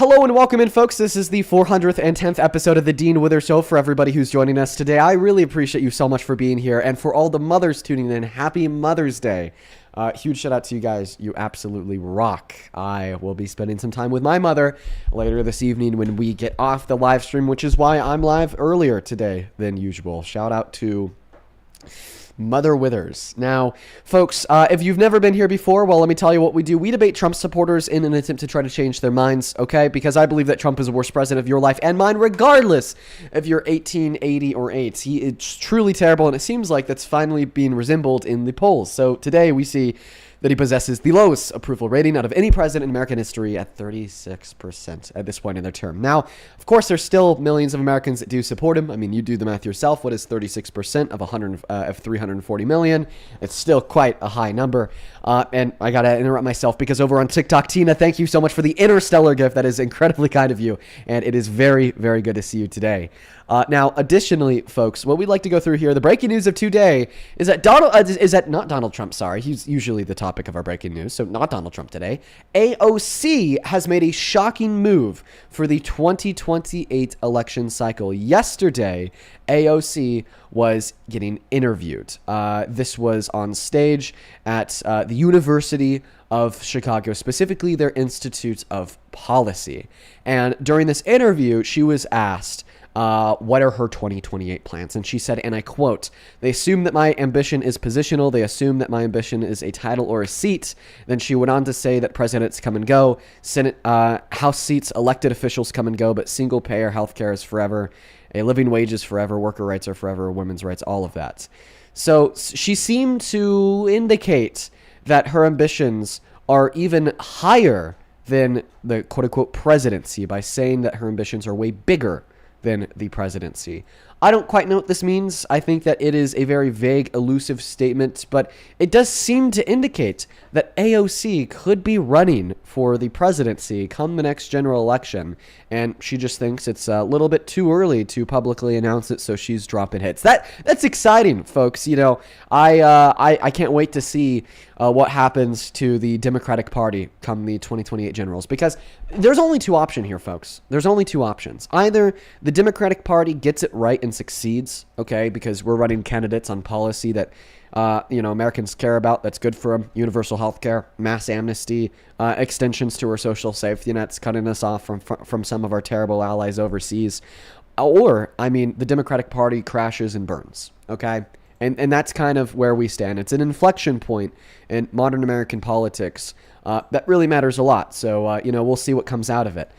Hello and welcome in, folks. This is the 410th episode of the Dean Wither Show. For everybody who's joining us today, I really appreciate you so much for being here. And for all the mothers tuning in, happy Mother's Day. Huge shout out to you guys. You absolutely rock. I will be spending some time with my mother later this evening when we get off the live stream, which is why I'm live earlier today than usual. Shout out to Mother Withers. Now, folks, if you've never been here before, well, let me tell you what we do. We debate Trump supporters in an attempt to try to change their minds, okay? Because I believe that Trump is the worst president of your life and mine, regardless if you're 18, 80, or 8. He is truly terrible, and it seems like that's finally being resembled in the polls. So today we see that he possesses the lowest approval rating out of any president in American history at 36% at this point in their term. Now, of course, there's still millions of Americans that do support him. I mean, you do the math yourself. What is 36% of 340 million? It's still quite a high number. And I got to interrupt myself because over on TikTok, Tina, thank you so much for the interstellar gift. That is incredibly kind of you. And it is very, very good to see you today. Now, additionally, folks, what we'd like to go through here, the breaking news of today is that not Donald Trump, sorry. He's usually the topic of our breaking news, so not Donald Trump today. AOC has made a shocking move for the 2028 election cycle. Yesterday, AOC was getting interviewed. This was on stage at the University of Chicago, specifically their Institute of Policy. And during this interview, she was asked, what are her 2028 plans? And she said, and I quote, "They assume that my ambition is positional. They assume that my ambition is a title or a seat." Then she went on to say that presidents come and go, Senate, House seats, elected officials come and go, but single payer healthcare is forever. A living wage is forever. Worker rights are forever. Women's rights, all of that. So she seemed to indicate that her ambitions are even higher than the quote unquote presidency by saying that her ambitions are way bigger than the presidency. I don't quite know what this means. I think that it is a very vague, elusive statement, but it does seem to indicate that AOC could be running for the presidency come the next general election, and she just thinks it's a little bit too early to publicly announce it, so she's dropping hits. That's exciting, folks. You know, I can't wait to see what happens to the Democratic Party come the 2028 generals, because there's only two options here, folks. There's only two options. Either the Democratic Party gets it right and succeeds, okay, because we're running candidates on policy that Americans care about, that's good for them: universal health care, mass amnesty, extensions to our social safety nets, cutting us off from some of our terrible allies overseas. Or, I mean, the Democratic Party crashes and burns, okay? And that's kind of where we stand. It's an inflection point in modern American politics that really matters a lot. So, we'll see what comes out of it.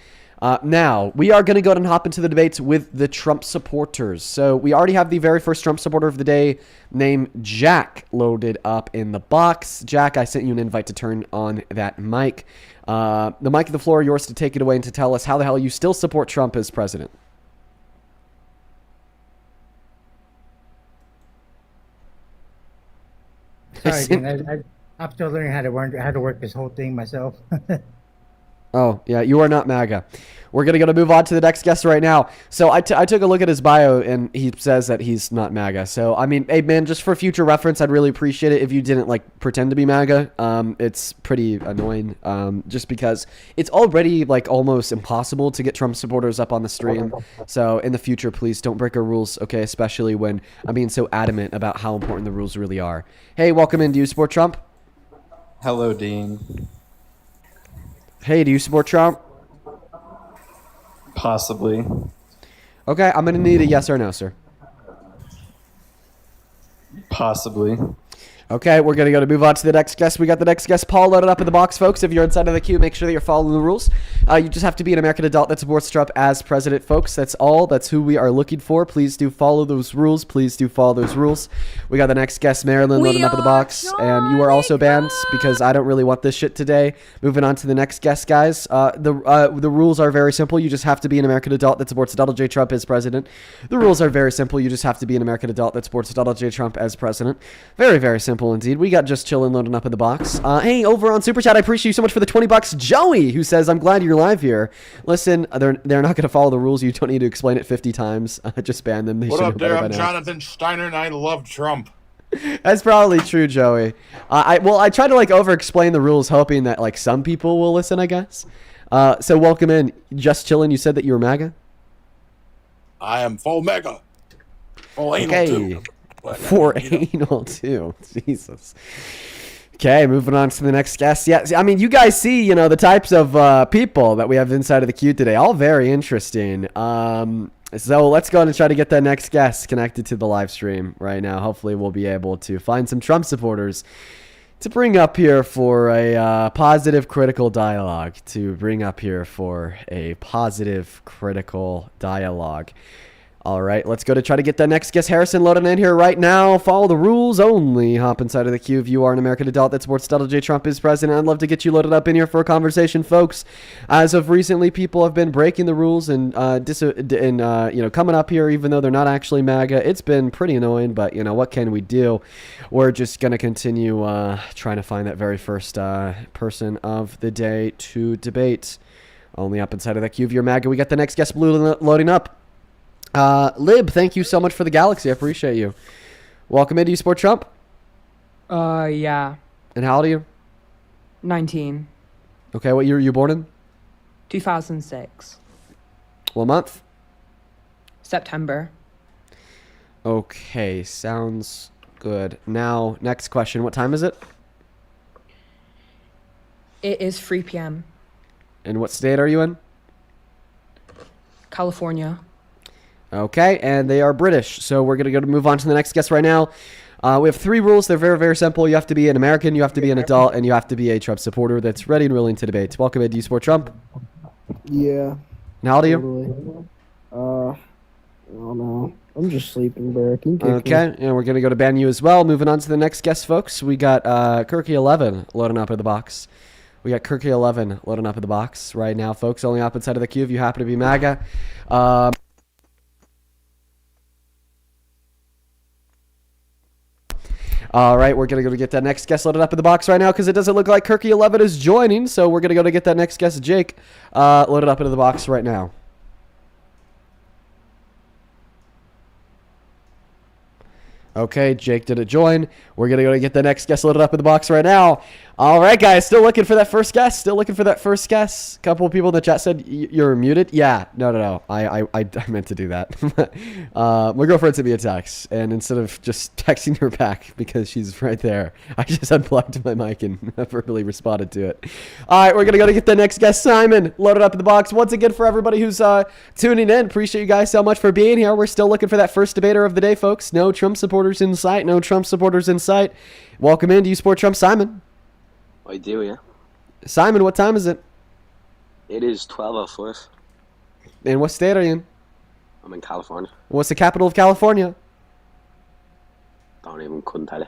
Now, we are going to go and hop into the debates with the Trump supporters. So we already have the very first Trump supporter of the day named Jack loaded up in the box. Jack, I sent you an invite to turn on that mic. The mic and the floor are yours to take it away and to tell us how the hell you still support Trump as president. Sorry, Dean, I'm still learning how to work this whole thing myself. Oh, yeah, you are not MAGA. We're going to move on to the next guest right now. So I took a look at his bio, and he says that he's not MAGA. So, I mean, hey, man, just for future reference, I'd really appreciate it if you didn't, pretend to be MAGA. It's pretty annoying, just because it's already, almost impossible to get Trump supporters up on the stream. So, in the future, please don't break our rules, okay, especially when I'm being so adamant about how important the rules really are. Hey, welcome in. Do you support Trump? Hello, Dean. Hey, do you support Trump? Possibly. Okay, I'm going to need a yes or no, sir. Possibly. Okay, we're going to move on to the next guest. We got the next guest, Paul, loaded up in the box, folks. If you're inside of the queue, make sure that you're following the rules. You just have to be an American adult that supports Trump as president, folks. That's all. That's who we are looking for. Please do follow those rules. Please do follow those rules. We got the next guest, Marilyn, loading up in the box. And you are also banned because I don't really want this shit today. Moving on to the next guest, guys. The rules are very simple. You just have to be an American adult that supports Donald J. Trump as president. The rules are very simple. You just have to be an American adult that supports Donald J. Trump as president. Very, very simple indeed. We got just chilling loading up in the box. Hey, over on Super Chat, I appreciate you so much for the $20. Joey, who says, "I'm glad you're live here." Listen, they're not going to follow the rules. You don't need to explain it 50 times. Just ban them. What up there? I'm Jonathan Steiner, and I love Trump. That's probably true, Joey. I try to over explain the rules, hoping that some people will listen, I guess. So welcome in. Just chilling. You said that you were MAGA? I am full mega. Full anal Okay. too. For anal too. Jesus. Okay, moving on to the next guest. Yeah, I mean, you guys see, the types of people that we have inside of the queue today. All very interesting. So let's go and try to get that next guest connected to the live stream right now. Hopefully we'll be able to find some Trump supporters to bring up here for a positive critical dialogue. All right, let's go to try to get that next guest. Harrison loading in here right now. Follow the rules only. Hop inside of the queue if you are an American adult that supports Donald J. Trump is president. I'd love to get you loaded up in here for a conversation, folks. As of recently, people have been breaking the rules and coming up here even though they're not actually MAGA. It's been pretty annoying, but what can we do? We're just gonna continue trying to find that very first person of the day to debate. Only up inside of that queue if you're MAGA. We got the next guest blue loading up. Lib, thank you so much for the galaxy. I appreciate you. Welcome in. Do you support Trump? Yeah. And how old are you? 19. Okay, what year were you born in? 2006. What month? September. Okay, sounds good. Now, next question. What time is it? It is 3 p.m. And what state are you in? California. Okay, and they are British. So we're going to move on to the next guest right now. We have 3 rules. They're very, very simple. You have to be an American, you have to be an adult, and you have to be a Trump supporter that's ready and willing to debate. Welcome in. Do you support Trump? Yeah. And how old are you? Totally. I don't know. I'm just sleeping, bro. Can you kick me? Okay, and we're going to go to ban you as well. Moving on to the next guest, folks. We got Kirky11 loading up in the box. Right now, folks. Only up inside of the queue if you happen to be MAGA. All right, we're going to go to get that next guest loaded up in the box right now because it doesn't look like Kirky11 is joining. So we're going to go to get that next guest, Jake, loaded up into the box right now. Okay, Jake didn't join. We're going to go to get the next guest loaded up in the box right now. All right, guys, still looking for that first guest. A couple of people in the chat said you're muted. Yeah, no. I meant to do that. My girlfriend sent me a text, and instead of just texting her back because she's right there, I just unplugged my mic and verbally responded to it. All right, we're going to go to get the next guest, Simon, loaded up in the box. Once again, for everybody who's tuning in, appreciate you guys so much for being here. We're still looking for that first debater of the day, folks. No Trump supporters in sight. Welcome in. Do you support Trump, Simon? I do, yeah. Simon, what time is it? It is 12:04. And what state are you in? I'm in California. What's the capital of California? Couldn't tell you.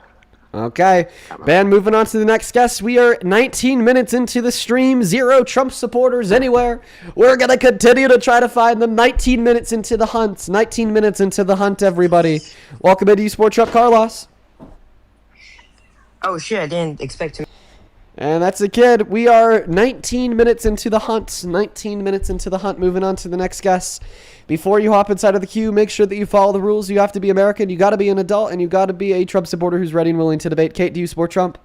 Okay. Ben, moving on to the next guest. We are 19 minutes into the stream. 0 Trump supporters anywhere. We're going to continue to try to find them. 19 minutes into the hunt. 19 minutes into the hunt, everybody. Welcome into eSport Trump, Carlos. Oh, shit, I didn't expect to. And that's a kid. We are 19 minutes into the hunt. Moving on to the next guest. Before you hop inside of the queue, make sure that you follow the rules. You have to be American. You got to be an adult. And you got to be a Trump supporter who's ready and willing to debate. Kate, do you support Trump?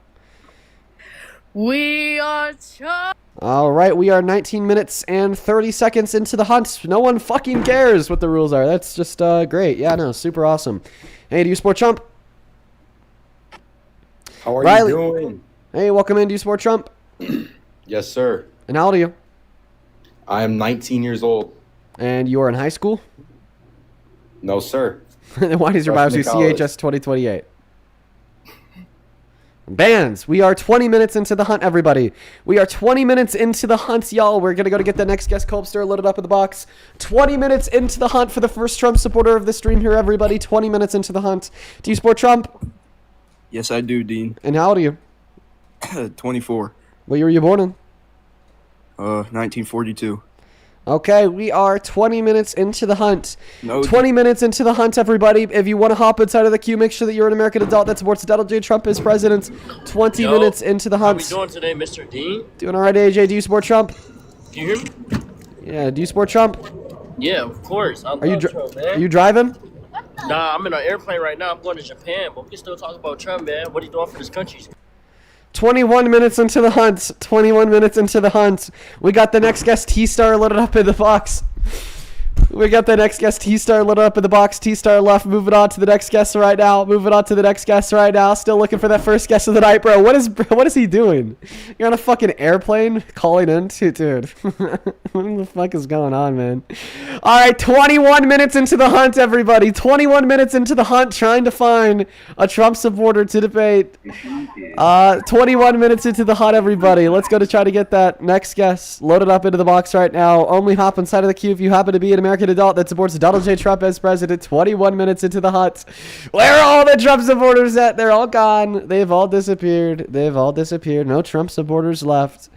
We are Trump. All right. We are 19 minutes and 30 seconds into the hunt. No one fucking cares what the rules are. That's just great. Yeah, no, super awesome. Hey, do you support Trump? How are Riley. you doing? Hey, welcome in. Do you support Trump? Yes, sir. And how old are you? I am 19 years old. And you are in high school? No, sir. Then why does your bio say Freshman CHS 2028? Bands, we are 20 minutes into the hunt, everybody. We are 20 minutes into the hunt, y'all. We're going to go to get the next guest, Colbster, loaded up in the box. 20 minutes into the hunt for the first Trump supporter of the stream here, everybody. 20 minutes into the hunt. Do you support Trump? Yes, I do, Dean. And how old are you? 24. What year were you born in? 1942. Okay, we are 20 minutes into the hunt. No, 20 minutes into the hunt, everybody. If you want to hop inside of the queue, make sure that you're an American adult that supports Donald J. Trump as president. 20 minutes into the hunt. How we doing today, Mr. Dean? Doing all right, AJ. Do you support Trump? Can you hear me? Yeah, do you support Trump? Yeah, of course. I Are you love Trump, man. Are you driving? Nah, I'm in an airplane right now. I'm going to Japan, but we can still talk about Trump, man. What are you doing for this country? 21 minutes into the hunt. 21 minutes into the hunt. We got the next guest T-Star loaded up in the box. We got the next guest T-Star loaded up in the box. T-Star left. Moving on to the next guest right now. Moving on to the next guest right now. Still looking for that first guest of the night, bro. What is he doing? You're on a fucking airplane calling in? Dude. What the fuck is going on, man? All right, 21 minutes into the hunt, everybody. 21 minutes into the hunt, trying to find a Trump supporter to debate. 21 minutes into the hunt, everybody. Let's go to try to get that next guest loaded up into the box right now. Only hop inside of the queue if you happen to be an American adult that supports Donald J. Trump as president. 21 minutes into the hunt. Where are all the Trump supporters at? They're all gone. They've all disappeared. No Trump supporters left.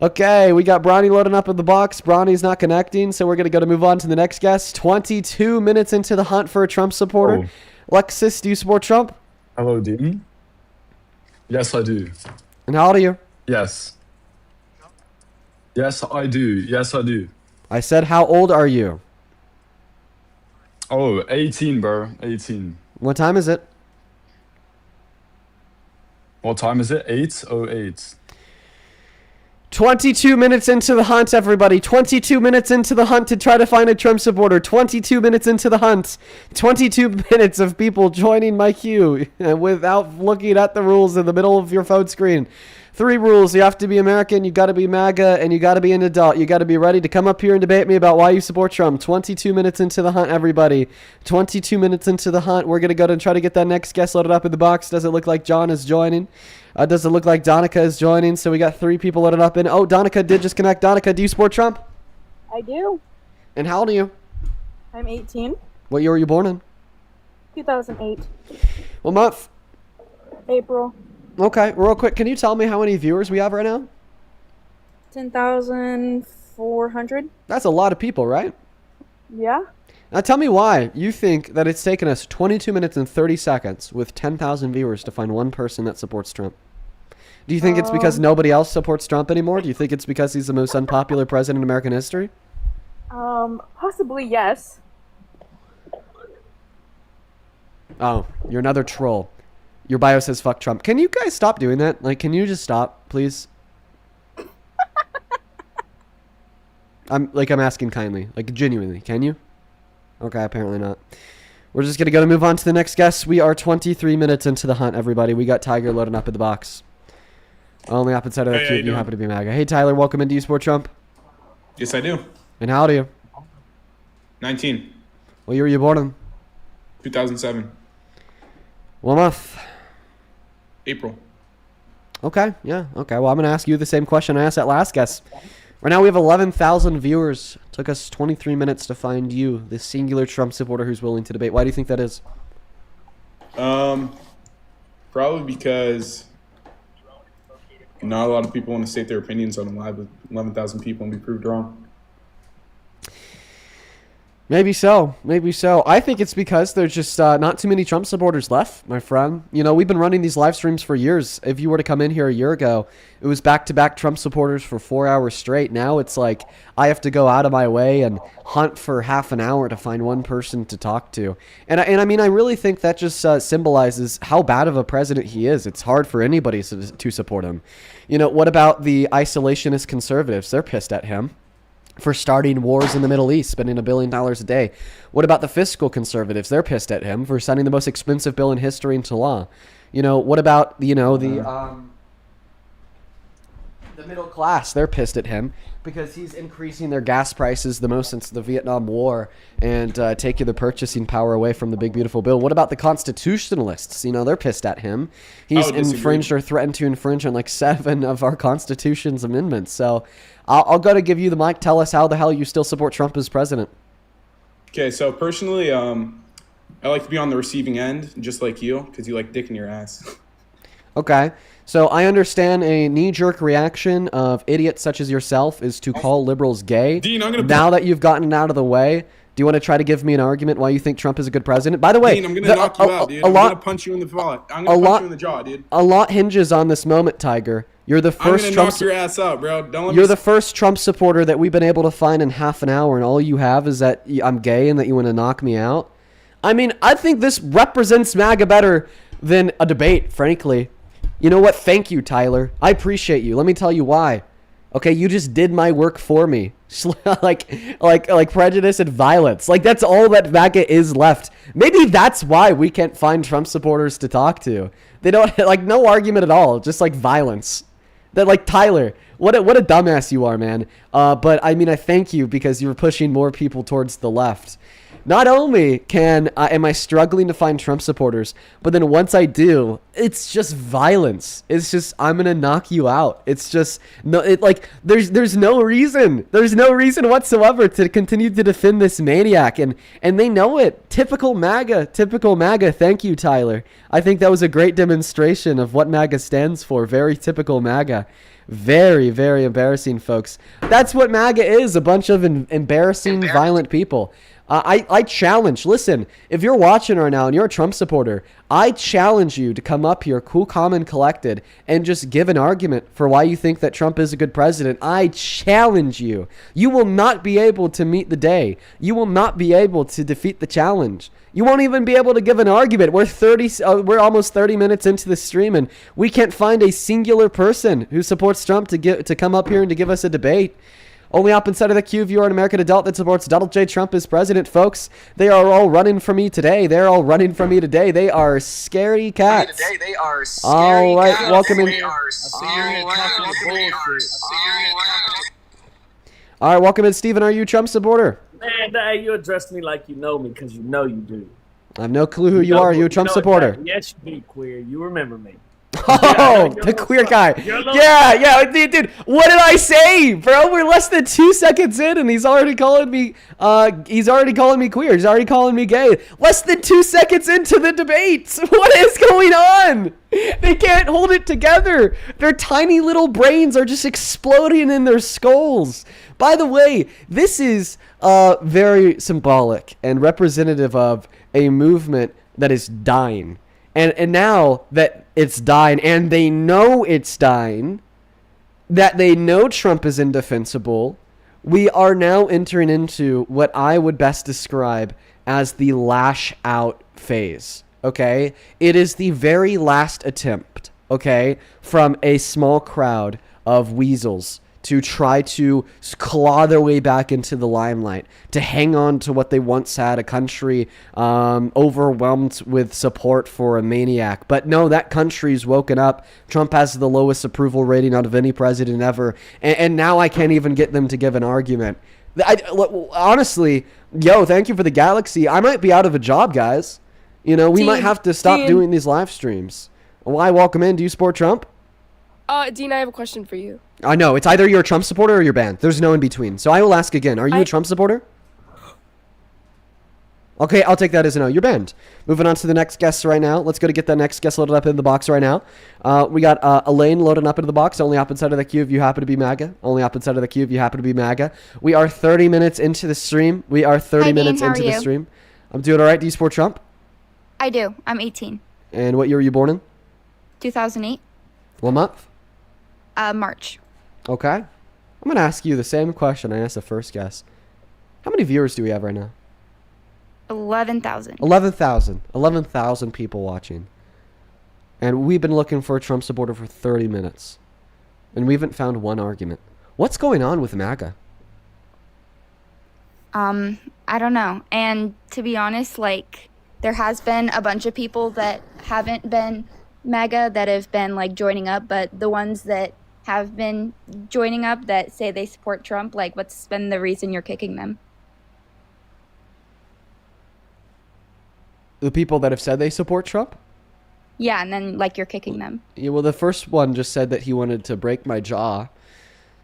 Okay, we got Bronny loading up in the box. Bronny's not connecting, so we're going to move on to the next guest. 22 minutes into the hunt for a Trump supporter. Lexus, do you support Trump? Hello, Dean. Yes, I do. And how old are you? Yes. Yes, I do. I said, how old are you? Oh, 18, bro. 18. What time is it? What time is it? 8:08. 22 minutes into the hunt, everybody. 22 minutes into the hunt to try to find a Trump supporter. 22 minutes into the hunt. 22 minutes of people joining my queue without looking at the rules in the middle of your phone screen. 3 rules. You have to be American, you got to be MAGA, and you got to be an adult. You got to be ready to come up here and debate me about why you support Trump. 22 minutes into the hunt, everybody. 22 minutes into the hunt. We're going to go and try to get that next guest loaded up in the box. Does it look like John is joining? Does it look like Donica is joining? So we got 3 people loaded up in. Oh, Donica did just connect. Donica, do you support Trump? I do. And how old are you? I'm 18. What year were you born in? 2008. What month? April. Okay, real quick, can you tell me how many viewers we have right now? 10,400. That's a lot of people, right? Yeah. Now tell me why you think that it's taken us 22 minutes and 30 seconds with 10,000 viewers to find one person that supports Trump. Do you think it's because nobody else supports Trump anymore? Do you think it's because he's the most unpopular president in American history? Possibly yes. Oh, you're another troll. Your bio says fuck Trump. Can you guys stop doing that? Like, can you just stop, please? I'm asking kindly. Like, genuinely. Can you? Okay, apparently not. We're just going to move on to the next guest. We are 23 minutes into the hunt, everybody. We got Tiger loading up in the box. Only up inside of that cube. You happen to be MAGA. Hey, Tyler, welcome in. Do you support Trump? Yes, I do. And how old are you? 19. What year were you born in? 2007. What month? April. Okay, yeah. Okay, well, I'm going to ask you the same question I asked that last guest. Right now we have 11,000 viewers. It took us 23 minutes to find you, the singular Trump supporter who's willing to debate. Why do you think that is? Probably because not a lot of people want to state their opinions on live with 11,000 people and be proved wrong. Maybe so. Maybe so. I think it's because there's just not too many Trump supporters left, my friend. You know, we've been running these live streams for years. If you were to come in here a year ago, it was back-to-back Trump supporters for 4 hours straight. Now it's like I have to go out of my way and hunt for half an hour to find one person to talk to. And I mean, I really think that just symbolizes how bad of a president he is. It's hard for anybody to support him. You know, what about the isolationist conservatives? They're pissed at him for starting wars in the Middle East, spending $1 billion a day. What about the fiscal conservatives? They're pissed at him for signing the most expensive bill in history into law. You know, what about, you know, the middle class? They're pissed at him because he's increasing their gas prices the most since the Vietnam War and taking the purchasing power away from the big, beautiful bill. What about the constitutionalists? You know, they're pissed at him. He's infringed or threatened to infringe on like 7 of our Constitution's amendments. So I'll go to give you the mic. Tell us how the hell you still support Trump as president. Okay, so personally, I like to be on the receiving end, just like you, because you like dick in your ass. Okay, so I understand a knee-jerk reaction of idiots such as yourself is to call liberals gay. Dean, I'm gonna now that you've gotten it out of the way, do you want to try to give me an argument why you think Trump is a good president? By the way, Dean, I'm gonna knock you out, dude. I'm gonna punch you in the jaw. I'm gonna punch you in the jaw, dude. A lot hinges on this moment, Tiger. You're the first I'm gonna knock your ass out, bro. You're the first Trump supporter that we've been able to find in half an hour, and all you have is that I'm gay and that you want to knock me out. I mean, I think this represents MAGA better than a debate, frankly. You know what? Thank you, Tyler. I appreciate you. Let me tell you why. Okay, you just did my work for me. like prejudice and violence. Like, that's all that MAGA is left. Maybe that's why we can't find Trump supporters to talk to. They don't, like, no argument at all. Just, like, violence. That, like, Tyler, what a dumbass you are, man. But, I mean, I thank you because you're pushing more people towards the left. Not only am I struggling to find Trump supporters, but then once I do, it's just violence. It's just, I'm gonna knock you out. It's just there's no reason. There's no reason whatsoever to continue to defend this maniac, and they know it. Typical MAGA. Typical MAGA. Thank you, Tyler. I think that was a great demonstration of what MAGA stands for. Very typical MAGA. Very, very embarrassing, folks. That's what MAGA is, a bunch of embarrassing, violent people. I challenge, listen, if you're watching right now and you're a Trump supporter, I challenge you to come up here, cool, calm, and collected, and just give an argument for why you think that Trump is a good president. I challenge you. You will not be able to meet the day. You will not be able to defeat the challenge. You won't even be able to give an argument. We're almost 30 minutes into the stream, and we can't find a singular person who supports Trump to come up here and to give us a debate. Only opposite side of the queue if you are an American adult that supports Donald J. Trump as president, folks. They are all running from me today. They are scary cats. All right, welcome in. All right, welcome in, Steven. Are you a Trump supporter? Man, you address me like you know me because you know you do. I have no clue who you are. Are you a Trump supporter? Exactly. Yes, you do, queer. You remember me. Oh, the queer guy. Yeah, dude. What did I say, bro? We're less than 2 seconds in, and he's already calling me. He's already calling me queer. He's already calling me gay. Less than 2 seconds into the debate. What is going on? They can't hold it together. Their tiny little brains are just exploding in their skulls. By the way, this is very symbolic and representative of a movement that is dying. And now that it's dying, and they know it's dying, that they know Trump is indefensible, we are now entering into what I would best describe as the lash out phase, okay? It is the very last attempt, okay, from a small crowd of weasels to try to claw their way back into the limelight, to hang on to what they once had, a country overwhelmed with support for a maniac. But no, that country's woken up. Trump has the lowest approval rating out of any president ever, and now I can't even get them to give an argument. Honestly, thank you for the galaxy. I might be out of a job, guys. You know, we might have to stop doing these live streams. Why? Welcome in. Do you support Trump? Dean, I have a question for you. I know. It's either you're a Trump supporter or you're banned. There's no in between. So I will ask again. Are you a Trump supporter? Okay, I'll take that as a no. You're banned. Moving on to the next guest right now. Let's go to get that next guest loaded up in the box right now. We got Elaine loading up into the box. Only opposite side of the queue if you happen to be MAGA. Only opposite side of the queue if you happen to be MAGA. We are 30 minutes into the stream. Hi, Dean, how are the you? stream. I'm doing all right. Do you support Trump? I do. I'm 18. And what year were you born in? 2008. What month? March. Okay. I'm going to ask you the same question I asked the first guest. How many viewers do we have right now? 11,000. 11,000 people watching. And we've been looking for a Trump supporter for 30 minutes. And we haven't found one argument. What's going on with MAGA? I don't know. And to be honest, like, there has been a bunch of people that haven't been MAGA that have been, like, joining up, but the ones that have been joining up that say they support Trump, like, what's been the reason you're kicking them? The people that have said they support Trump? Yeah, and then, like, you're kicking them. Yeah, well, the first one just said that he wanted to break my jaw.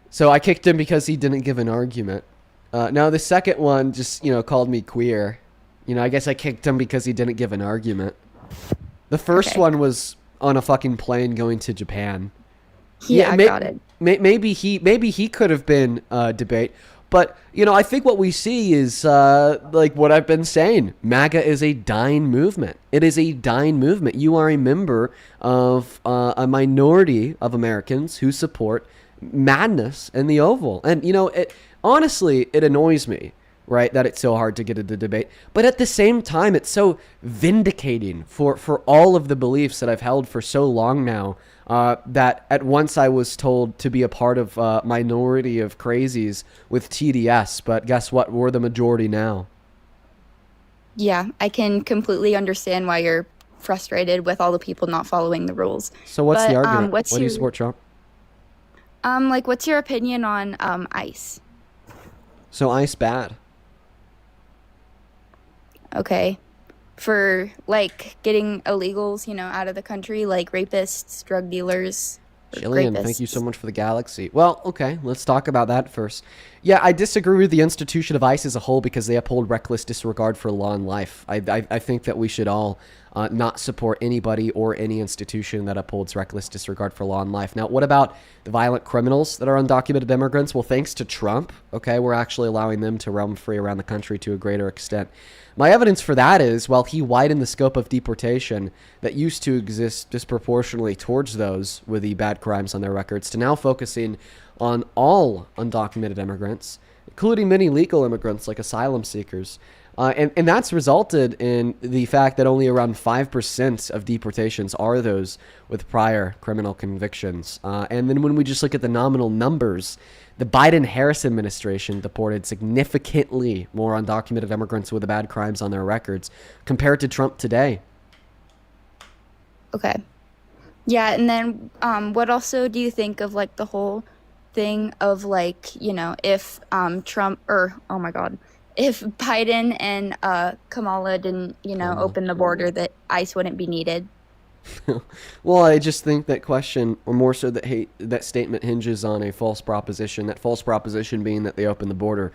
So I kicked him because he didn't give an argument. Now, the second one just, called me queer. I guess I kicked him because he didn't give an argument. The first one was on a fucking plane going to Japan. Yeah, I got it. Maybe he could have been debate. But, I think what we see is, like what I've been saying, MAGA is a dying movement. It is a dying movement. You are a member of a minority of Americans who support madness in the Oval. And, honestly, it annoys me right, that it's so hard to get into debate. But at the same time, it's so vindicating for all of the beliefs that I've held for so long now, that at once I was told to be a part of a minority of crazies with TDS, but guess what? We're the majority now. Yeah, I can completely understand why you're frustrated with all the people not following the rules. So what's the But, argument? what's Why do you your- support Trump? Like, what's your opinion on ICE? So ICE bad. Okay. For, like, getting illegals, you know, out of the country, like rapists, drug dealers. or Jillian, thank you rapists. so much for the galaxy. Well, okay, let's talk about that first. Yeah, I disagree with the institution of ICE as a whole because they uphold reckless disregard for law and life. I think that we should all not support anybody or any institution that upholds reckless disregard for law and life. Now, what about the violent criminals that are undocumented immigrants? Well, thanks to Trump, okay, we're actually allowing them to roam free around the country to a greater extent. My evidence for that is, well, he widened the scope of deportation that used to exist disproportionately towards those with the bad crimes on their records to now focusing on all undocumented immigrants, including many legal immigrants like asylum seekers. And that's resulted in the fact that only around 5% of deportations are those with prior criminal convictions. And then when we just look at the nominal numbers, the Biden-Harris administration deported significantly more undocumented immigrants with bad crimes on their records compared to Trump today. Okay. Yeah, and then what also do you think of, like, the whole thing of, like, you know, if Trump, or, oh my God, if Biden and Kamala didn't, you know, open the border, that ICE wouldn't be needed? Well, I just think that question, or more so that statement hinges on a false proposition, that false proposition being that they opened the border.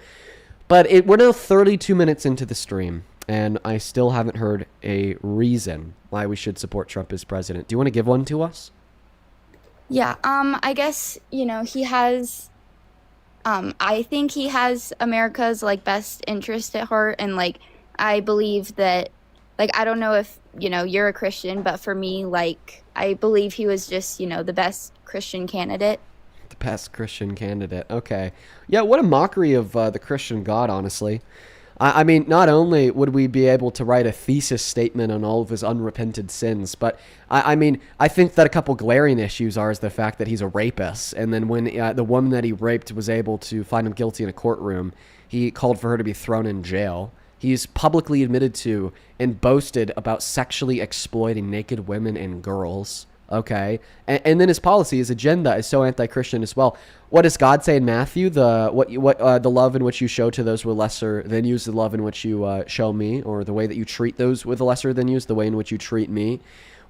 But we're now 32 minutes into the stream, and I still haven't heard a reason why we should support Trump as president. Do you want to give one to us? Yeah, I guess, you know, he has, I think he has America's, like, best interest at heart, and, like, I believe that, like, I don't know if, you know, you're a Christian, but for me, like, I believe he was just, you know, the best Christian candidate. The best Christian candidate. Okay. Yeah, what a mockery of the Christian God, honestly. I mean, not only would we be able to write a thesis statement on all of his unrepented sins, but I mean, I think that a couple glaring issues is the fact that he's a rapist. And then when the woman that he raped was able to find him guilty in a courtroom, he called for her to be thrown in jail. He's publicly admitted to and boasted about sexually exploiting naked women and girls. Okay, and then his policy, his agenda is so anti-Christian as well. What does God say in Matthew? The love in which you show to those with lesser than you is the love in which you show me, or the way that you treat those with lesser than you is the way in which you treat me.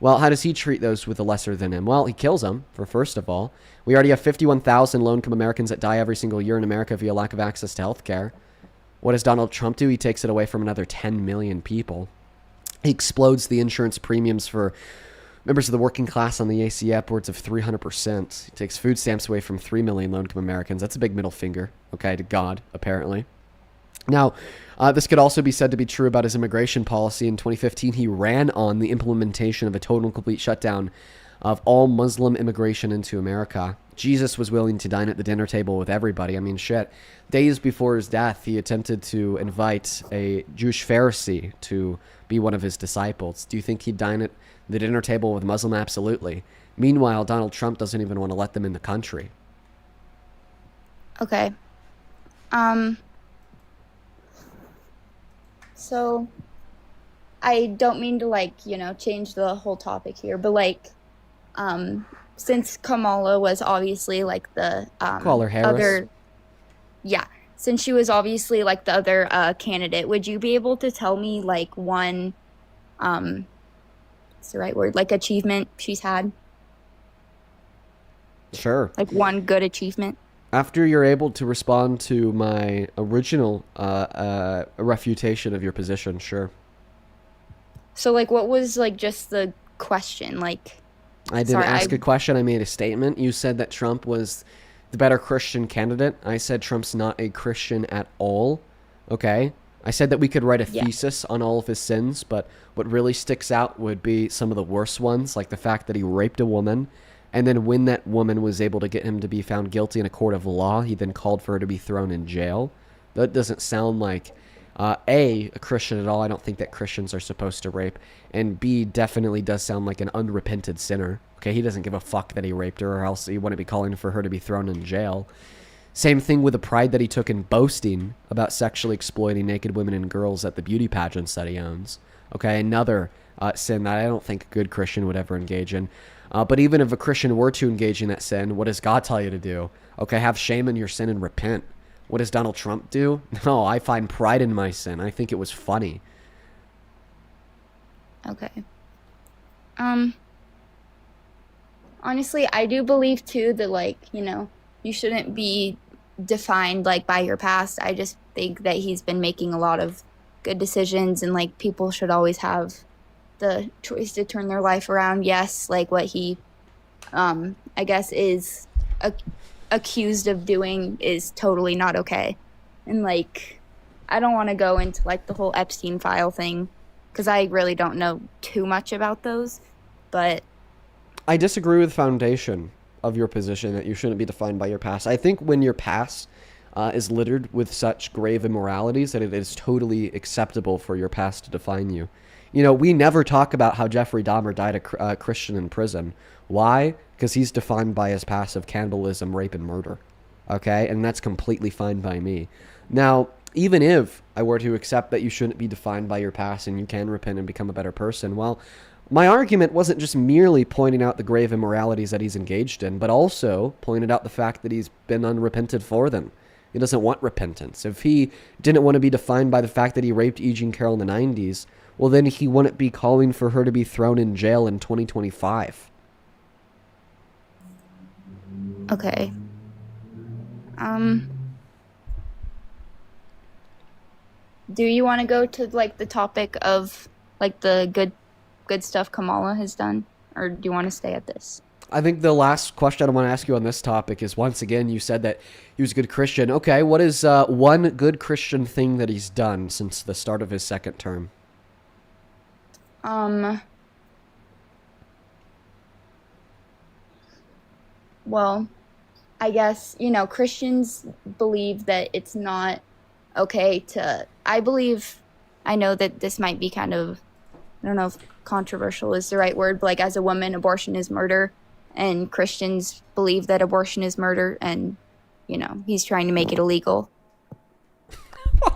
Well, how does he treat those with the lesser than him? Well, he kills them, for first of all. We already have 51,000 low-income Americans that die every single year in America via lack of access to health care. What does Donald Trump do? He takes it away from another 10 million people. He explodes the insurance premiums for members of the working class on the ACA upwards of 300%. He takes food stamps away from 3 million low-income Americans. That's a big middle finger, okay, to God, apparently. Now, this could also be said to be true about his immigration policy. In 2015, he ran on the implementation of a total and complete shutdown of all Muslim immigration into America. Jesus was willing to dine at the dinner table with everybody. I mean, shit. Days before his death, he attempted to invite a Jewish Pharisee to be one of his disciples. Do you think he'd dine at the dinner table with Muslim? Absolutely. Meanwhile, Donald Trump doesn't even want to let them in the country. Okay. So I don't mean to, like, you know, change the whole topic here, but, like, since Kamala was obviously, like, the Call her Harris. other, yeah, since she was obviously, like, the other candidate, would you be able to tell me, like, one, what's the right word, like, achievement she's had? Sure. Like, one good achievement? After you're able to respond to my original refutation of your position, sure. So, like, what was, like, just the question? Like, I didn't ask a question. I made a statement. You said that Trump was the better Christian candidate. I said Trump's not a Christian at all. Okay? I said that we could write a thesis on all of his sins, but what really sticks out would be some of the worst ones, like the fact that he raped a woman, and then when that woman was able to get him to be found guilty in a court of law, he then called for her to be thrown in jail. That doesn't sound like, A, a Christian at all. I don't think that Christians are supposed to rape. And B, definitely does sound like an unrepented sinner. Okay, he doesn't give a fuck that he raped her, or else he wouldn't be calling for her to be thrown in jail. Same thing with the pride that he took in boasting about sexually exploiting naked women and girls at the beauty pageants that he owns. Okay, another sin that I don't think a good Christian would ever engage in. But even if a Christian were to engage in that sin, what does God tell you to do? Okay, have shame in your sin and repent. What does Donald Trump do? No, I find pride in my sin. I think it was funny. Okay. Honestly, I do believe too that, like, you know, you shouldn't be defined like by your past. I just think that he's been making a lot of good decisions, and like people should always have the choice to turn their life around. Yes, like what he I guess is accused of doing is totally not okay. And like I don't want to go into like the whole Epstein file thing because I really don't know too much about those, but I disagree with the foundation of your position that you shouldn't be defined by your past. I think when your past is littered with such grave immoralities that it is totally acceptable for your past to define you. You know, we never talk about how Jeffrey Dahmer died a Christian in prison. Why? Because he's defined by his past of cannibalism, rape, and murder. Okay? And that's completely fine by me. Now, even if I were to accept that you shouldn't be defined by your past and you can repent and become a better person, well, my argument wasn't just merely pointing out the grave immoralities that he's engaged in, but also pointed out the fact that he's been unrepented for them. He doesn't want repentance. If he didn't want to be defined by the fact that he raped E. Jean Carroll in the 90s, well, then he wouldn't be calling for her to be thrown in jail in 2025. okay. Do you want to go to like the topic of like the good stuff Kamala has done, or do you want to stay at this? I think the last question I want to ask you on this topic is, once again, you said that he was a good Christian. Okay, what is one good Christian thing that he's done since the start of his second term? Well, I guess, you know, Christians believe that it's not okay to, I know that this might be kind of, I don't know if controversial is the right word, but like as a woman, abortion is murder, and Christians believe that abortion is murder, and, you know, he's trying to make it illegal.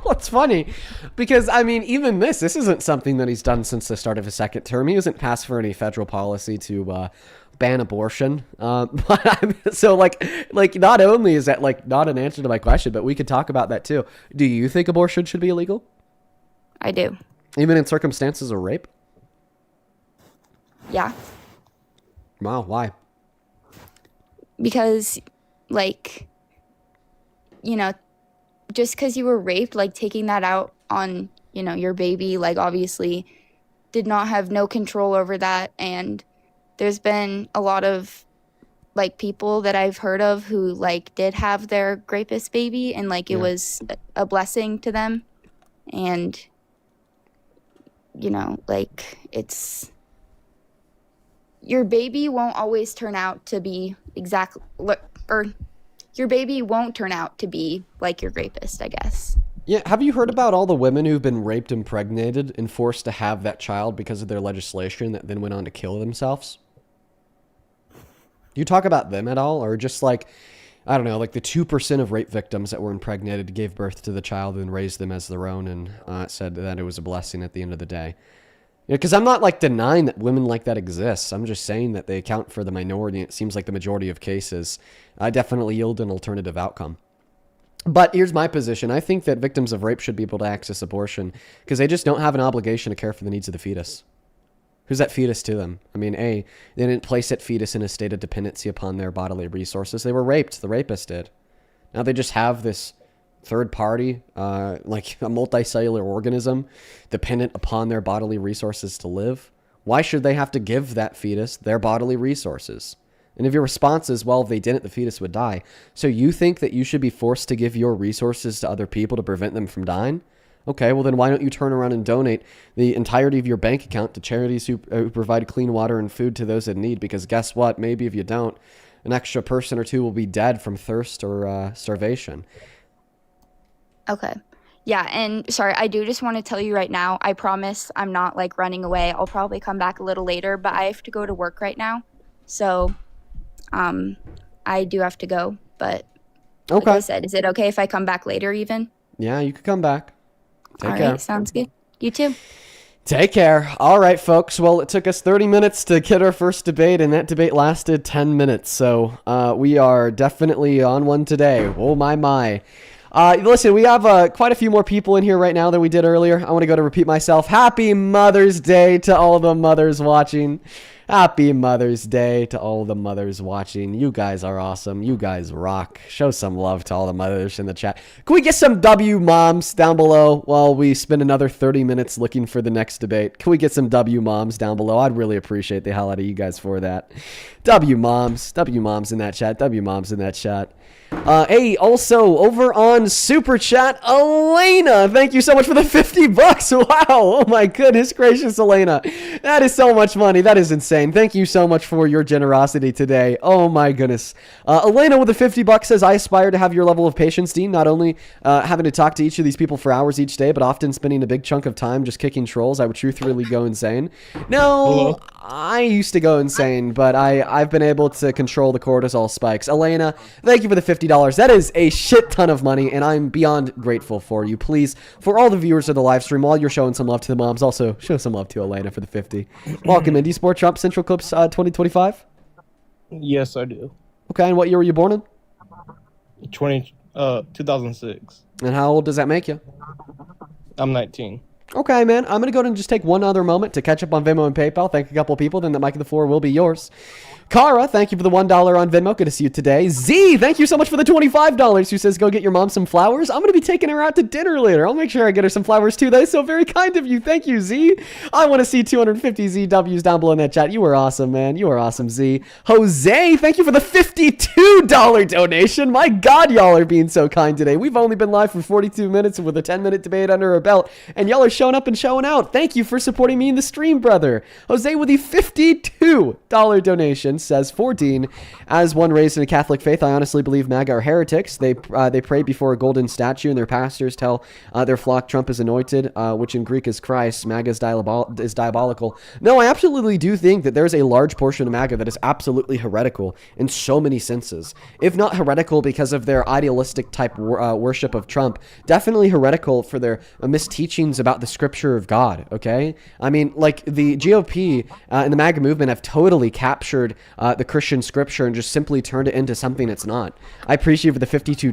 Well, it's funny because, I mean, even this isn't something that he's done since the start of his second term. He hasn't passed for any federal policy to ban abortion. But I mean, so like not only is that like not an answer to my question, but we could talk about that too. Do you think abortion should be illegal? I do. Even in circumstances of rape? Yeah. Wow, why? Because, like, you know, just because you were raped, like taking that out on, you know, your baby, like obviously did not have no control over that. And there's been a lot of like people that I've heard of who like did have their rapist baby, and like it was a blessing to them. And, you know, like it's, your baby won't always turn out to be exactly, or your baby won't turn out to be like your rapist, I guess. Yeah, have you heard about all the women who've been raped, impregnated, and forced to have that child because of their legislation that then went on to kill themselves? Do you talk about them at all? Or just like, I don't know, like the 2% of rape victims that were impregnated gave birth to the child and raised them as their own, and said that it was a blessing at the end of the day? Because I'm not like denying that women like that exist. I'm just saying that they account for the minority. It seems like the majority of cases definitely yield an alternative outcome. But here's my position. I think that victims of rape should be able to access abortion because they just don't have an obligation to care for the needs of the fetus. Who's that fetus to them? I mean, A, they didn't place that fetus in a state of dependency upon their bodily resources. They were raped. The rapist did. Now they just have this third party, like a multicellular organism dependent upon their bodily resources to live. Why should they have to give that fetus their bodily resources? And if your response is, well, if they didn't, the fetus would die. So you think that you should be forced to give your resources to other people to prevent them from dying? Okay, well then why don't you turn around and donate the entirety of your bank account to charities who provide clean water and food to those in need? Because guess what? Maybe if you don't, an extra person or two will be dead from thirst or starvation. Okay. Yeah, and sorry, I do just want to tell you right now, I promise I'm not like running away. I'll probably come back a little later, but I have to go to work right now. So, I do have to go, but like I said, is it okay if I come back later even? Yeah, you could come back. Take All care. right, sounds good. You too. Take care. All right, folks. Well, it took us 30 minutes to get our first debate, and that debate lasted 10 minutes. So we are definitely on one today. Oh, my. Listen, we have quite a few more people in here right now than we did earlier. I want to go to repeat myself. Happy Mother's Day to all the mothers watching. Happy Mother's Day to all the mothers watching. You guys are awesome. You guys rock. Show some love to all the mothers in the chat. Can we get some W moms down below while we spend another 30 minutes looking for the next debate? Can we get some W moms down below? I'd really appreciate the hell out of you guys for that. W moms in that chat. W moms in that chat. Hey, also over on Super Chat, Elena, thank you so much for the $50. Wow, oh my goodness gracious, Elena, that is so much money. That is insane. Thank you so much for your generosity today. Oh my goodness. Elena with the $50 says, I aspire to have your level of patience, Dean, not only having to talk to each of these people for hours each day, but often spending a big chunk of time just kicking trolls. I would truthfully go insane. No, I used to go insane, but I've been able to control the cortisol spikes. Elena, thank you for the $50. That is a shit ton of money, and I'm beyond grateful for you. Please, for all the viewers of the live stream, while you're showing some love to the moms, also show some love to Elena for the 50. Welcome in. Do you support Trump Central Clips 2025? Yes, I do. Okay, and what year were you born in? 2006. And how old does that make you? I'm 19. Okay, man. I'm going to go ahead and just take one other moment to catch up on Venmo and PayPal. Thank a couple people. Then the mic of the floor will be yours. Kara, thank you for the $1 on Venmo. Good to see you today. Z, thank you so much for the $25, who says, go get your mom some flowers. I'm going to be taking her out to dinner later. I'll make sure I get her some flowers too. That is so very kind of you. Thank you, Z. I want to see 250 ZWs down below in that chat. You are awesome, man. You are awesome, Z. Jose, thank you for the $52 donation. My God, y'all are being so kind today. We've only been live for 42 minutes with a 10-minute debate under our belt, and y'all are showing up and showing out. Thank you for supporting me in the stream, brother. Jose with the $52 donation says, for Dean, as one raised in a Catholic faith, I honestly believe MAGA are heretics. They pray before a golden statue, and their pastors tell their flock Trump is anointed, which in Greek is Christ. MAGA is diabolical. No, I absolutely do think that there's a large portion of MAGA that is absolutely heretical in so many senses. If not heretical because of their idealistic type worship of Trump, definitely heretical for their misteachings about the scripture of God, okay? I mean, like, the GOP and the MAGA movement have totally captured the Christian scripture and just simply turned it into something it's not. I appreciate you for the $52.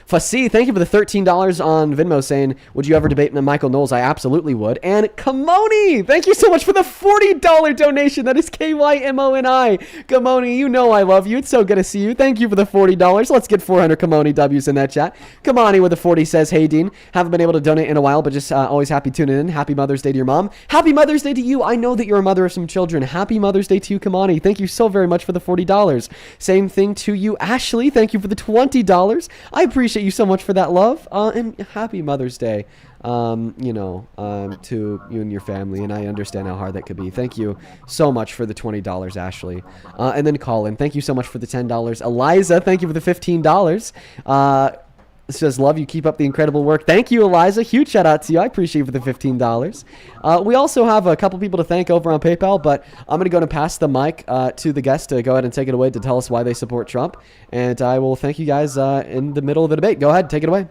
Fasi, thank you for the $13 on Venmo saying, would you ever debate Michael Knowles? I absolutely would. And Kamoni, thank you so much for the $40 donation. That is Kymoni. Kamoni, you know I love you. It's so good to see you. Thank you for the $40. Let's get 400 Kamoni W's in that chat. Kamani with the 40 says, hey Dean, haven't been able to donate in a while, but just always happy tuning in. Happy Mother's Day to your mom. Happy Mother's Day to you. I know that you're a mother of some children. Happy Mother's Day to you, Kamani. Thank you so very much for the $40. Same thing to you, Ashley. Thank you for the $20. I appreciate you so much for that love. And happy Mother's Day, to you and your family. And I understand how hard that could be. Thank you so much for the $20, Ashley. And then Colin, thank you so much for the $10. Eliza, thank you for the $15. It says, love you. Keep up the incredible work. Thank you, Eliza. Huge shout out to you. I appreciate you for the $15. We also have a couple people to thank over on PayPal, but I'm going to go and pass the mic to the guest to go ahead and take it away to tell us why they support Trump. And I will thank you guys in the middle of the debate. Go ahead. Take it away.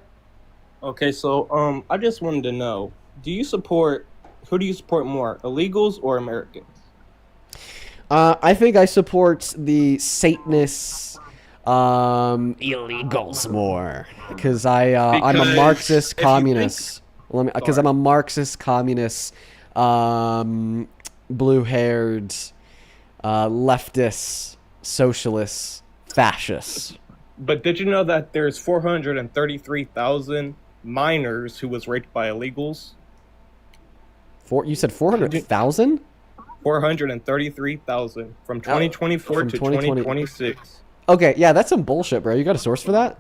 Okay, so I just wanted to know, who do you support more, illegals or Americans? I think I support the Satanists illegals more because I'm a Marxist communist. Because I'm a Marxist communist, blue-haired, leftist, socialist, fascist. But did you know that there's 433,000 minors who was raped by illegals? You said 400,000? 433,000 from 2024 to 2026. Okay, yeah, that's some bullshit, bro. You got a source for that?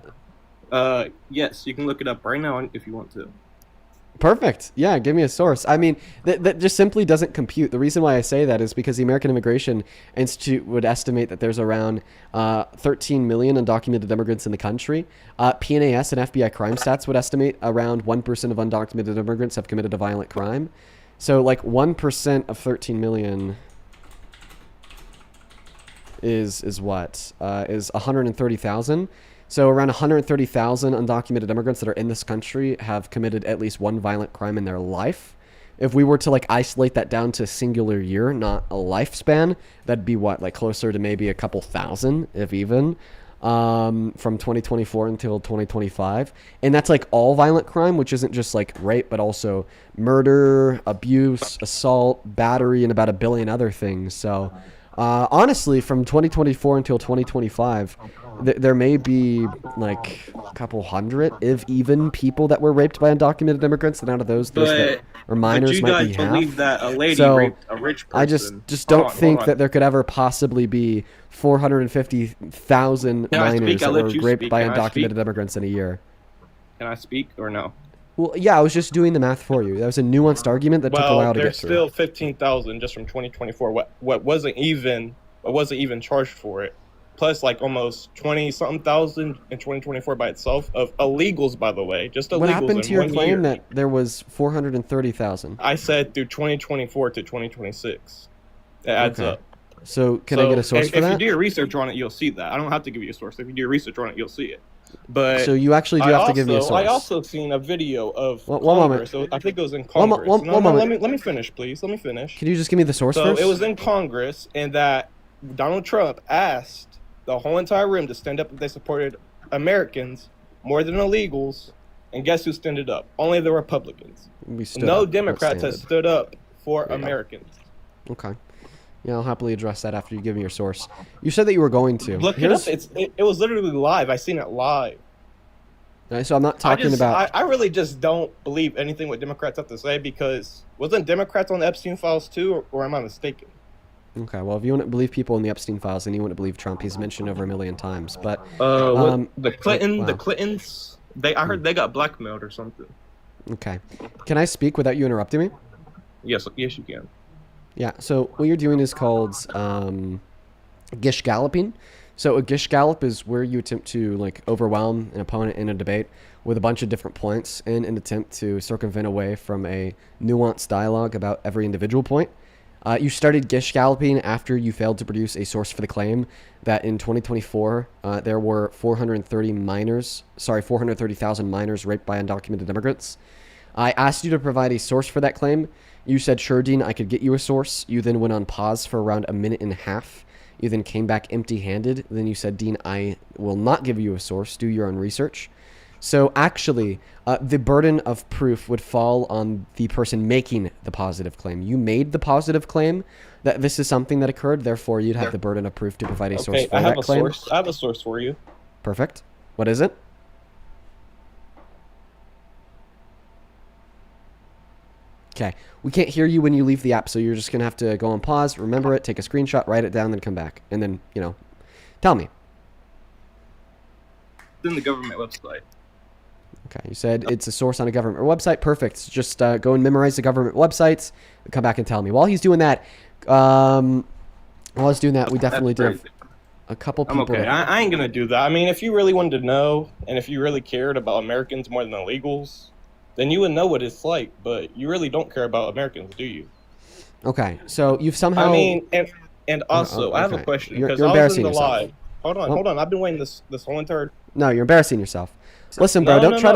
Yes, you can look it up right now if you want to. Perfect. Yeah, give me a source. I mean, that just simply doesn't compute. The reason why I say that is because the American Immigration Institute would estimate that there's around 13 million undocumented immigrants in the country. PNAS and FBI crime stats would estimate around 1% of undocumented immigrants have committed a violent crime. So like 1% of 13 million is what? Is 130,000. So around 130,000 undocumented immigrants that are in this country have committed at least one violent crime in their life. If we were to like isolate that down to a singular year, not a lifespan, that'd be what, like closer to maybe a couple thousand, if even, from 2024 until 2025. And that's like all violent crime, which isn't just like rape, but also murder, abuse, assault, battery, and about a billion other things. So honestly, from 2024 until 2025, there may be like a couple hundred, if even, people that were raped by undocumented immigrants, and out of those that are minors might be half. Believe that a lady So raped a rich person. I just don't think that there could ever possibly be 450,000 minors that were raped by undocumented immigrants in a year. Can I speak or no? Well, yeah, I was just doing the math for you. That was a nuanced argument that took a while to get there's through. still 15,000 just from 2024. What wasn't even charged for it. Plus like almost 20-something thousand in 2024 by itself of illegals, by the way. Just illegals. What happened to in your 1 claim year. that there was 430,000? I said through 2024 to 2026. It adds up. So can I get a source for if that? you do your research on it, you'll see that. I don't have to give you a source. If you do your research on it, you'll see it. But so you actually do have to give me a source. I also seen a video of one Congress. moment. I think it was in Congress. One moment. Let me finish, please. Let me finish. Can you just give me the source So first? it was in Congress, and that Donald Trump asked the whole entire room to stand up if they supported Americans more than illegals, and guess who stood up? Only the Republicans. No Democrats have stood up for Americans. Okay. Yeah, I'll happily address that after you give me your source. You said that you were going to. Look it up. It was literally live. I seen it live. So I'm not talking about... I really just don't believe anything what Democrats have to say, because wasn't Democrats on the Epstein files too, or am I mistaken? Okay, well, if you wouldn't believe people in the Epstein files, then you wouldn't believe Trump. He's mentioned over 1 million times. But the Clintons, I heard they got blackmailed or something. Okay. Can I speak without you interrupting me? Yes, you can. Yeah, so what you're doing is called gish galloping. So a gish gallop is where you attempt to like overwhelm an opponent in a debate with a bunch of different points in an attempt to circumvent away from a nuanced dialogue about every individual point. You started gish galloping after you failed to produce a source for the claim that in 2024 there were 430,000 minors raped by undocumented immigrants. I asked you to provide a source for that claim. You said, sure, Dean, I could get you a source. You then went on pause for around 1.5 minutes. You then came back empty-handed. Then you said, Dean, I will not give you a source. Do your own research. So actually, the burden of proof would fall on the person making the positive claim. You made the positive claim that this is something that occurred. Therefore, you'd have the burden of proof to provide a source for that claim. I have a source for you. Perfect. What is it? Okay. We can't hear you when you leave the app, so you're just going to have to go on pause, remember it, take a screenshot, write it down, then come back. And then, tell me. It's in the government website. Okay, you said it's a source on a government website. Perfect. Just go and memorize the government websites. Come back and tell me. While he's doing that, we definitely did have a couple people. I'm okay. I ain't gonna do that. I mean, if you really wanted to know, and if you really cared about Americans more than illegals, then you would know what it's like. But you really don't care about Americans, do you? Okay, so you've somehow. I mean, and also, I have a question because you're I was in the yourself. live. Hold on. I've been waiting this whole entire. No, you're embarrassing yourself. Listen, bro, I'm don't try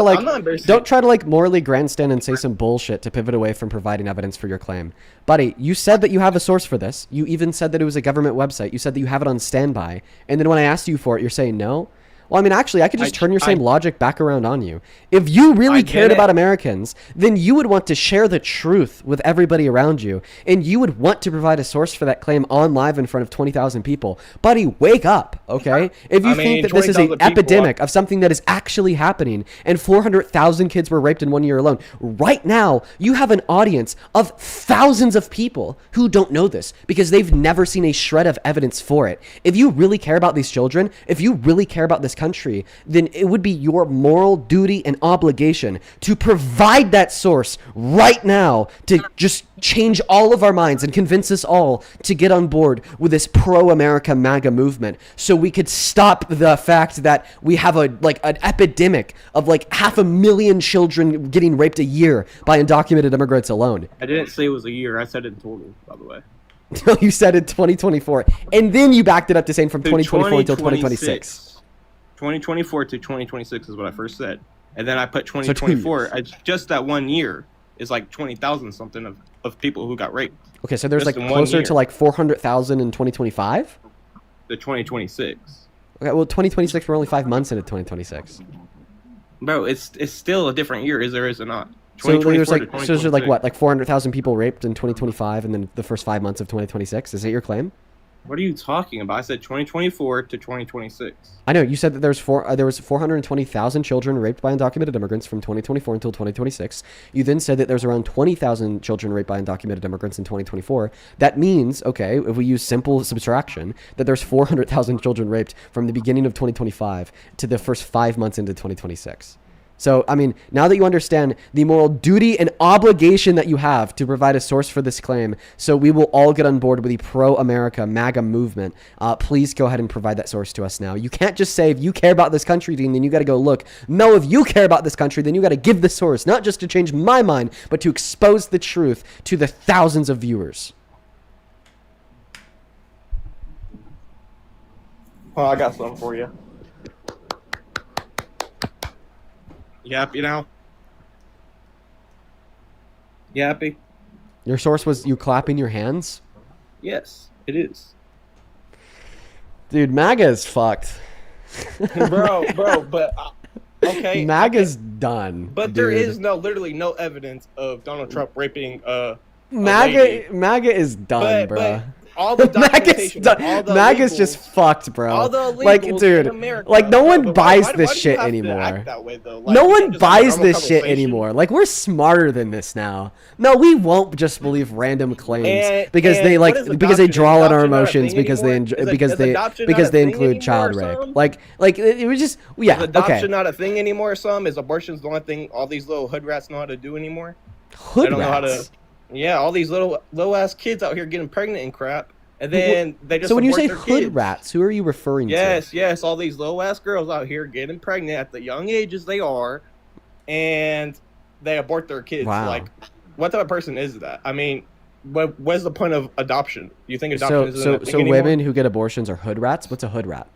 to not morally grandstand and say some bullshit to pivot away from providing evidence for your claim. Buddy, you said that you have a source for this. You even said that it was a government website. You said that you have it on standby. And then when I asked you for it, you're saying no? Well, I mean, actually, I could just turn your same logic back around on you. If you really cared about Americans, then you would want to share the truth with everybody around you. And you would want to provide a source for that claim on live in front of 20,000 people. Buddy, wake up, okay? If you think that this is an epidemic of something that is actually happening and 400,000 kids were raped in 1 year alone, right now, you have an audience of thousands of people who don't know this because they've never seen a shred of evidence for it. If you really care about these children, if you really care about this country, then it would be your moral duty and obligation to provide that source right now to just change all of our minds and convince us all to get on board with this pro-America MAGA movement, so we could stop the fact that we have an epidemic of like 500,000 children getting raped a year by undocumented immigrants alone. I didn't say it was a year. I said it in total, by the way. You said in 2024, and then you backed it up to saying from 2024 until 2026. 2024 to 2026 is what I first said, and then I put 2024. Just that 1 year is like 20,000 something of people who got raped. Okay, so there's just like in 1 closer year. to like 400,000 in 2025. The 2026. Okay, well, 2026, we're only 5 months into 2026. Bro, it's still a different year, is there is or not? So there's 2024 like, to so there's like 2026. what, like 400,000 people raped in 2025, and then the first 5 months of 2026. Is that your claim? What are you talking about? I said 2024 to 2026. I know you said that there was 420,000 children raped by undocumented immigrants from 2024 until 2026. You then said that there's around 20,000 children raped by undocumented immigrants in 2024. That means, okay, if we use simple subtraction, that there's 400,000 children raped from the beginning of 2025 to the first 5 months into 2026. So, I mean, now that you understand the moral duty and obligation that you have to provide a source for this claim, so we will all get on board with the pro-America MAGA movement, please go ahead and provide that source to us now. You can't just say, if you care about this country, Dean, then you got to go look. No, if you care about this country, then you got to give the source, not just to change my mind, but to expose the truth to the thousands of viewers. Oh, I got something for you. You happy now? You happy? Your source was you clapping your hands? Yes, it is. Dude, MAGA is fucked. bro, but okay. MAGA's done. But there is literally no evidence of Donald Trump raping a lady. MAGA is done, bro. But all the documentation, all the MAGA's illegals- just fucked, bro. all the Like, illegals dude, in America, like no one but buys why this do you shit have to anymore. act that way, though? Like, No you one can't just have a buys normal this shit conversation. anymore. Like, we're smarter than this now. No, we won't just believe random claims because and they what like is because they adoption? draw on our Adoption not a emotions thing because they anymore? because Is they adoption because not a they thing include anymore child or rape. something? Like it was just Is adoption okay. not a thing anymore? Some is abortion's the only thing all these little hood rats know how to do anymore. Hood they don't know how to. rats? Yeah, all these little low ass kids out here getting pregnant and crap, and then they just. So when you abort say their hood kids. rats, who are you referring to? Yes, all these low ass girls out here getting pregnant at the young ages they are, and they abort their kids. Wow. Like, what type of person is that? I mean, what's the point of adoption? You think adoption So isn't a thing so anymore? women who get abortions are hood rats? What's a hood rat?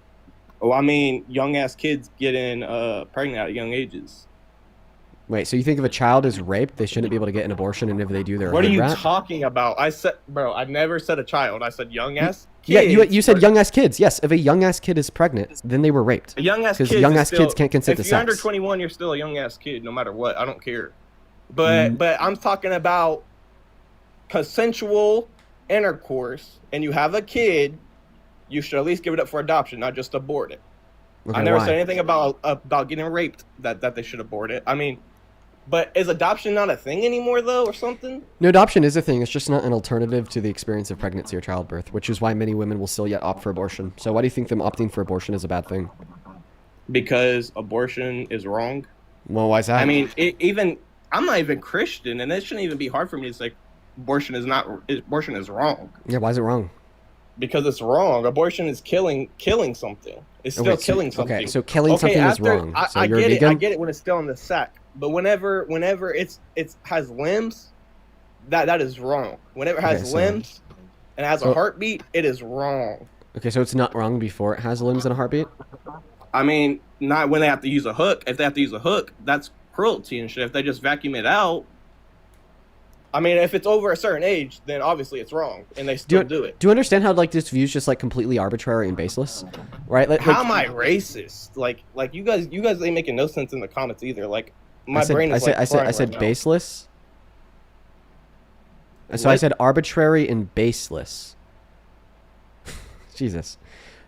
Oh, I mean, young ass kids getting pregnant at young ages. Wait, so you think if a child is raped, they shouldn't be able to get an abortion, and if they do, they're a What are hood you rat? talking about? I said, bro, I never said a child. I said young ass kids. Yeah, you said young ass kids. Yes, if a young ass kid is pregnant, then they were raped. A young ass kid. Because young ass kids can't consent to If you're under sex. 21, you're still a young ass kid, no matter what. I don't care. But I'm talking about consensual intercourse, and you have a kid, you should at least give it up for adoption, not just abort it. Okay, I never why? said anything about getting raped that they should abort it. I mean, but is adoption not a thing anymore though, or something? No, adoption is a thing. It's just not an alternative to the experience of pregnancy or childbirth, which is why many women will still yet opt for abortion. So why do you think them opting for abortion is a bad thing? Because abortion is wrong. Well, why is that? I mean, I'm not even Christian, and it shouldn't even be hard for me to say abortion is wrong. Yeah, why is it wrong? Because it's wrong. Abortion is killing something. It's still killing something. Okay, so killing something is wrong. So I you're get a it. vegan? I get it when it's still in the sack. But whenever it has limbs, that is wrong. Whenever it has Okay, so- limbs and has a heartbeat, it is wrong. Okay, so it's not wrong before it has limbs and a heartbeat? I mean, not when they have to use a hook. If they have to use a hook, that's cruelty and shit. If they just vacuum it out, I mean, if it's over a certain age, then obviously it's wrong, and they still do it. Do you understand how like this view is just like completely arbitrary and baseless, right? How am I racist? Like you guys ain't making no sense in the comments either. Like my brain is I said right now. baseless. So I said arbitrary and baseless. Jesus.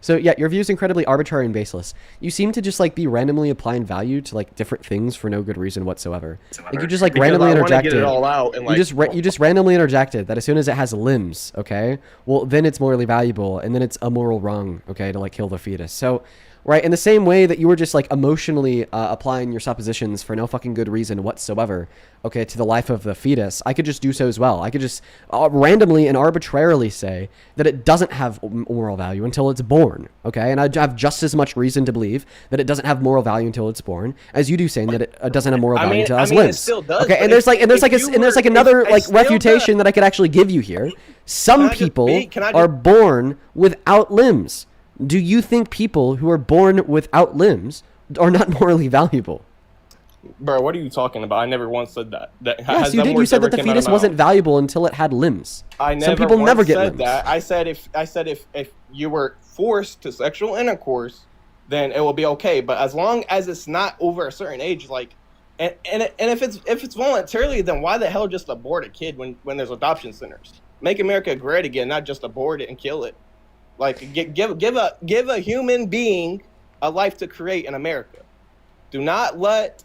So yeah, your view is incredibly arbitrary and baseless. You seem to just like be randomly applying value to like different things for no good reason whatsoever. Like you just like Because randomly I wanna interjected. get it all out and, like, you just randomly interjected that as soon as it has limbs, okay, well then it's morally valuable, and then it's a moral wrong, okay, to like kill the fetus. So right? In the same way that you were just like emotionally applying your suppositions for no fucking good reason whatsoever, okay, to the life of the fetus, I could just do so as well. I could just randomly and arbitrarily say that it doesn't have moral value until it's born, okay? And I have just as much reason to believe that it doesn't have moral value until it's born as you do, saying that it doesn't have moral value until it has limbs. It still does, okay, but and there's another it still refutation that I could actually give you here. Some people are born without limbs. Do you think people who are born without limbs are not morally valuable? Bro, what are you talking about? I never once said that. Yes, you did. You said that the fetus wasn't valuable until it had limbs. Some people never get limbs. That. I said if you were forced to sexual intercourse, then it will be okay. But as long as it's not over a certain age, like, and if it's voluntarily, then why the hell just abort a kid when there's adoption centers? Make America great again, not just abort it and kill it. Like, give a human being a life to create in America. Do not let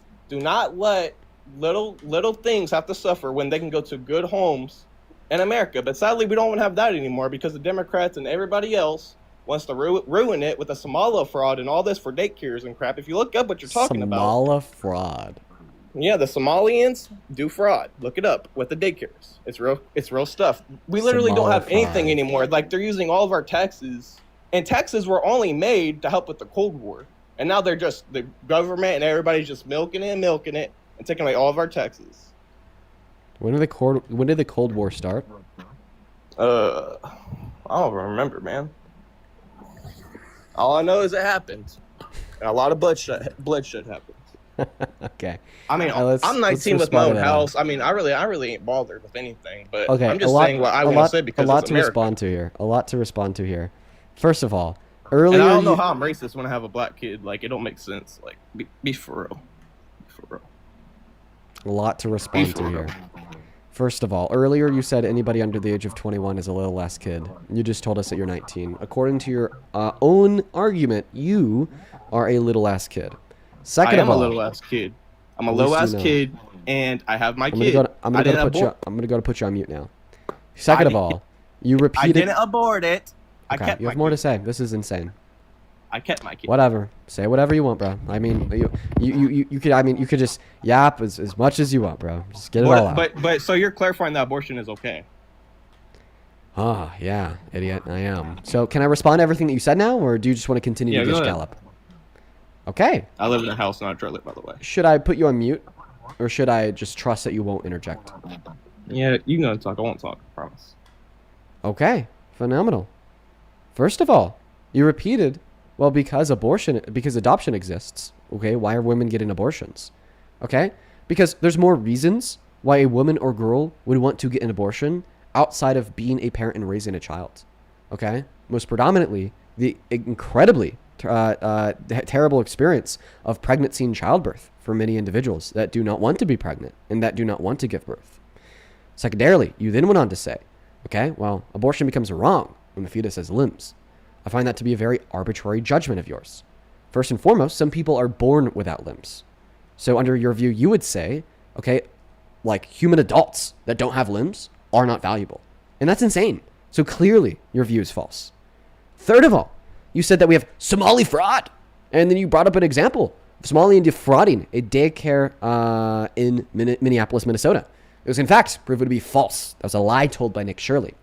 little things have to suffer when they can go to good homes in America. But sadly, we don't even have that anymore because the Democrats and everybody else wants to ruin it with the Somala fraud and all this for daycares and crap. If you look up what you're talking about. Somala fraud. Yeah, the Somalians do fraud. Look it up with the daycares. It's real stuff. We literally don't have anything anymore. Like, they're using all of our taxes, and taxes were only made to help with the Cold War. And now they're just, the government and everybody's just milking it and taking away all of our taxes. When did the Cold War start? I don't remember, man. All I know is it happened. And a lot of bloodshed happened. Okay. I mean, I'm 19 with my own house. I mean, I really ain't bothered with anything. But okay, I'm just saying what I want to say because a lot it's to America. respond to here. First of all, earlier And I don't know how I'm racist when I have a black kid. Like, it don't make sense. Like, be for real. Be for real. A lot to respond to here. First of all, earlier you said anybody under the age of 21 is a little ass kid. You just told us that you're 19. According to your own argument, you are a little ass kid. Second of all, I am a little ass kid. I'm a little ass kid, and I have my kid. I'm gonna go to put you on mute now. Second of all, you repeated. I didn't abort it. Okay, you have more to say. This is insane. I kept my kid. Whatever. Say whatever you want, bro. I mean, you could. I mean, you could just yap as much as you want, bro. Just get it all out. But so you're clarifying that abortion is okay? Ah, yeah, idiot. I am. So can I respond to everything that you said now, or do you just want to continue to dish gallop? Okay. I live in a house, not a trailer, by the way. Should I put you on mute, or should I just trust that you won't interject? Yeah, you can talk. I won't talk. I promise. Okay. Phenomenal. First of all, you repeated, well, because adoption exists. Okay, why are women getting abortions? Okay, because there's more reasons why a woman or girl would want to get an abortion outside of being a parent and raising a child. Okay, most predominantly the incredibly terrible experience of pregnancy and childbirth for many individuals that do not want to be pregnant and that do not want to give birth. Secondarily, you then went on to say, okay, well, abortion becomes wrong when the fetus has limbs. I find that to be a very arbitrary judgment of yours. First and foremost, some people are born without limbs. So under your view, you would say, okay, like human adults that don't have limbs are not valuable. And that's insane. So clearly your view is false. Third of all, you said that we have Somali fraud. And then you brought up an example of Somalian defrauding a daycare in Minneapolis, Minnesota. It was in fact proven to be false. That was a lie told by Nick Shirley.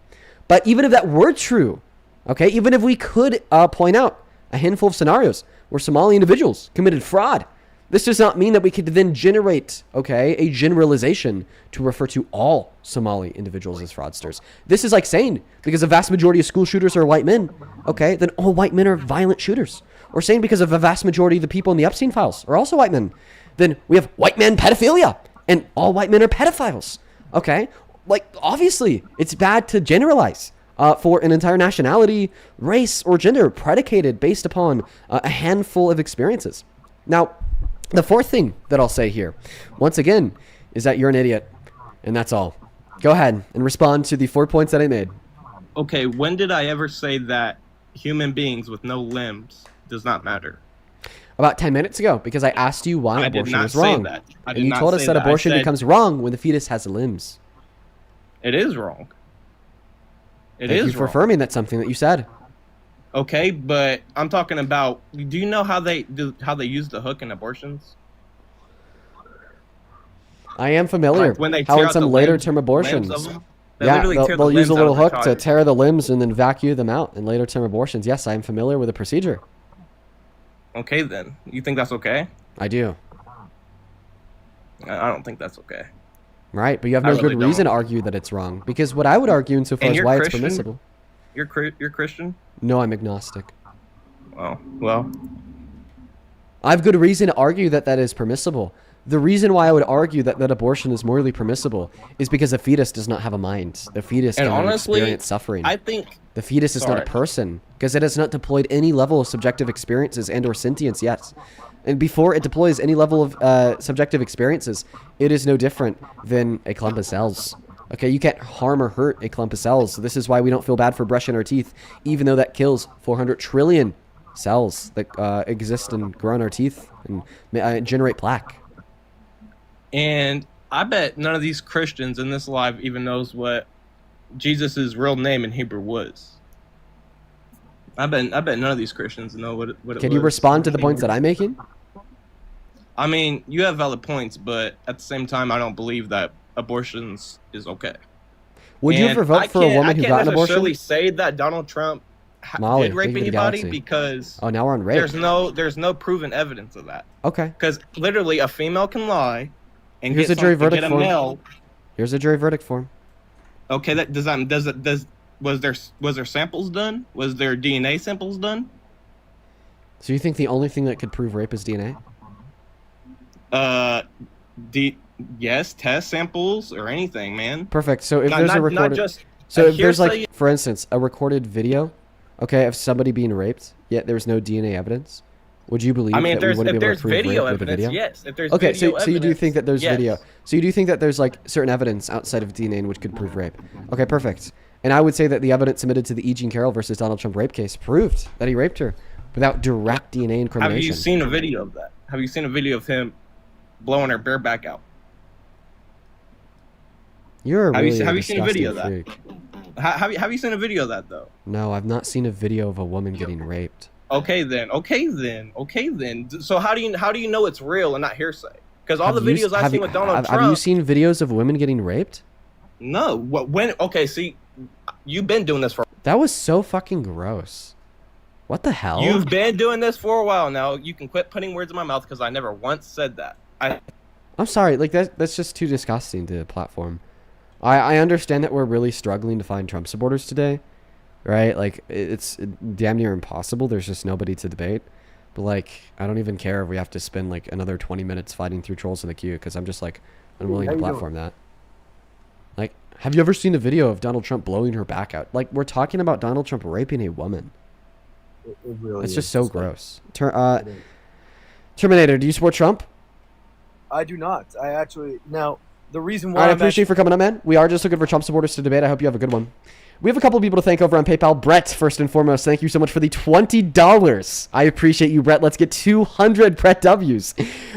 But even if that were true, okay, even if we could point out a handful of scenarios where Somali individuals committed fraud, this does not mean that we could then generate, okay, a generalization to refer to all Somali individuals as fraudsters. This is like saying, because the vast majority of school shooters are white men, okay, then all white men are violent shooters. Or saying because of the vast majority of the people in the Epstein files are also white men, then we have white man pedophilia, and all white men are pedophiles, okay? Like, obviously, it's bad to generalize for an entire nationality, race, or gender predicated based upon a handful of experiences. Now, the fourth thing that I'll say here, once again, is that you're an idiot, and that's all. Go ahead and respond to the 4 points that I made. Okay, when did I ever say that human beings with no limbs does not matter? About 10 minutes ago, because I asked you why abortion was wrong. And you told us that abortion becomes wrong when the fetus has limbs. It is wrong. Thank you for affirming that's something that you said. Okay, but I'm talking about. Do you know how they use the hook in abortions? I am familiar. Like when they how tear in out some the later limbs- term limbs abortions. of them? They Yeah, literally tear the they'll use a limbs little out of hook their to child. tear the limbs and then vacuum them out in later term abortions. Yes, I am familiar with the procedure. Okay, then you think that's okay? I do. I don't think that's okay. Right, but you have I no really good reason don't. to argue that it's wrong. Because what I would argue insofar And as you're why Christian? it's permissible. You're Christian? No, I'm agnostic. Oh, well. I have good reason to argue that that is permissible. The reason why I would argue that abortion is morally permissible is because a fetus does not have a mind. The fetus And cannot honestly, experience suffering. I think The fetus is not a Sorry. person because it has not deployed any level of subjective experiences and or sentience yet. And before it deploys any level of subjective experiences, it is no different than a clump of cells. Okay, you can't harm or hurt a clump of cells. So this is why we don't feel bad for brushing our teeth, even though that kills 400 trillion cells that exist and grow in our teeth and generate plaque. And I bet none of these Christians in this live even knows what Jesus' real name in Hebrew was. I bet none of these Christians know what it was. Can you respond to the points that I'm making? I mean, you have valid points, but at the same time, I don't believe that abortions is okay. Would you ever vote for a woman who got an I can't necessarily abortion? say that Donald Trump Molly, did rape thank you for the anybody galaxy. because Oh, now we're on rape. there's no proven evidence of that. Okay. Because literally, a female can lie and Here's get, a jury some, and verdict get a form. male. Here's a jury verdict form. Okay, was there samples done? Was there DNA samples done? So you think the only thing that could prove rape is DNA? Yes, test samples or anything, man. Perfect. So if Not- there's a not recorded, just so a if there's hearsay- like, for instance, a recorded video, okay, of somebody being raped, yet there's no DNA evidence, would you believe I mean, that we wouldn't be able to prove video rape with a evidence, video? yes. If there's Okay, video so you do evidence, think that there's yes. video. So you do think that there's like certain evidence outside of DNA in which could prove rape. Okay, perfect. And I would say that the evidence submitted to the E. Jean Carroll versus Donald Trump rape case proved that he raped her without direct DNA incrimination. Have you seen a video of that? Have you seen a video of him blowing her bare back out? You're a Have really you seen a video disgusting of that? freak. Have you seen a video of that though? No, I've not seen a video of a woman getting raped. Okay then. So how do you know it's real and not hearsay? Because all Have the you- videos I've have seen you- with Donald Trump. Have you seen videos of women getting raped? No. When? Okay. See, you've been doing this for. That was so fucking gross. What the hell? You've been doing this for a while now. You can quit putting words in my mouth because I never once said that. I'm sorry, like that's just too disgusting to platform. I understand that we're really struggling to find Trump supporters today, right? Like it's damn near impossible. There's just nobody to debate. But like, I don't even care if we have to spend like another 20 minutes fighting through trolls in the queue because I'm just like unwilling How to you platform that. Like, have you ever seen a video of Donald Trump blowing her back out? Like, we're talking about Donald Trump raping a woman. It really It's is just so disgusting. gross. Terminator, do you support Trump? I do not. I actually now the reason All why right, I I'm appreciate you for coming up, man. We are just looking for Trump supporters to debate. I hope you have a good one. We have a couple of people to thank over on PayPal. Brett, first and foremost, thank you so much for the $20. I appreciate you, Brett. Let's get 200 Brett W's.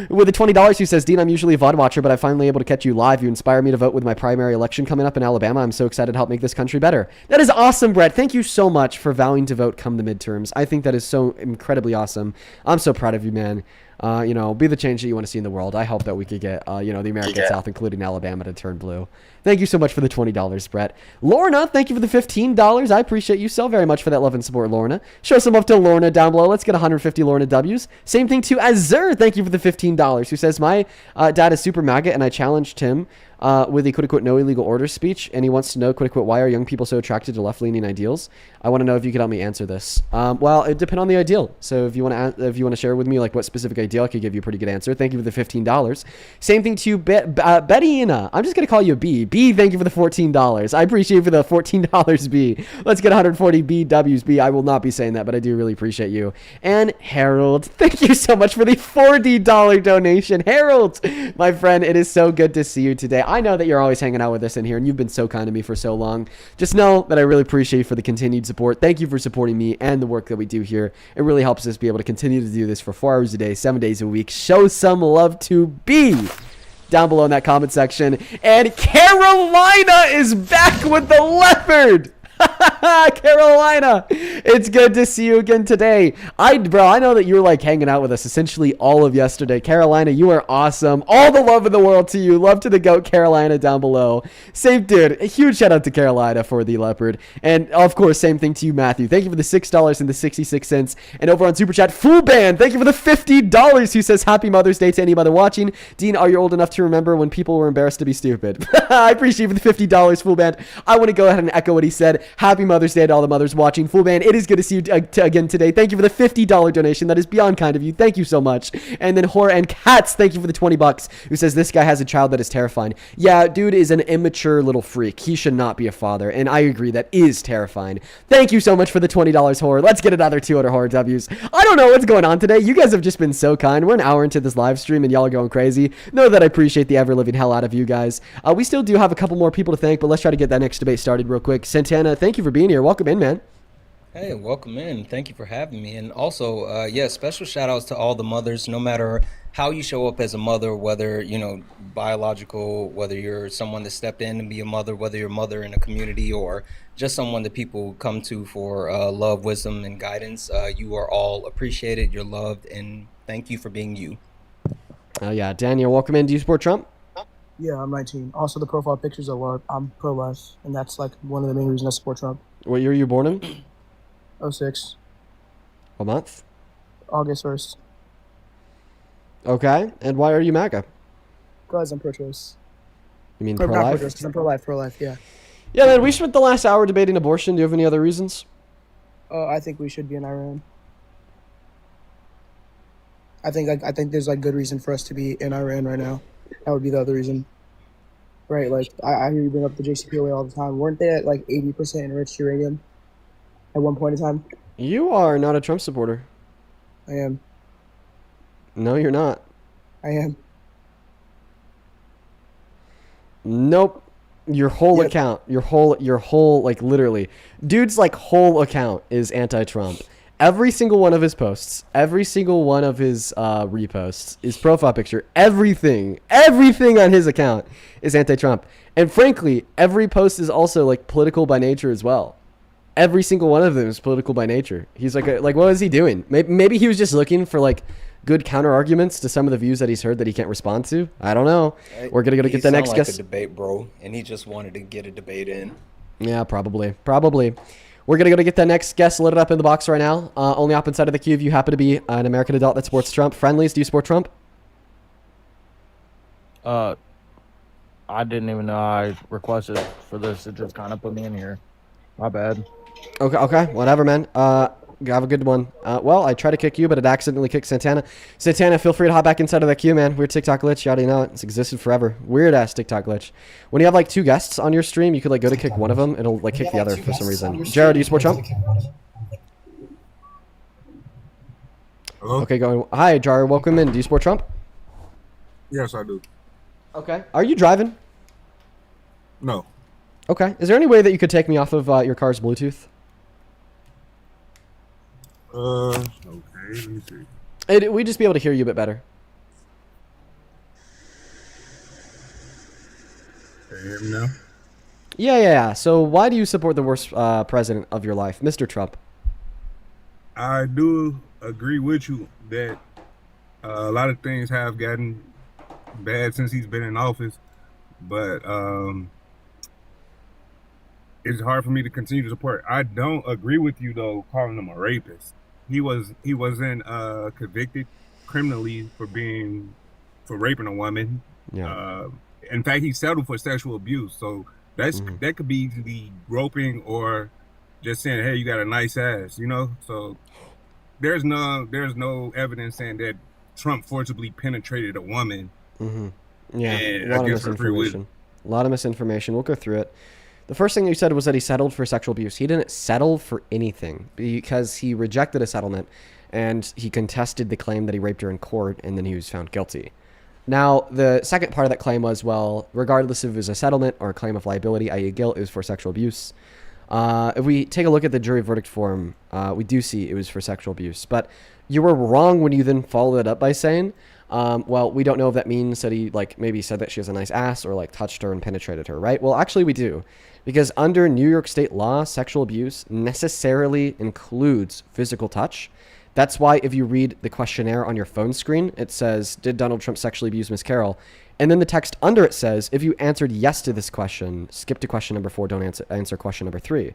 With the $20, he says, Dean, I'm usually a VOD watcher, but I'm finally able to catch you live. You inspire me to vote with my primary election coming up in Alabama. I'm so excited to help make this country better. That is awesome, Brett. Thank you so much for vowing to vote come the midterms. I think that is so incredibly awesome. I'm so proud of you, man. Be the change that you want to see in the world. I hope that we could get, the American South, including Alabama, to turn blue. Thank you so much for the $20, Brett. Lorna, thank you for the $15. I appreciate you so very much for that love and support, Lorna. Show some love to Lorna down below. Let's get 150 Lorna W's. Same thing to Azur. Thank you for the $15, who says, my dad is super MAGA, and I challenged him with the quote-unquote no illegal orders speech, and he wants to know, quote-unquote, why are young people so attracted to left-leaning ideals? I want to know if you could help me answer this. Well, it depends on the ideal. So if you want to share with me like what specific ideal, I could give you a pretty good answer. Thank you for the $15. Same thing to Bettyina. I'm just gonna call you B. B, thank you for the $14. I appreciate you for the $14, B. Let's get 140 BWs, B. I will not be saying that, but I do really appreciate you. And Harold, thank you so much for the $40 donation. Harold, my friend, it is so good to see you today. I know that you're always hanging out with us in here, and you've been so kind to me for so long. Just know that I really appreciate you for the continued support. Thank you for supporting me and the work that we do here. It really helps us be able to continue to do this for 4 hours a day, 7 days a week. Show some love to B down below in that comment section. And Carolina is back with the leopard. Carolina, it's good to see you again today. Bro, I know that you were like hanging out with us essentially all of yesterday. Carolina, you are awesome. All the love in the world to you. Love to the goat, Carolina, down below. Same dude. A huge shout out to Carolina for the leopard. And of course, same thing to you, Matthew. Thank you for the $6 and the 66 cents. And over on Super Chat, Fool Band, thank you for the $50 who says Happy Mother's Day to any mother watching. Dean, are you old enough to remember when people were embarrassed to be stupid? I appreciate you for the $50, Fool Band. I want to go ahead and echo what he said. Happy Mother's Day to all the mothers watching. Fool Band, it is good to see you again today. Thank you for the $50 donation. That is beyond kind of you. Thank you so much. And then Horror and Cats, thank you for the $20 who says this guy has a child that is terrifying. Yeah, dude is an immature little freak. He should not be a father. And I agree, that is terrifying. Thank you so much for the $20, Horror. Let's get another 200 Horror W's. I don't know what's going on today. You guys have just been so kind. We're an hour into this live stream and y'all are going crazy. Know that I appreciate the ever-living hell out of you guys. We still do have a couple more people to thank, but let's try to get that next debate started real quick. Santana, thank you for being here. Welcome in, man. Hey, welcome in. Thank you for having me. And also, yeah, special shout outs to all the mothers, no matter how you show up as a mother, whether, you know, biological, whether you're someone that stepped in to be a mother, whether you're a mother in a community or just someone that people come to for love, wisdom, and guidance. You are all appreciated. You're loved. And thank you for being you. Oh, yeah. Daniel, welcome in. Do you support Trump? Yeah, I'm 19. Also, the profile pictures are large. I'm pro-life, and that's like one of the main reasons I support Trump. What year were you born in? 06. What month? August 1st. Okay. And why are you MAGA? Because I'm pro-choice. You mean Not pro-life? pro-choice, 'cause I'm pro-life, yeah. Yeah, man, we spent the last hour debating abortion. Do you have any other reasons? I think we should be in Iran. I think there's like good reason for us to be in Iran right now. That would be the other reason. Right, like, I hear you bring up the JCPOA all the time. Weren't they at like 80% enriched uranium at one point in time? You are not a Trump supporter. I am. No, you're not. I am. Nope. Your whole Yep. account, your whole, like, literally, dude's, like, whole account is anti-Trump. Every single one of his posts, every single one of his reposts, his profile picture, everything on his account is anti-Trump. And frankly, every post is also, like, political by nature as well. Every single one of them is political by nature. He's like, what was he doing? Maybe he was just looking for, like, good counter arguments to some of the views that he's heard that he can't respond to. I don't know. We're gonna go to get the next like guest. a debate, bro, and he just wanted to get a debate in. Yeah, probably. We're gonna go to get the next guest loaded up in the box right now. Only up inside of the queue if you happen to be an American adult that supports Trump. Friendlies, do you support Trump? I didn't even know I requested for this. It just kind of put me in here. My bad. Okay, whatever, man. Have a good one. Well, I tried to kick you, but it accidentally kicked Santana. Santana, feel free to hop back inside of that queue, man. Weird TikTok glitch. You already know it. It's existed forever. Weird ass TikTok glitch. When you have like two guests on your stream, you could like go to kick one of them. It'll like kick the other for some reason. Jared, do you support Trump? Hello? Okay, going. Hi, Jar. Welcome in. Do you support Trump? Yes, I do. Okay. Are you driving? No. Okay. Is there any way that you could take me off of your car's Bluetooth? Okay, let me see. We'd just be able to hear you a bit better. Can you hear me now? Yeah. So why do you support the worst president of your life, Mr. Trump? I do agree with you that a lot of things have gotten bad since he's been in office, but it's hard for me to continue to support. I don't agree with you though, calling him a rapist. He wasn't convicted criminally for raping a woman. Yeah. In fact, he settled for sexual abuse. So that could be the groping or just saying, "Hey, you got a nice ass," you know. So there's no evidence saying that Trump forcibly penetrated a woman. Mm-hmm. Yeah, And a lot I of guess for free will. misinformation. A lot of misinformation. We'll go through it. The first thing you said was that he settled for sexual abuse. He didn't settle for anything because he rejected a settlement and he contested the claim that he raped her in court and then he was found guilty. Now, the second part of that claim was, well, regardless if it was a settlement or a claim of liability, i.e. guilt, it was for sexual abuse. If we take a look at the jury verdict form, we do see it was for sexual abuse. But you were wrong when you then followed it up by saying Well, we don't know if that means that he like maybe said that she has a nice ass or like touched her and penetrated her, right? Well, actually we do. Because under New York State law, sexual abuse necessarily includes physical touch. That's why if you read the questionnaire on your phone screen, it says, did Donald Trump sexually abuse Miss Carroll? And then the text under it says, if you answered yes to this question, skip to question number 4, don't answer question number 3.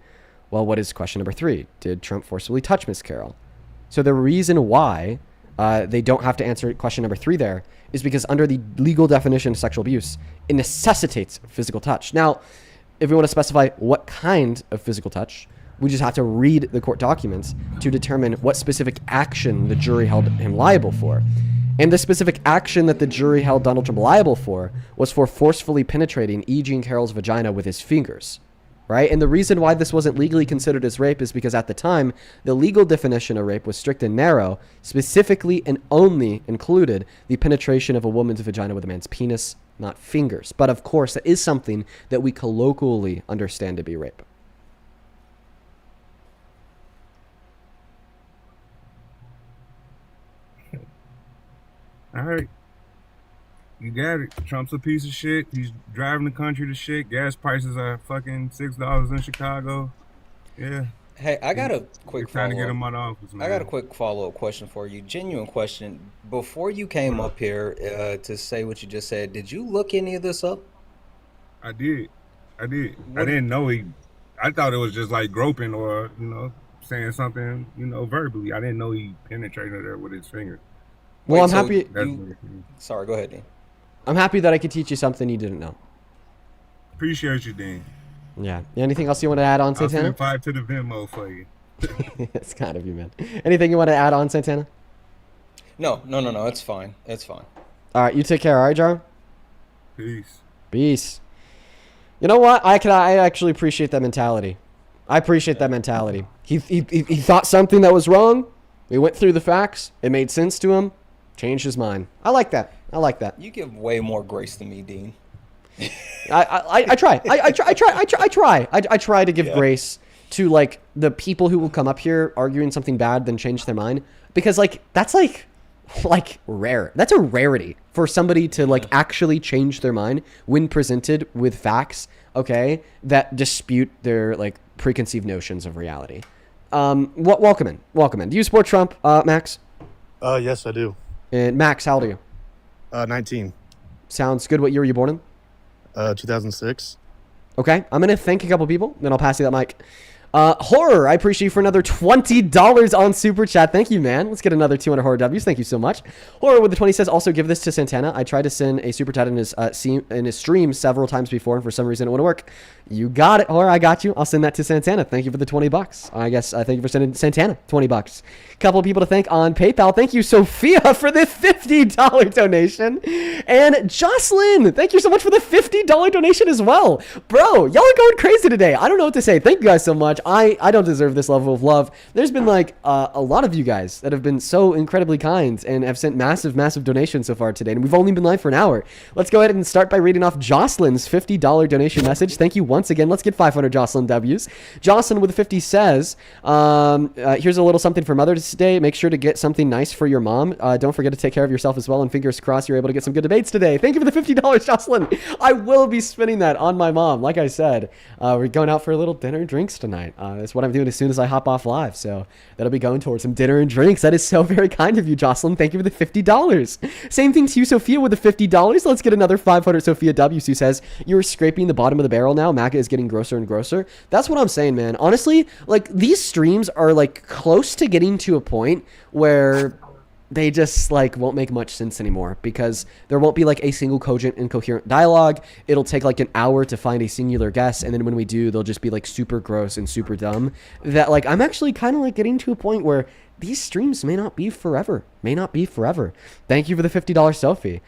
Well, what is question number 3? Did Trump forcibly touch Miss Carroll? So the reason why they don't have to answer question number 3 there is because under the legal definition of sexual abuse, it necessitates physical touch. Now, if we want to specify what kind of physical touch, we just have to read the court documents to determine what specific action the jury held him liable for. And the specific action that the jury held Donald Trump liable for was for forcefully penetrating E. Jean Carroll's vagina with his fingers, right? And the reason why this wasn't legally considered as rape is because at the time, the legal definition of rape was strict and narrow, specifically and only included the penetration of a woman's vagina with a man's penis, not fingers. But of course, that is something that we colloquially understand to be rape. All right. You got it. Trump's a piece of shit. He's driving the country to shit. Gas prices are fucking $6 in Chicago. Yeah. Hey, I got a quick trying to get him follow-up. out of office, man. I got a quick follow-up question for you. Genuine question. Before you came up here to say what you just said, did you look any of this up? I did. I didn't know I thought it was just like groping or, saying something, verbally. I didn't know he penetrated her with his finger. Well, I'm happy. Sorry, go ahead, Dean. I'm happy that I could teach you something you didn't know. Appreciate you, Dean. Yeah. Anything else you want to add on, I'll Santana? send 5 to the Venmo for you. It's kind of you, man. Anything you want to add on, Santana? No. It's fine. It's fine. All right. You take care. All right, Jar? Peace. You know what? I actually appreciate that mentality. I appreciate that mentality. He thought something that was wrong. We went through the facts. It made sense to him. Changed his mind. I like that. You give way more grace than me, Dean. I try. I try to give grace to like the people who will come up here arguing something bad then change their mind, because like that's like rare. That's a rarity for somebody to like actually change their mind when presented with facts, okay, that dispute their like preconceived notions of reality. Welcome in. Do you support Trump, Max? Yes, I do. And Max, how old are you? 19. Sounds good. What year were you born in? 2006. Okay, I'm going to thank a couple people, then I'll pass you that mic. Horror, I appreciate you for another $20 on Super Chat. Thank you, man. Let's get another 200 Horror W's. Thank you so much. Horror with the 20 says, also give this to Santana. I tried to send a Super Chat in his stream several times before, and for some reason it wouldn't work. You got it, Horror. I got you. I'll send that to Santana. Thank you for the $20. I guess thank you for sending Santana $20. Couple of people to thank on PayPal. Thank you, Sophia, for the $50 donation. And Jocelyn, thank you so much for the $50 donation as well. Bro, y'all are going crazy today. I don't know what to say. Thank you guys so much. I don't deserve this level of love. There's been like a lot of you guys that have been so incredibly kind and have sent massive donations so far today. And we've only been live for an hour. Let's go ahead and start by reading off Jocelyn's $50 donation message. Thank you once again. Let's get 500 Jocelyn W's. Jocelyn with 50 says, here's a little something for Mother's Day. Make sure to get something nice for your mom. Don't forget to take care of yourself as well. And fingers crossed you're able to get some good debates today. Thank you for the $50, Jocelyn. I will be spending that on my mom. Like I said, we're going out for a little dinner and drinks tonight. That's what I'm doing as soon as I hop off live. So that'll be going towards some dinner and drinks. That is so very kind of you, Jocelyn. Thank you for the $50. Same thing to you, Sophia, with the $50. Let's get another 500 Sophia W, who says, you're scraping the bottom of the barrel now. MAGA is getting grosser and grosser. That's what I'm saying, man. Honestly, like these streams are like close to getting to a point where they just like won't make much sense anymore, because there won't be like a single cogent and coherent dialogue. It'll take like an hour to find a singular guest, and then when we do, they'll just be like super gross and super dumb. That like I'm actually kind of like getting to a point where these streams may not be forever. Thank you for the $50, Sophie.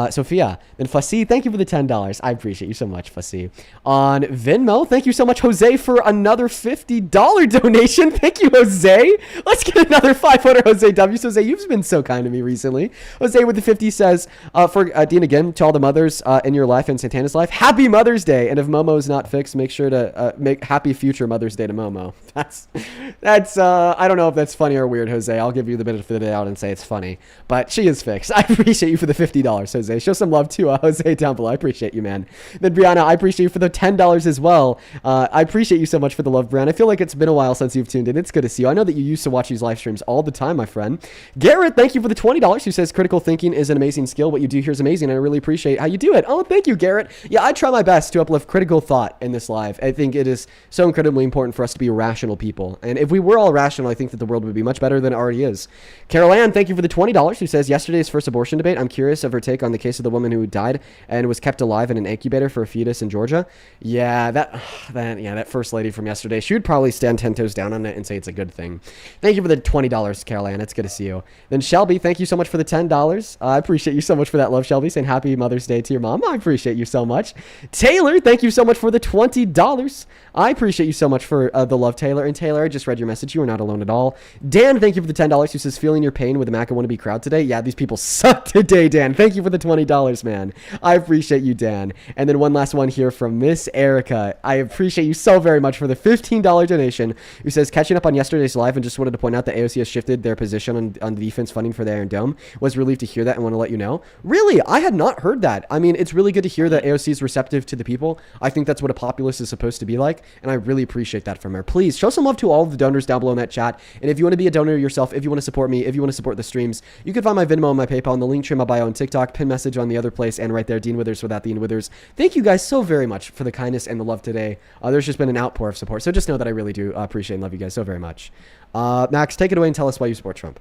Sophia. Then Fussy, thank you for the $10. I appreciate you so much, Fussy. On Venmo, thank you so much, Jose, for another $50 donation. Thank you, Jose. Let's get another 500 Jose W. Jose, you've been so kind to me recently. Jose with the 50 says, for Dean again, to all the mothers in your life and Santana's life, happy Mother's Day. And if Momo's not fixed, make sure to make happy future Mother's Day to Momo. That's I don't know if that's funny or weird. weird, Jose. I'll give you the benefit of the doubt and say it's funny. But she is fixed. I appreciate you for the $50, Jose. Show some love to Jose down below. I appreciate you, man. Then Brianna, I appreciate you for the $10 as well. I appreciate you so much for the love, Brianna. I feel like it's been a while since you've tuned in. It's good to see you. I know that you used to watch these live streams all the time, my friend. Garrett, thank you for the $20, who says critical thinking is an amazing skill. What you do here is amazing, and I really appreciate how you do it. Oh, thank you, Garrett. Yeah, I try my best to uplift critical thought in this live. I think it is so incredibly important for us to be rational people. And if we were all rational, I think that the world would be much better than it already is. Carol Ann, thank you for the $20, who says yesterday's first abortion debate. I'm curious of her take on the case of the woman who died and was kept alive in an incubator for a fetus in Georgia. Yeah, that first lady from yesterday, she would probably stand 10 toes down on it and say it's a good thing. Thank you for the $20, Carol Ann. It's good to see you. Then Shelby, thank you so much for the $10. I appreciate you so much for that love, Shelby, saying happy Mother's Day to your mom. I appreciate you so much. Taylor, thank you so much for the $20. I appreciate you so much for the love, Taylor. And Taylor, I just read your message. You are not alone at all. Dan, thank you for the $10, who says feeling your pain with the MAGA wannabe crowd today. Yeah, these people suck today, Dan. Thank you for the $20, man. I appreciate you, Dan. And then one last one here from Miss Erica. I appreciate you so very much for the $15 donation, who says catching up on yesterday's live and just wanted to point out that AOC has shifted their position on the defense funding for the Iron Dome. Was relieved to hear that and want to let you know. Really, I had not heard that. I mean, it's really good to hear that AOC is receptive to the people. I think that's what a populist is supposed to be like, and I really appreciate that from her. Please show some love to all of the donors down below in that chat. And if you want to be a donor yourself, if you want to support me, if you want to support the streams, you can find my Venmo and my PayPal in the link tree in my bio on TikTok, pin message on the other place, and right there, Dean Withers without the Dean Withers. Thank you guys so very much for the kindness and the love today. There's just been an outpour of support, so just know that I really do appreciate and love you guys so very much. Max, take it away and tell us why you support Trump.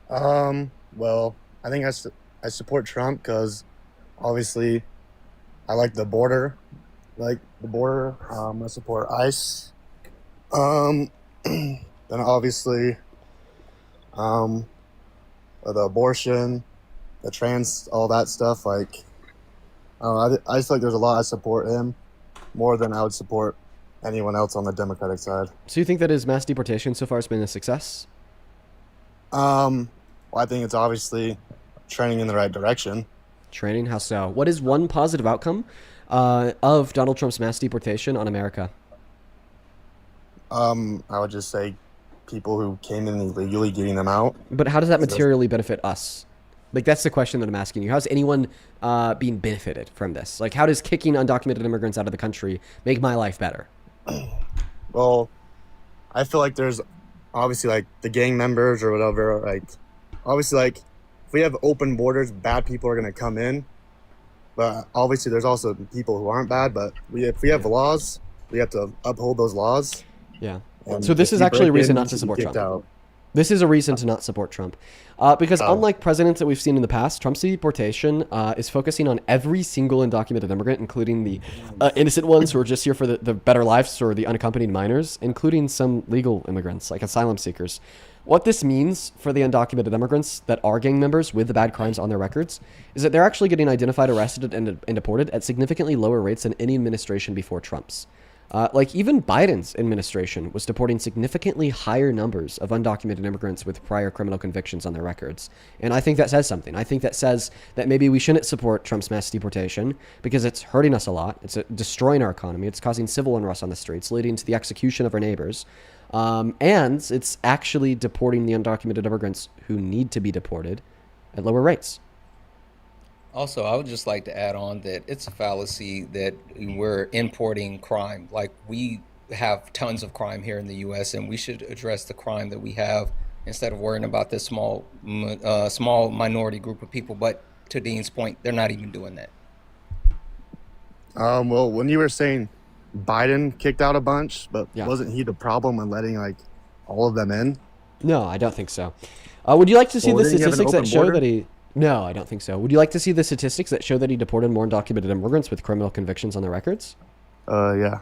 Well, I think I support Trump because obviously I like the border. I support ICE. Then obviously the abortion, the trans, all that stuff. I just feel like there's a lot I support him more than I would support anyone else on the Democratic side. So you think that his mass deportation so far has been a success? Well, I think it's obviously trending in the right direction. Training? How so? What is one positive outcome of Donald Trump's mass deportation on America? I would just say people who came in illegally, getting them out. But how does that materially benefit us? Like, that's the question that I'm asking you. How's anyone being benefited from this? Like, how does kicking undocumented immigrants out of the country make my life better? Well, I feel like there's obviously like the gang members or whatever. Like, obviously, like if we have open borders, bad people are gonna come in. But obviously, there's also people who aren't bad. But if we have laws, we have to uphold those laws. Yeah. And So this if is you actually a break reason in, not to you support get kicked Trump. out. This is a reason to not support Trump. Because unlike presidents that we've seen in the past, Trump's deportation is focusing on every single undocumented immigrant, including the innocent ones who are just here for the better lives, or the unaccompanied minors, including some legal immigrants, like asylum seekers. What this means for the undocumented immigrants that are gang members with the bad crimes on their records is that they're actually getting identified, arrested, and deported at significantly lower rates than any administration before Trump's. Like even Biden's administration was deporting significantly higher numbers of undocumented immigrants with prior criminal convictions on their records. And I think that says something. I think that says that maybe we shouldn't support Trump's mass deportation because it's hurting us a lot. It's destroying our economy. It's causing civil unrest on the streets, leading to the execution of our neighbors. And it's actually deporting the undocumented immigrants who need to be deported at lower rates. Also, I would just like to add on that it's a fallacy that we're importing crime. Like, we have tons of crime here in the U.S., and we should address the crime that we have instead of worrying about this small minority group of people. But to Dean's point, they're not even doing that. Well, when you were saying Biden kicked out a bunch, but Yeah. wasn't he the problem in letting like all of them in? No, I don't think so. Would you like to see Well, the didn't he have an statistics that open show border? that he... No, I don't think so. Would you like to see the statistics that show that he deported more undocumented immigrants with criminal convictions on their records? Yeah.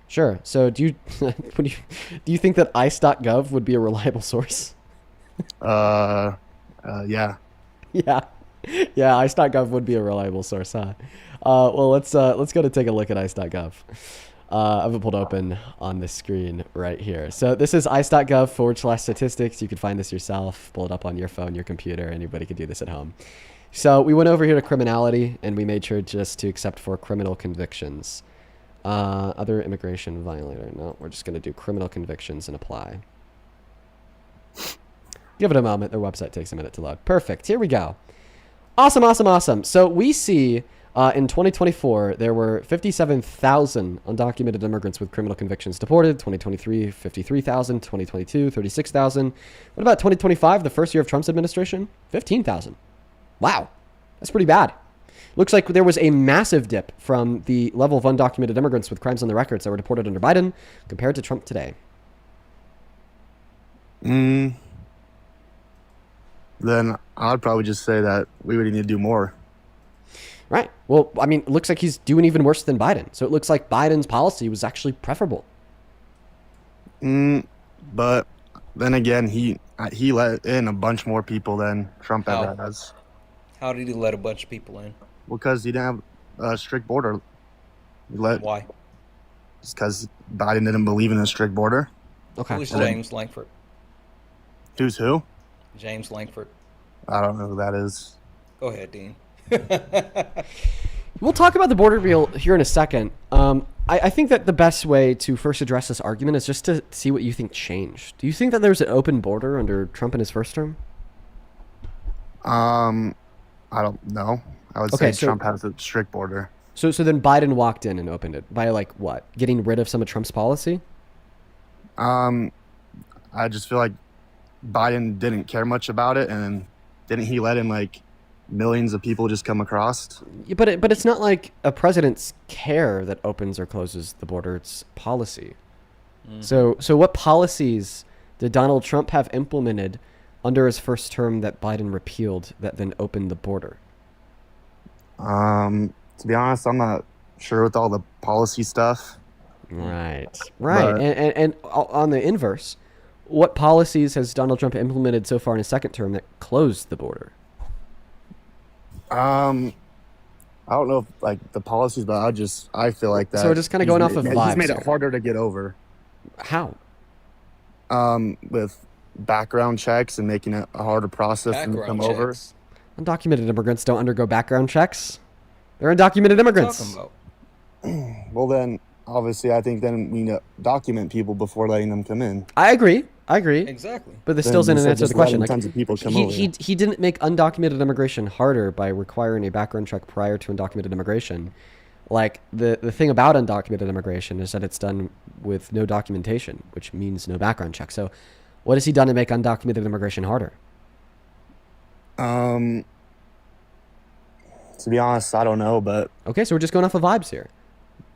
Sure. So do you do you think that ice.gov would be a reliable source? Yeah. Yeah. Yeah, ice.gov would be a reliable source, huh? Well, let's go to take a look at ice.gov. I have it pulled open on the screen right here. So this is ice.gov/statistics. You can find this yourself. Pull it up on your phone, your computer. Anybody can do this at home. So we went over here to criminality, and we made sure just to accept for criminal convictions. Other immigration violator. No, we're just going to do criminal convictions and apply. Give it a moment. Their website takes a minute to load. Perfect. Here we go. Awesome, awesome, awesome. So we see in 2024, there were 57,000 undocumented immigrants with criminal convictions deported. 2023, 53,000. 2022, 36,000. What about 2025, the first year of Trump's administration? 15,000. Wow. That's pretty bad. Looks like there was a massive dip from the level of undocumented immigrants with crimes on their records that were deported under Biden compared to Trump today. Then I'd probably just say that we would need to do more. Right. Well, I mean, it looks like he's doing even worse than Biden. So it looks like Biden's policy was actually preferable. But then again, he let in a bunch more people than Trump ever has. How did he let a bunch of people in? Because he didn't have a strict border. Why? It's because Biden didn't believe in a strict border. Okay. Who's James Langford? Who's who? James Langford. I don't know who that is. Go ahead, Dean. We'll talk about the border bill here in a second. I think that the best way to first address this argument is just to see what you think changed. Do you think that there was an open border under Trump in his first term? I don't know. I would say Trump has a strict border. So then Biden walked in and opened it by like what? Getting rid of some of Trump's policy? I just feel like Biden didn't care much about it, and didn't he let in like millions of people just come across? Yeah, but it's not like a president's care that opens or closes the border. It's policy. So what policies did Donald Trump have implemented under his first term that Biden repealed that then opened the border? To be honest, I'm not sure with all the policy stuff. Right. And on the inverse, what policies has Donald Trump implemented so far in his second term that closed the border? I don't know if like the policies, but I feel like that. So we're just kind of going off of vibes. He's made here. it harder to get over. How? With background checks and making it a harder process to come over. Undocumented immigrants don't undergo background checks. They're undocumented immigrants. Well, then obviously, I think then we need to document people before letting them come in. I agree. Exactly. But this still doesn't answer the question. Tons of people come he didn't make undocumented immigration harder by requiring a background check prior to undocumented immigration. Like the thing about undocumented immigration is that it's done with no documentation, which means no background check. So what has he done to make undocumented immigration harder? To be honest, I don't know, but okay, so we're just going off of vibes here.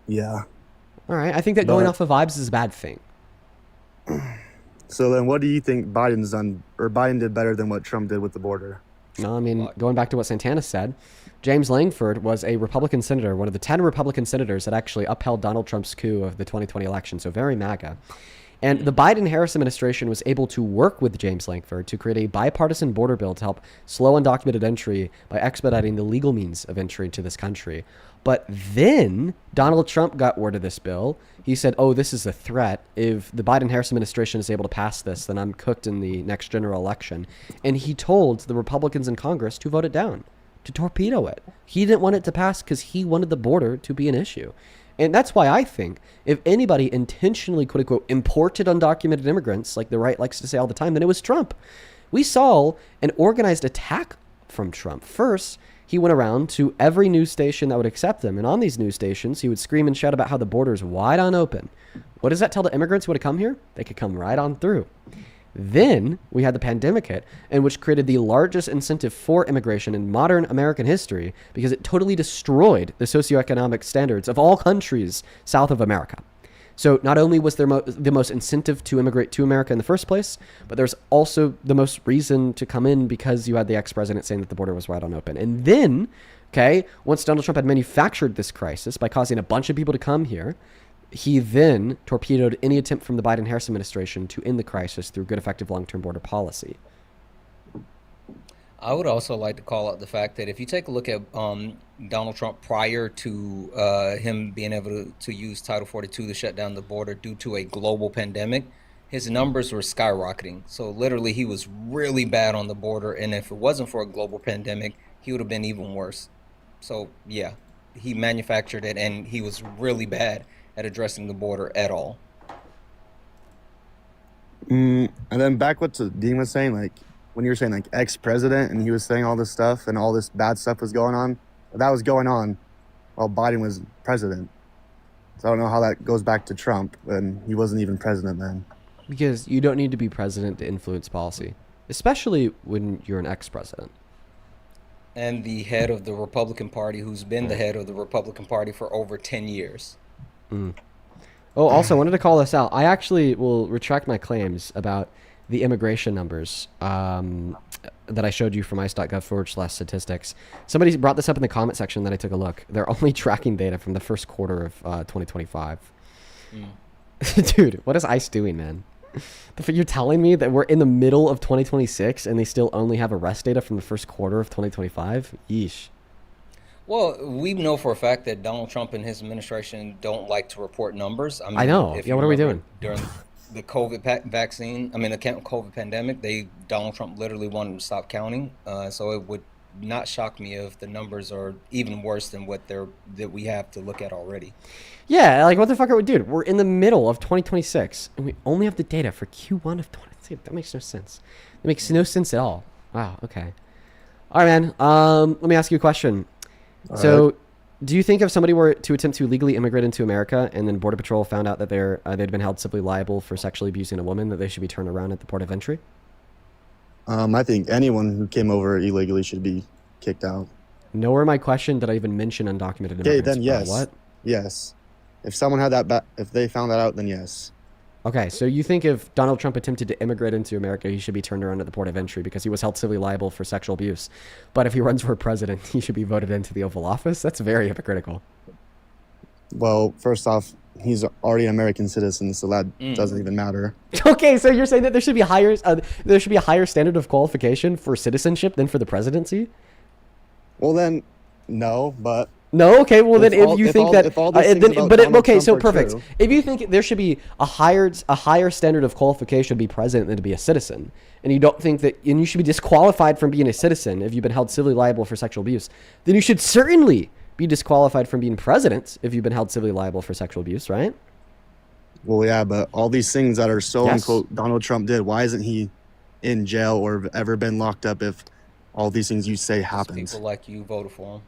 Yeah. All right, I think that going off of vibes is a bad thing. So then what do you think Biden's done, or Biden did better than what Trump did with the border? No, I mean, going back to what Santana said, James Langford was a Republican senator, one of the 10 Republican senators that actually upheld Donald Trump's coup of the 2020 election, so very MAGA. And the Biden-Harris administration was able to work with James Langford to create a bipartisan border bill to help slow undocumented entry by expediting the legal means of entry to this country. But then Donald Trump got word of this bill. He said, oh, this is a threat. If the Biden-Harris administration is able to pass this, then I'm cooked in the next general election. And he told the Republicans in Congress to vote it down, to torpedo it. He didn't want it to pass because he wanted the border to be an issue. And that's why I think if anybody intentionally, quote unquote, imported undocumented immigrants, like the right likes to say all the time, then it was Trump. We saw an organized attack from Trump. First, he went around to every news station that would accept him. And on these news stations, he would scream and shout about how the border is wide on open. What does that tell the immigrants who would come here? They could come right on through. Then we had the pandemic hit, and which created the largest incentive for immigration in modern American history because it totally destroyed the socioeconomic standards of all countries south of America. So not only was there the most incentive to immigrate to America in the first place, but there's also the most reason to come in because you had the ex-president saying that the border was wide on open. And then, okay, once Donald Trump had manufactured this crisis by causing a bunch of people to come here, he then torpedoed any attempt from the Biden-Harris administration to end the crisis through good, effective long-term border policy. I would also like to call out the fact that if you take a look at Donald Trump prior to him being able to use Title 42 to shut down the border due to a global pandemic, his numbers were skyrocketing. So literally he was really bad on the border. And if it wasn't for a global pandemic, he would have been even worse. So yeah, he manufactured it and he was really bad at addressing the border at all. And then back what Dean was saying, like when you were saying like ex-president and he was saying all this stuff and all this bad stuff was going on, that was going on while Biden was president. So I don't know how that goes back to Trump when he wasn't even president then. Because you don't need to be president to influence policy, especially when you're an ex-president. And the head of the Republican Party, who's been the head of the Republican Party for over 10 years. Oh, also, I wanted to call this out. I actually will retract my claims about the immigration numbers that I showed you from ice.gov/statistics. Somebody brought this up in the comment section that I took a look. They're only tracking data from the first quarter of 2025. Dude, what is ICE doing, man? You're telling me that we're in the middle of 2026 and they still only have arrest data from the first quarter of 2025? Yeesh. Well, we know for a fact that Donald Trump and his administration don't like to report numbers. I mean, I know. if Yeah, you what are we remember doing? During the COVID the COVID pandemic, Donald Trump literally wanted to stop counting. So it would not shock me if the numbers are even worse than that we have to look at already. Yeah, like what the fuck are we doing? We're in the middle of 2026 and we only have the data for Q1 of 2026. That makes no sense. That makes no sense at all. Wow, okay. All right, man. Let me ask you a question. So, do you think if somebody were to attempt to legally immigrate into America and then Border Patrol found out that they'd been held civilly liable for sexually abusing a woman, that they should be turned around at the port of entry? I think anyone who came over illegally should be kicked out. Nowhere in my question did I even mention undocumented immigrants. Okay, then yes. What? Yes. If someone had if they found that out, then yes. Okay, so you think if Donald Trump attempted to immigrate into America, he should be turned around at the port of entry because he was held civilly liable for sexual abuse. But if he runs for president, he should be voted into the Oval Office? That's very hypocritical. Well, first off, he's already an American citizen, so that doesn't even matter. Okay, so you're saying that there should be a higher standard of qualification for citizenship than for the presidency? Well, then, no, but... No, okay. Well, then, if you think that, okay, so perfect. If you think there should be a higher standard of qualification to be president than to be a citizen, and you don't think that, and you should be disqualified from being a citizen if you've been held civilly liable for sexual abuse, then you should certainly be disqualified from being president if you've been held civilly liable for sexual abuse, right? Well, yeah, but all these things that are so unquote Donald Trump did, why isn't he in jail or ever been locked up if all these things you say happens? People like you voted for him.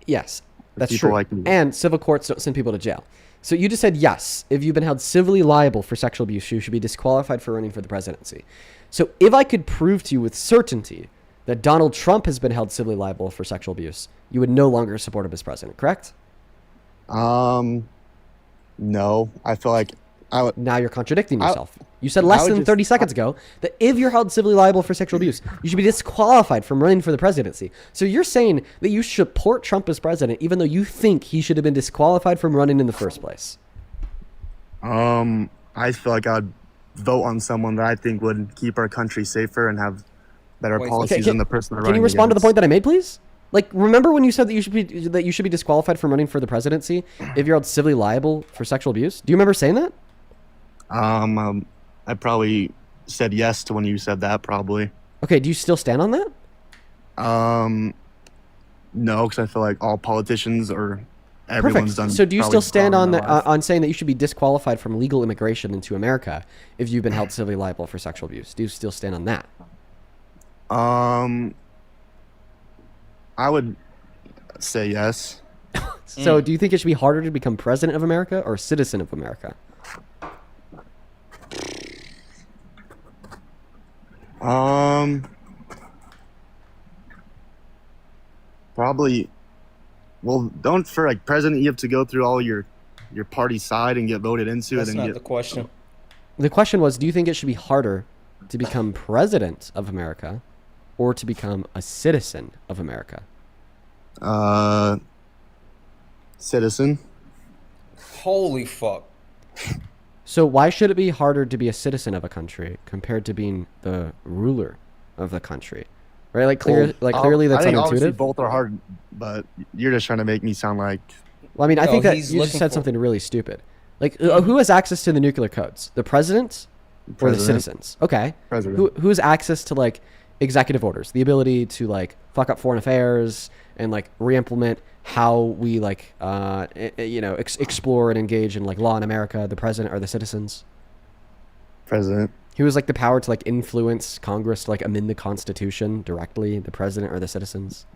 Yes. That's people true. like me. And civil courts don't send people to jail. So you just said yes. If you've been held civilly liable for sexual abuse, you should be disqualified for running for the presidency. So if I could prove to you with certainty that Donald Trump has been held civilly liable for sexual abuse, you would no longer support him as president, correct? No. I feel like I would... Now you're contradicting yourself. You said less than 30 seconds ago that if you're held civilly liable for sexual abuse, you should be disqualified from running for the presidency. So you're saying that you support Trump as president even though you think he should have been disqualified from running in the first place. I feel like I'd vote on someone that I think would keep our country safer and have better policies than the person they're running. Can you respond to the point that I made, please? Like, remember when you said that you should be disqualified from running for the presidency if you're held civilly liable for sexual abuse? Do you remember saying that? I probably said yes to when you said that, probably. Okay, do you still stand on that? No, because I feel like all politicians or everyone's done. So do you still stand on on saying that you should be disqualified from legal immigration into America if you've been held civilly liable for sexual abuse? Do you still stand on that? I would say yes. So do you think it should be harder to become president of America or citizen of America? Probably. Well, don't for like president you have to go through all your party side and get voted into. That's not the question. The question was, do you think it should be harder to become president of America or to become a citizen of America? Citizen. Holy fuck. So why should it be harder to be a citizen of a country compared to being the ruler of the country? Right? Like clearly that's I think obviously unintuitive. both are hard, but you're just trying to make me sound like... Well, I mean, I think that you just said something really stupid. Like, who has access to the nuclear codes? The president or the citizens? Okay. President. Who has access to, like, executive orders? The ability to, like, fuck up foreign affairs and, like, re-implement how we, like, explore and engage in, like, law in America? The president or the citizens? President. He was like the power to like influence Congress to like amend the Constitution directly, the president or the citizens.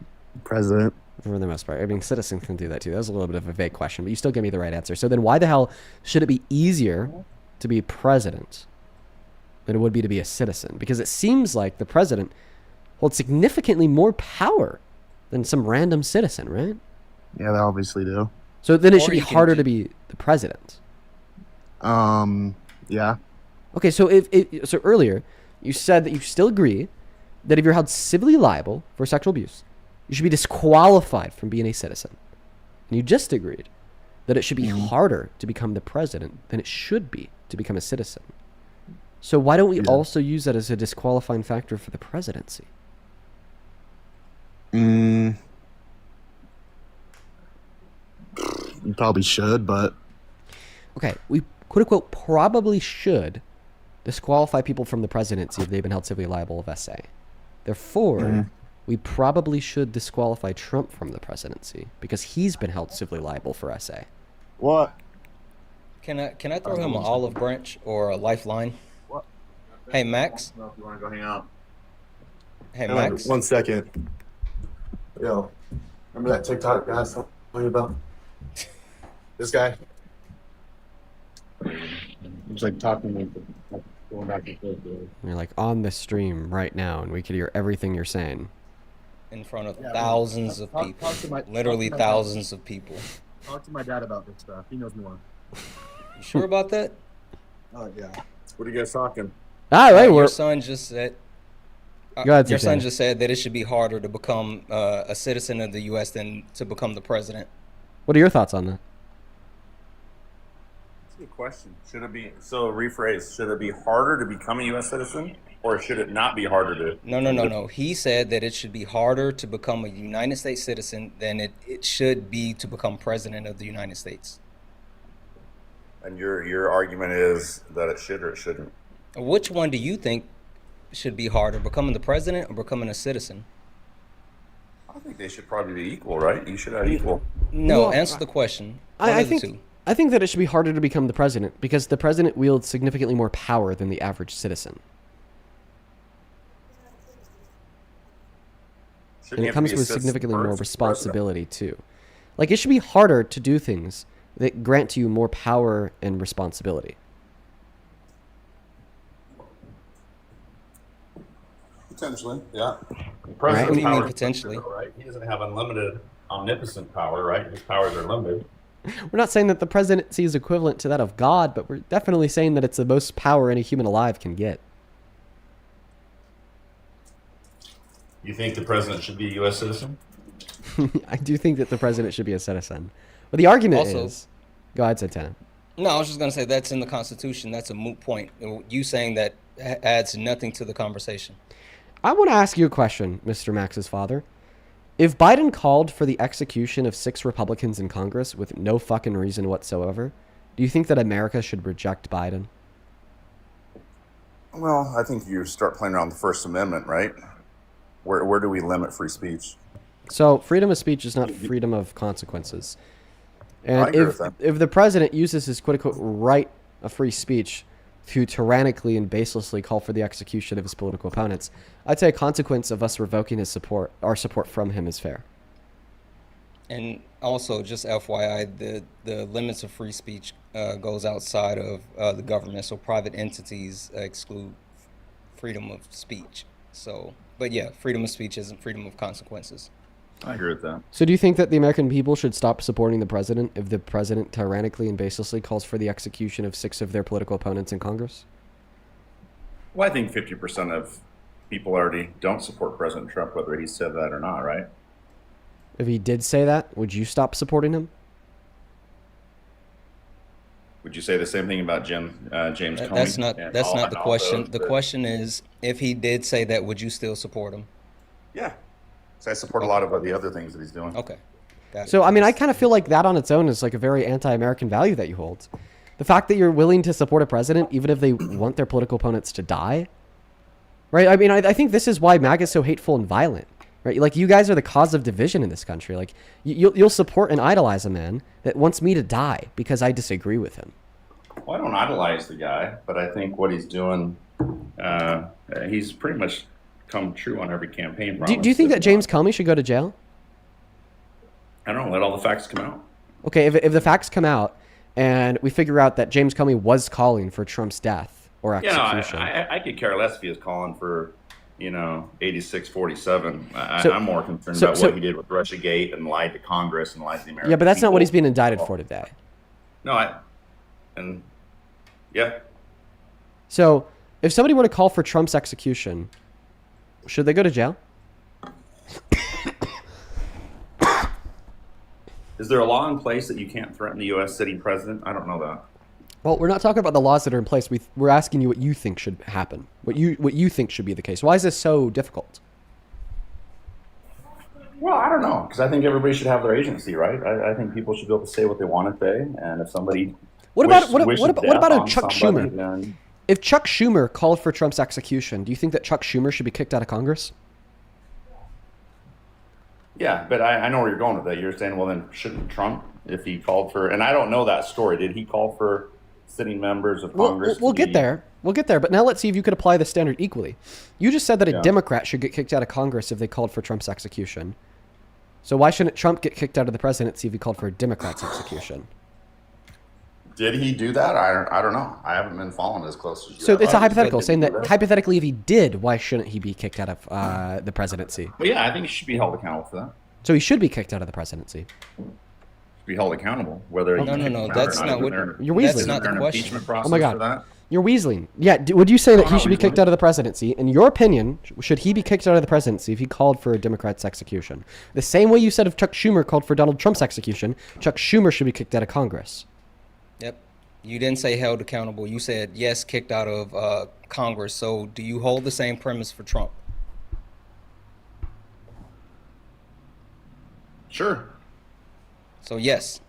President. For the most part. I mean, citizens can do that too. That was a little bit of a vague question, but you still gave me the right answer. So then why the hell should it be easier to be president than it would be to be a citizen? Because it seems like the president holds significantly more power than some random citizen, right? Yeah, they obviously do. So then it Or should be you can harder do- to be the president. Yeah. Okay, so so earlier you said that you still agree that if you're held civilly liable for sexual abuse, you should be disqualified from being a citizen. And you just agreed that it should be harder to become the president than it should be to become a citizen. So why don't we also use that as a disqualifying factor for the presidency? You probably should, but Okay, we quote unquote probably should disqualify people from the presidency if they've been held civilly liable of SA. Therefore, we probably should disqualify Trump from the presidency because he's been held civilly liable for SA. What? Can I throw him an olive branch or a lifeline? What? Hey Max. I don't know if you want to go hang out. Hey Hang on Max. 1 second. Yo, remember that TikTok guy I was telling you about? This guy? It's like talking like going back and forth. You're like on the stream right now, and we could hear everything you're saying. In front of thousands of talk people. to my- Literally talk to my- thousands of people. Talk to my dad about this stuff. He knows more. You sure about that? Oh, yeah. What are you guys talking? All right, Your son just said. Go ahead, Your son Santana. just said that it should be harder to become a citizen of the U.S. than to become the president. What are your thoughts on that? That's a good question. Should it be, so rephrase, should it be harder to become a U.S. citizen or should it not be harder to? No. He said that it should be harder to become a United States citizen than it should be to become president of the United States. And your argument is that it should or it shouldn't. Which one do you think should be harder, becoming the president or becoming a citizen? I think they should probably be equal, right? You should have equal. No, Well, answer the question. One I of the think two. I think that it should be harder to become the president because the president wields significantly more power than the average citizen. Shouldn't And you it have to comes be a with citizen significantly more first, responsibility too. Like it should be harder to do things that grant you more power and responsibility. Potentially, yeah. The president's What do you mean power is potentially? Right? He doesn't have unlimited, omnipotent power, right? His powers are limited. We're not saying that the presidency is equivalent to that of God, but we're definitely saying that it's the most power any human alive can get. You think the president should be a U.S. citizen? I do think that the president should be a citizen. But the argument Also- is... Go ahead, Santana. No, I was just going to say that's in the Constitution. That's a moot point. You saying that adds nothing to the conversation. I want to ask you a question, Mr. Max's father. If Biden called for the execution of 6 Republicans in Congress with no fucking reason whatsoever, do you think that America should reject Biden? Well, I think you start playing around the First Amendment, right? Where do we limit free speech? So freedom of speech is not freedom of consequences. I And agree with that. if the president uses his quote-unquote right of free speech to tyrannically and baselessly call for the execution of his political opponents, I'd say a consequence of us revoking our support from him is fair. And also, just FYI, the limits of free speech goes outside of the government, so private entities exclude freedom of speech. So, but yeah, freedom of speech isn't freedom of consequences. I agree with that. So do you think that the American people should stop supporting the president if the president tyrannically and baselessly calls for the execution of 6 of their political opponents in Congress? Well, I think 50% of people already don't support President Trump, whether he said that or not, right? If he did say that, would you stop supporting him? Would you say the same thing about James Comey? That's not and that's all- not and the all question. those The that- question is, if he did say that, would you still support him? Yeah. So I support a lot of the other things that he's doing. Okay. Got it. So, I mean, I kind of feel like that on its own is like a very anti-American value that you hold. The fact that you're willing to support a president, even if they want their political opponents to die, right? I mean, I think this is why MAGA is so hateful and violent, right? Like, you guys are the cause of division in this country. Like, you'll support and idolize a man that wants me to die because I disagree with him. Well, I don't idolize the guy, but I think what he's doing He's pretty much come true on every campaign Do promise. you think that James Comey should go to jail? I don't know. Let all the facts come out. Okay, if the facts come out and we figure out that James Comey was calling for Trump's death or execution. I could care less if he was calling for, 86-47. I'm more concerned about what he did with Russiagate and lied to Congress and lied to the American Yeah, but that's not what he's people. being indicted for today. No, yeah. So if somebody were to call for Trump's execution, should they go to jail? Is there a law in place that you can't threaten the U.S. sitting president? I don't know that. Well, we're not talking about the laws that are in place. We're asking you what you think should happen, what you think should be the case. Why is this so difficult? Well, I don't know, because I think everybody should have their agency, right? I think people should be able to say what they want to say, and if somebody What about a Chuck somebody, Schumer? then- If Chuck Schumer called for Trump's execution, do you think that Chuck Schumer should be kicked out of Congress? Yeah, but I know where you're going with that. You're saying, well, then shouldn't Trump, if he called for, and I don't know that story. Did he call for sitting members of Congress? We'll get there. We'll get there. But now let's see if you could apply the standard equally. You just said that a Democrat should get kicked out of Congress if they called for Trump's execution. So why shouldn't Trump get kicked out of the presidency if he called for a Democrat's execution? Did he do that? I don't know. I haven't been following as close as you. So have. it's a I just hypothetical, said, saying did he that do hypothetically if he did, why shouldn't he be kicked out of the presidency? Well, yeah, I think he should be held accountable for that. So he should be kicked out of the presidency. Be held accountable, whether he No. That's not what you're weaseling. That's not the question. Impeachment process Oh my for God. that? You're weaseling. Yeah, would you say that I'm he should be not kicked weaseling. out of the presidency? In your opinion, should he be kicked out of the presidency if he called for a Democrat's execution? The same way you said if Chuck Schumer called for Donald Trump's execution, Chuck Schumer should be kicked out of Congress. Yep. You didn't say held accountable. You said, yes, kicked out of Congress. So do you hold the same premise for Trump? Sure. So yes.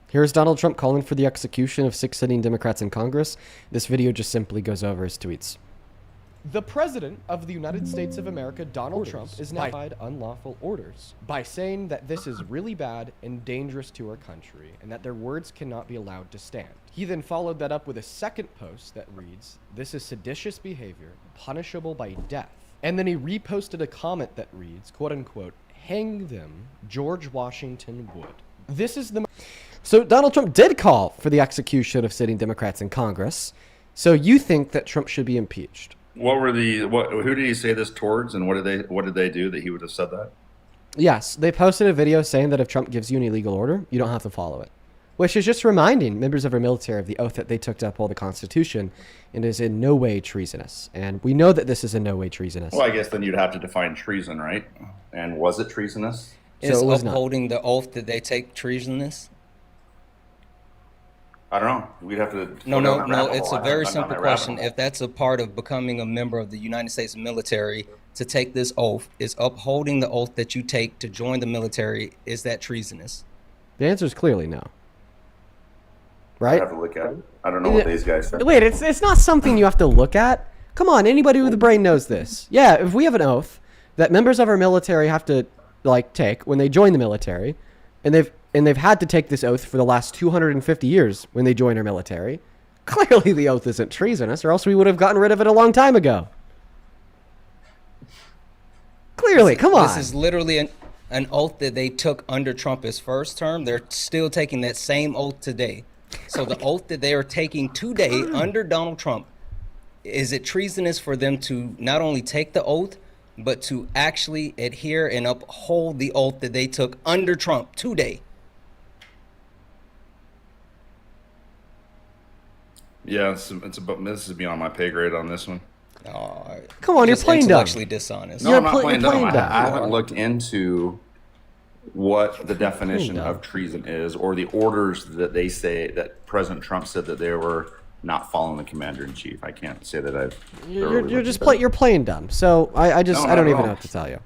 Here's Donald Trump calling for the execution of 6 sitting Democrats in Congress. This video just simply goes over his tweets. The President of the United States of America, Donald Trump, is now by unlawful orders by saying that this is really bad and dangerous to our country and that their words cannot be allowed to stand. He then followed that up with a second post that reads, "This is seditious behavior, punishable by death." And then he reposted a comment that reads, quote unquote, "Hang them, George Washington would." This is the... So Donald Trump did call for the execution of sitting Democrats in Congress. So you think that Trump should be impeached? Who did he say this towards, and what did they do that he would have said that? Yes, they posted a video saying that if Trump gives you an illegal order, you don't have to follow it. Which is just reminding members of our military of the oath that they took to uphold the Constitution and is in no way treasonous. And we know that this is in no way treasonous. Well, I guess then you'd have to define treason, right? And was it treasonous? Is it was not. upholding the oath that they take treasonous? I don't know. We'd have to. No. It's a very simple question. If that's a part of becoming a member of the United States military, to take this oath, is upholding the oath that you take to join the military, is that treasonous? The answer is clearly no. Right? I have to look at it. I don't know what these guys said. Wait, it's not something you have to look at. Come on, anybody with a brain knows this. Yeah, if we have an oath that members of our military have to take when they join the military, and they've had to take this oath for the last 250 years when they join our military, clearly the oath isn't treasonous, or else we would have gotten rid of it a long time ago. Clearly, come on. This is literally an oath that they took under Trump's first term. They're still taking that same oath today. So the oath that they are taking today under Donald Trump, is it treasonous for them to not only take the oath, but to actually adhere and uphold the oath that they took under Trump today? Yeah, this is beyond my pay grade on this one. Come on, you're Just playing dumb. intellectually dishonest. No, I'm not playing dumb. I haven't looked into what the definition of treason is, or the orders that they say that President Trump said that they were not following the commander in chief. I can't say that I've. You're playing dumb. So I don't even know what to tell you.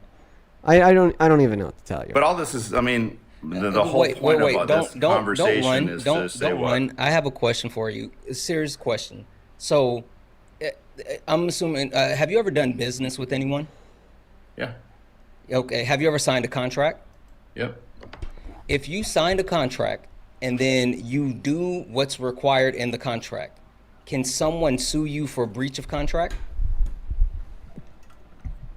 I don't even know what to tell you. But all this is, I mean, the whole point about this conversation is to say what. Run. I have a question for you. A serious question. So, I'm assuming. Have you ever done business with anyone? Yeah. Okay. Have you ever signed a contract? Yep. If you signed a contract and then you do what's required in the contract, can someone sue you for breach of contract?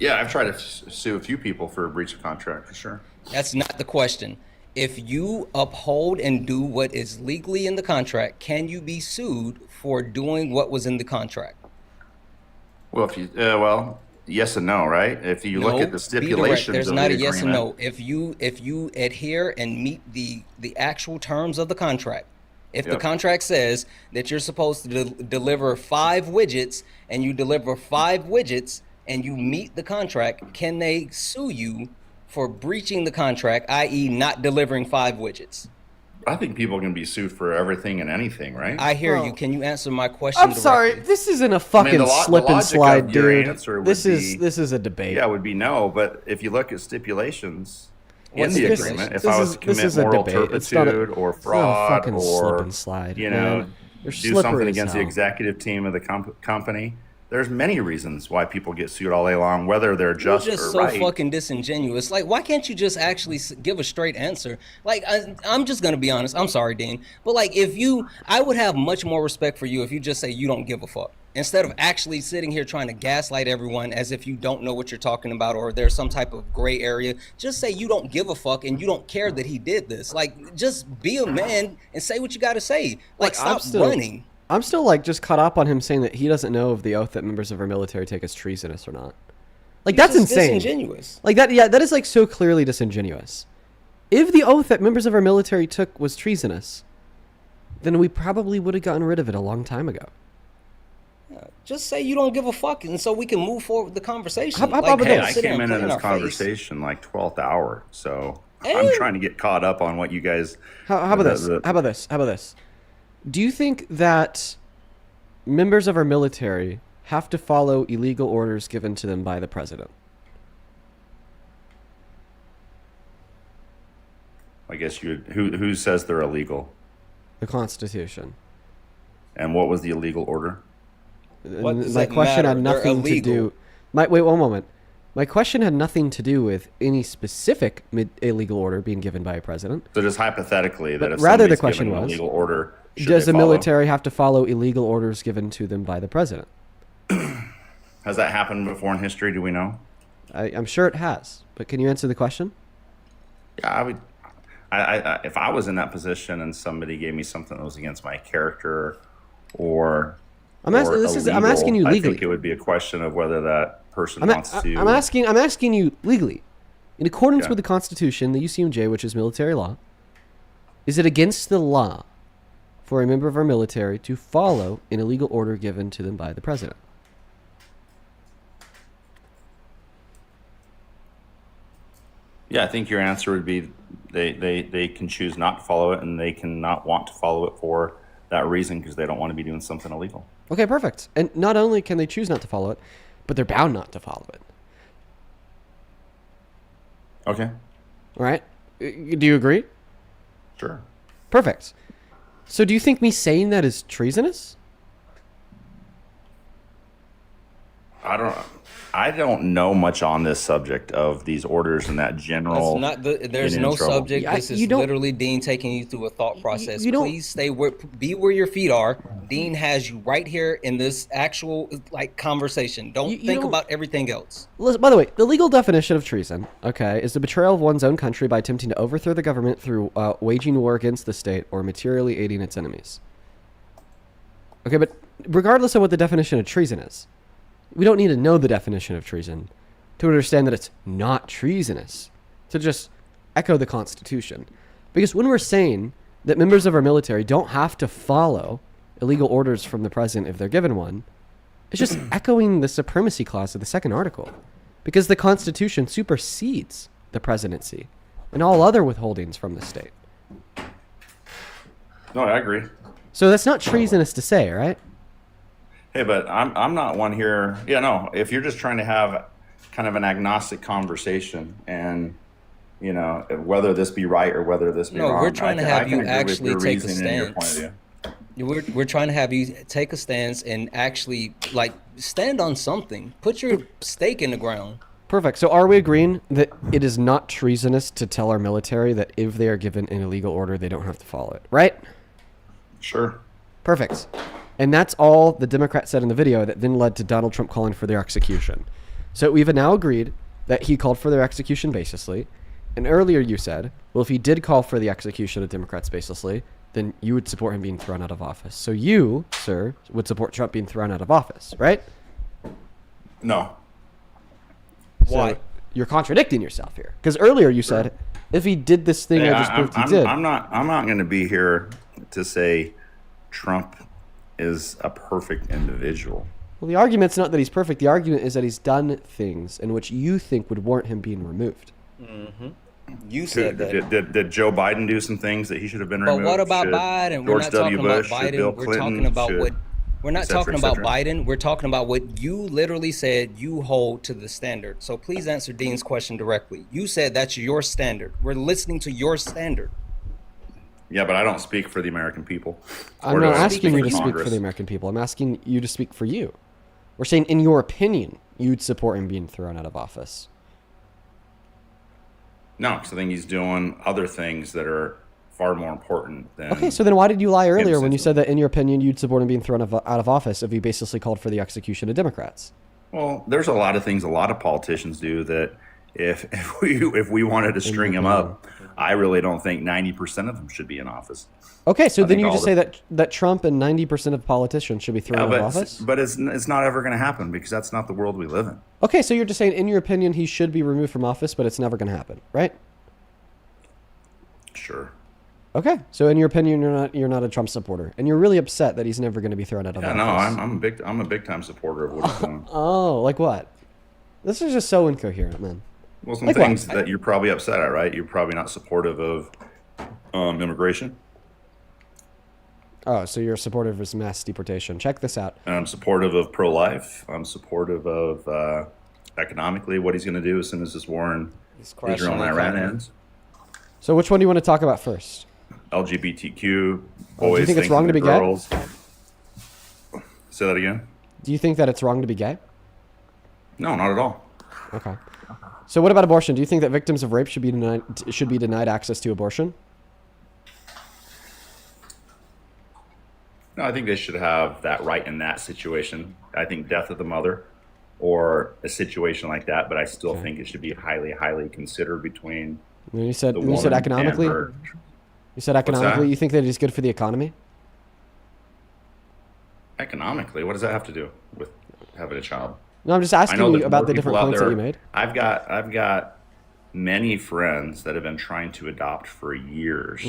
Yeah, I've tried to sue a few people for a breach of contract for sure. That's not the question. If you uphold and do what is legally in the contract, can you be sued for doing what was in the contract? Well, if you yes and no, right? If you look at the stipulations, there's of not the a yes and agreement, no. If you adhere and meet the actual terms of the contract, if the contract says that you're supposed to deliver 5 widgets and you deliver 5 widgets and you meet the contract, can they sue you for breaching the contract, i.e., not delivering 5 widgets? I think people can be sued for everything and anything, right? I hear you. Can you answer my question? I'm sorry. This isn't a fucking slip and slide, dude. This is a debate. Yeah, it would be no. But if you look at stipulations in What's the this? agreement, if This I is- was to this commit is a moral debate. It's not a- turpitude or it's not a fraud fucking slip or and slide, you man. know, You're do slippery something as against the hell. executive team of the company, there's many reasons why people get sued all day long, whether they're You're just just or so right. fucking disingenuous. Like, why can't you just actually give a straight answer? Like, I'm just gonna be honest. I'm sorry, Dean, but like, I would have much more respect for you if you just say you don't give a fuck, instead of actually sitting here trying to gaslight everyone as if you don't know what you're talking about or there's some type of gray area. Just say you don't give a fuck and you don't care that he did this. Like, just be a man and say what you got to say. Like, stop running. I'm still like just caught up on him saying that he doesn't know of the oath that members of our military take as treasonous or not. Like, that's just insane. disingenuous. Like that, yeah, that is like so clearly disingenuous. If the oath that members of our military took was treasonous, then we probably would have gotten rid of it a long time ago. Just say you don't give a fuck, and so we can move forward with the conversation. How about Hey, this? I came in this conversation like 12th hour, so And- I'm trying to get caught up on what you guys. How about this? How about this? How about this? Do you think that members of our military have to follow illegal orders given to them by the president? I guess who says they're illegal? The Constitution. And what was the illegal order? What does My that question had matter? They're nothing to do. illegal. Wait one moment. My question had nothing to do with any specific illegal order being given by a president. So just hypothetically, that But if rather the somebody's question given an was, illegal order, should does they the follow? military have to follow illegal orders given to them by the president? Has that happened before in history? Do we know? I'm sure it has, but can you answer the question? Yeah, I would. I if I was in that position and somebody gave me something that was against my character, or I'm asking. I'm asking you I legally. think it would be a question of whether that person I'm wants to. I'm asking you legally, in accordance Yeah. with the Constitution, the UCMJ, which is military law. Is it against the law for a member of our military to follow an illegal order given to them by the president? Yeah, I think your answer would be they can choose not to follow it, and they can not want to follow it for that reason because they don't want to be doing something illegal. Okay, perfect. And not only can they choose not to follow it, but they're bound not to follow it. Okay. All right? Do you agree? Sure. Perfect. So do you think me saying that is treasonous? I don't know much on this subject of these orders and that general. There's no subject. This is literally Dean taking you through a thought process. Please be where your feet are. Dean has you right here in this actual conversation. Don't think about everything else. By the way, the legal definition of treason, okay, is the betrayal of one's own country by attempting to overthrow the government through waging war against the state or materially aiding its enemies. Okay, but regardless of what the definition of treason is, we don't need to know the definition of treason to understand that it's not treasonous, to just echo the Constitution. Because when we're saying that members of our military don't have to follow illegal orders from the president if they're given one, it's just echoing the supremacy clause of the second article. Because the Constitution supersedes the presidency and all other withholdings from the state. No, I agree. So that's not treasonous to say, right? Hey, but I'm not one here. Yeah, no. If you're just trying to have kind of an agnostic conversation, and whether this be right or whether this be wrong, we're trying to have you actually take a stance. stance. We're trying to have you take a stance and actually stand on something. Put your stake in the ground. Perfect. So are we agreeing that it is not treasonous to tell our military that if they are given an illegal order, they don't have to follow it, right? Sure. Perfect. And that's all the Democrat said in the video that then led to Donald Trump calling for their execution. So we've now agreed that he called for their execution baselessly. And earlier you said, well, if he did call for the execution of Democrats baselessly, then you would support him being thrown out of office. So you, sir, would support Trump being thrown out of office, right? No. Why? So you're contradicting yourself here. Because earlier you said, if he did this thing I just proved he did. I'm not going to be here to say Trump is a perfect individual. Well, the argument's not that he's perfect. The argument is that he's done things in which you think would warrant him being removed. Mm-hmm. You said that. Did Joe Biden do some things that he should have been But removed? what about Biden? We're George not W. talking about Bush, should Bill Biden. We're Clinton, talking about should- what. We're not et cetera, talking et about cetera. Biden. We're talking about what you literally said you hold to the standard. So please answer Dean's question directly. You said that's your standard. We're listening to your standard. Yeah, but I don't speak for the American people. I'm Or not do I asking you to for speak Congress? for the American people. I'm asking you to speak for you. We're saying, in your opinion, you'd support him being thrown out of office. No, because I think he's doing other things that are far more important than. Okay, so then why did you lie earlier when you saying said that, in your opinion, you'd support him being thrown out of office if he basically called for the execution of Democrats? Well, there's a lot of things a lot of politicians do that if we wanted to string him up, I really don't think 90% of them should be in office. Okay, so I then think you all just say that Trump and 90% of politicians should be thrown out of office? But it's not ever going to happen because that's not the world we live in. Okay, so you're just saying, in your opinion, he should be removed from office, but it's never going to happen, right? Sure. Okay, so in your opinion, you're not a Trump supporter, and you're really upset that he's never going to be thrown out of Yeah, office. no, I'm a big time supporter of what he's doing. Oh, like what? This is just so incoherent, man. Well, some Like things what? that you're probably upset at, right? You're probably not supportive of immigration. Oh, so you're supportive of mass deportation. Check this out. And I'm supportive of pro-life. I'm supportive of economically what he's going to do as soon as this war in crashing Israel and the Iran economy. ends. So which one do you want to talk about first? LGBTQ, boys do you think it's wrong to be thinking gay? they're girls. Say that again? Do you think that it's wrong to be gay? No, not at all. Okay. So what about abortion? Do you think that victims of rape should be denied access to abortion? No, I think they should have that right in that situation. I think death of the mother or a situation like that, but I still think it should be highly, highly considered between And you said the you woman said and economically. her. You said What's that? economically. You think that it's good for the economy? Economically, what does that have to do with having a child? No, I'm just asking I know you there's about more the different people out points that there- you made. I've got many friends that have been trying to adopt for years,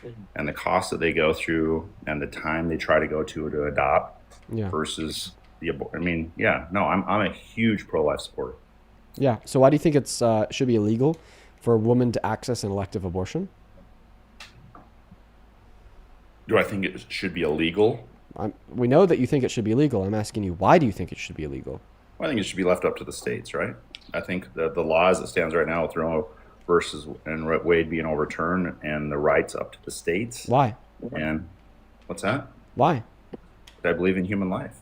Mm-hmm. and the cost that they go through and the time they try to go to adopt Yeah. versus the I mean, yeah, no, I'm a huge pro-life supporter. Yeah. So why do you think it's should be illegal for a woman to access an elective abortion? Do I think it should be illegal? We know that you think it should be illegal. I'm asking you, why do you think it should be illegal? Well, I think it should be left up to the states, right? I think that the law as it stands right now with Roe versus and Wade being overturned and the rights up to the states. Why? And what's that? Why? I believe in human life.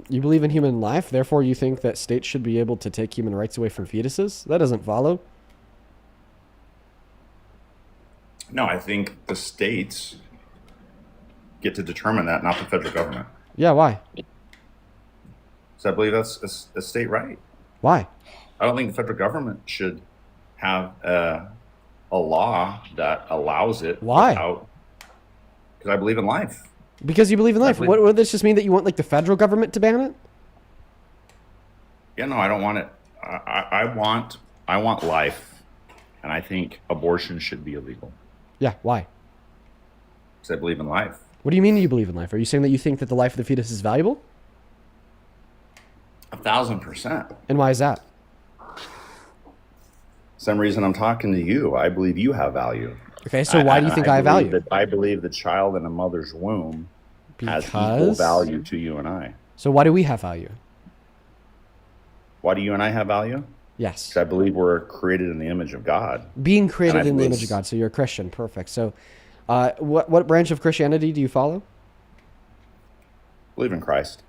You believe in human life, therefore you think that states should be able to take human rights away from fetuses? That doesn't follow. No, I think the states get to determine that, not the federal government. Yeah, why? So I believe that's a state right. Why? I don't think the federal government should have a law that allows it. Why? Because I believe in life. Because you believe in life. believe- What would this just mean, that you want like the federal government to ban it? Yeah, no, I don't want it. I want life, and I think abortion should be illegal. Yeah, why? Because I believe in life. What do you mean you believe in life? Are you saying that you think that the life of the fetus is valuable? 1,000%. And why is that? Some reason I'm talking to you. I believe you have value. Okay, so why do you think I have believe value? that- I believe the child in a mother's womb has equal Because? value to you and I. So why do we have value? Why do you and I have value? Yes. Because I believe we're created in the image of God. Being created And I in the believe- image of God. So you're a Christian. Perfect. So what branch of Christianity do you follow? Believe in Christ.